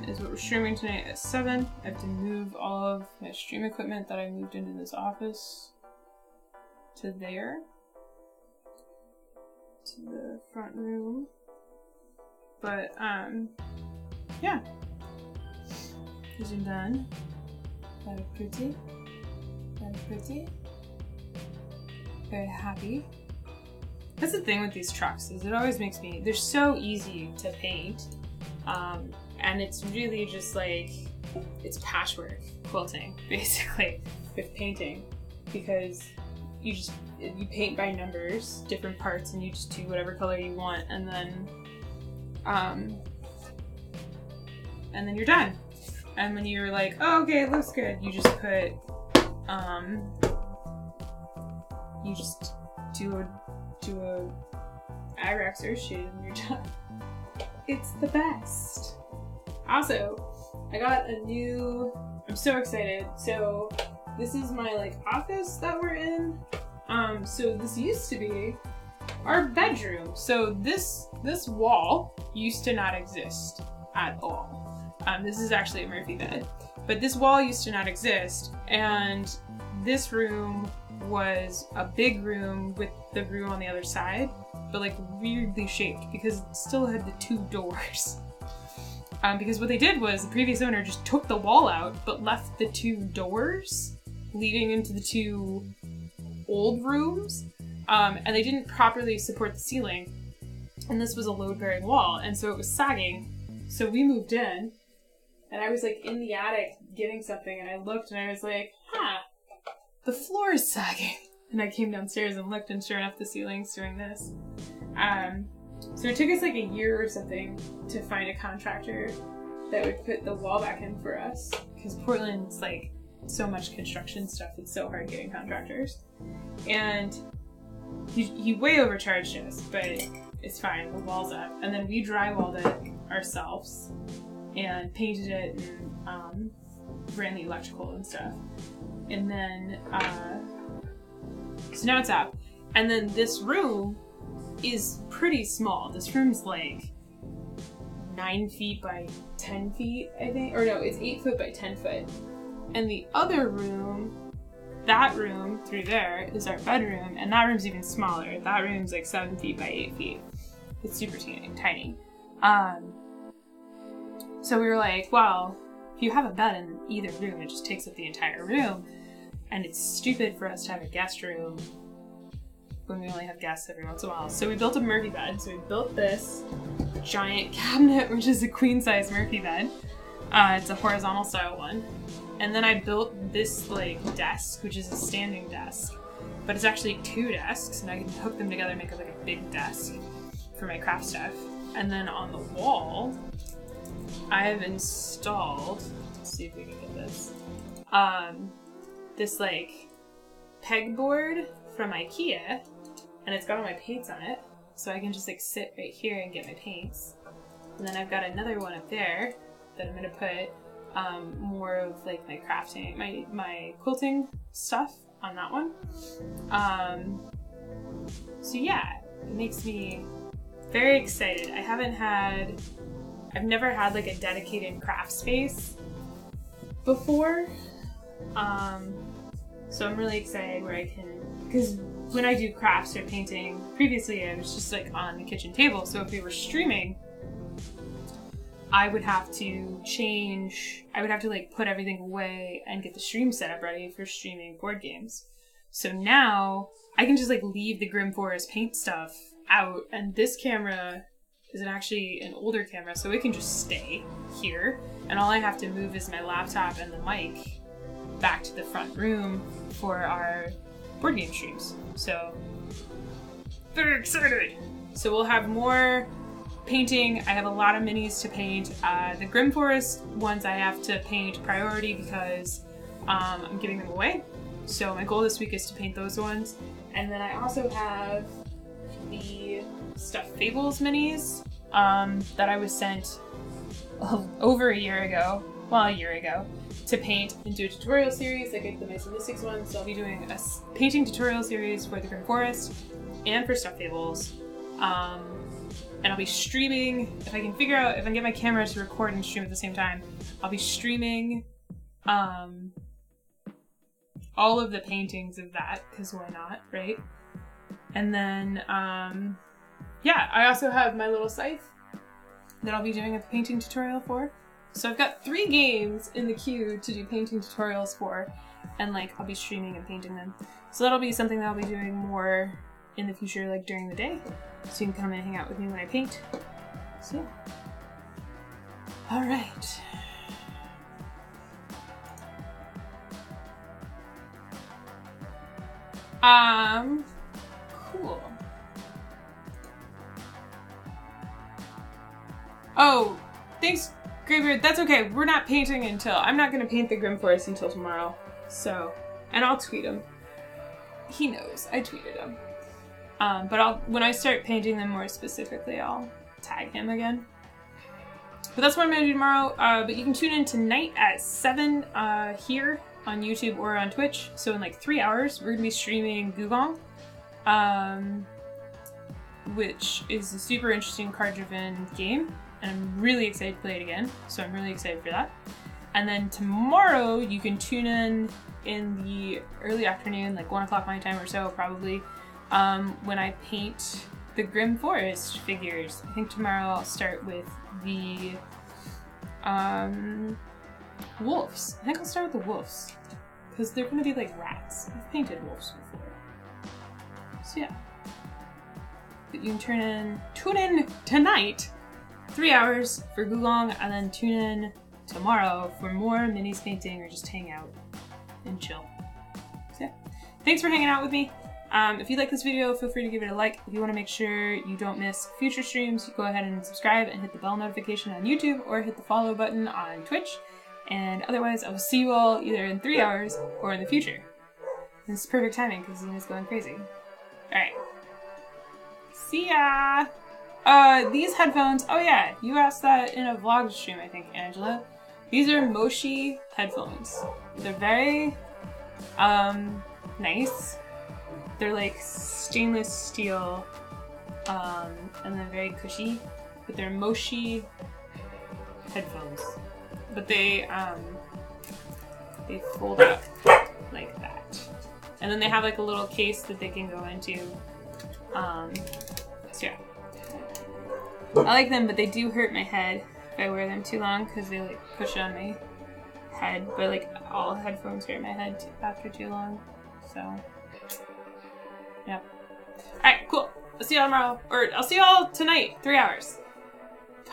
is what we're streaming tonight at 7. I have to move all of my stream equipment that I moved into this office to there, to the front room. But yeah, these are done. Very pretty, very pretty, very happy. That's the thing with these trucks, is it always makes me, they're so easy to paint, and it's really just like, it's patchwork quilting, basically, with painting, because you paint by numbers, different parts, and you just do whatever color you want, and then you're done. And when you're like, oh, okay, it looks good, you just put, you just do a Agrax Earthshade and you're done. It's the best. Also, I got a new, I'm so excited. So this is my like office that we're in. So this used to be our bedroom. So this wall used to not exist at all. This is actually a Murphy bed, but this wall used to not exist, and this room was a big room with the room on the other side, but like weirdly shaped because it still had the 2 doors. Because what they did was the previous owner just took the wall out but left the 2 doors leading into the 2 old rooms, and they didn't properly support the ceiling, and this was a load-bearing wall, and so it was sagging. So we moved in, and I was like in the attic getting something, and I looked and I was like, huh, the floor is sagging. And I came downstairs and looked, and sure enough, the ceiling's doing this. So it took us like a year or something to find a contractor that would put the wall back in for us, because Portland's like so much construction stuff, it's so hard getting contractors. And he way overcharged us, but it's fine, the wall's up. And then we drywalled it ourselves and painted it and ran the electrical and stuff. And then, so now it's up. And then this room is pretty small. This room's like 9 feet by 10 feet, I think. Or no, it's 8 foot by 10 foot. And the other room, that room through there is our bedroom, and that room's even smaller. That room's like 7 feet by 8 feet. It's super tiny. So we were like, well, if you have a bed in either room, it just takes up the entire room. And it's stupid for us to have a guest room when we only have guests every once in a while. So we built a Murphy bed. So we built this giant cabinet, which is a queen-size Murphy bed. It's a horizontal style one. And then I built this like desk, which is a standing desk. But it's actually 2 desks, and I can hook them together and make it like a big desk for my craft stuff. And then on the wall, I have installed, let's see if we can get this, this like pegboard from IKEA, and it's got all my paints on it, so I can just like sit right here and get my paints. And then I've got another one up there that I'm gonna put more of like my crafting, my quilting stuff on that one. So yeah, it makes me very excited. I've never had like a dedicated craft space before. So I'm really excited where I can, because when I do crafts or painting, previously I was just like on the kitchen table. So if we were streaming, I would have to like put everything away and get the stream setup ready for streaming board games. So now I can just like leave the Grimm Forest paint stuff out, and this camera is actually an older camera, so it can just stay here, and all I have to move is my laptop and the mic back to the front room for our board game streams. So very excited. So we'll have more painting. I have a lot of minis to paint. The Grimm Forest ones I have to paint priority because I'm giving them away. So my goal this week is to paint those ones. And then I also have the Stuffed Fables minis that I was sent over a year ago, to paint and do a tutorial series. Like I did the Mice and Mystics one, so I'll be doing a painting tutorial series for the Grimm Forest and for Stuffed Fables. And I'll be streaming, if I can get my camera to record and stream at the same time, I'll be streaming all of the paintings of that, because why not, right? And then, yeah, I also have my little scythe that I'll be doing a painting tutorial for. So I've got 3 games in the queue to do painting tutorials for, and like I'll be streaming and painting them. So that'll be something that I'll be doing more in the future, like during the day. So you can come and hang out with me when I paint. So yeah. All right. Cool. Oh, thanks, Graveyard. That's okay. We're not painting I'm not gonna paint the Grimm Forest until tomorrow. So, and I'll tweet him. He knows. I tweeted him. But when I start painting them more specifically, I'll tag him again. But that's what I'm gonna do tomorrow. But you can tune in tonight at 7 here on YouTube or on Twitch. So in like 3 hours, we're gonna be streaming Gugong, which is a super interesting card-driven game, and I'm really excited to play it again. So I'm really excited for that. And then tomorrow, you can tune in the early afternoon, like 1 o'clock my time or so, probably, when I paint the Grimm Forest figures. I think tomorrow I'll start with the wolves. I think I'll start with the wolves, because they're going to be like rats. I've painted wolves before. So yeah. But you can tune in tonight, 3 hours for Gulong, and then tune in tomorrow for more minis painting or just hang out and chill. So yeah. Thanks for hanging out with me. If you like this video, feel free to give it a like. If you want to make sure you don't miss future streams, you go ahead and subscribe and hit the bell notification on YouTube, or hit the follow button on Twitch. And otherwise, I will see you all either in 3 hours or in the future. And it's perfect timing because Zena's going crazy. Alright. See ya! These headphones, oh yeah, you asked that in a vlog stream, I think, Angela. These are Moshi headphones. They're very, nice. They're like stainless steel, and they're very cushy, but they're Moshi headphones. But they fold up like that. And then they have like a little case that they can go into. So yeah. I like them, but they do hurt my head if I wear them too long because they like push on my head. But like all headphones hurt my head after too long. So, yeah. Alright, cool. I'll see y'all tomorrow. Or I'll see y'all tonight. 3 hours.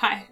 Bye.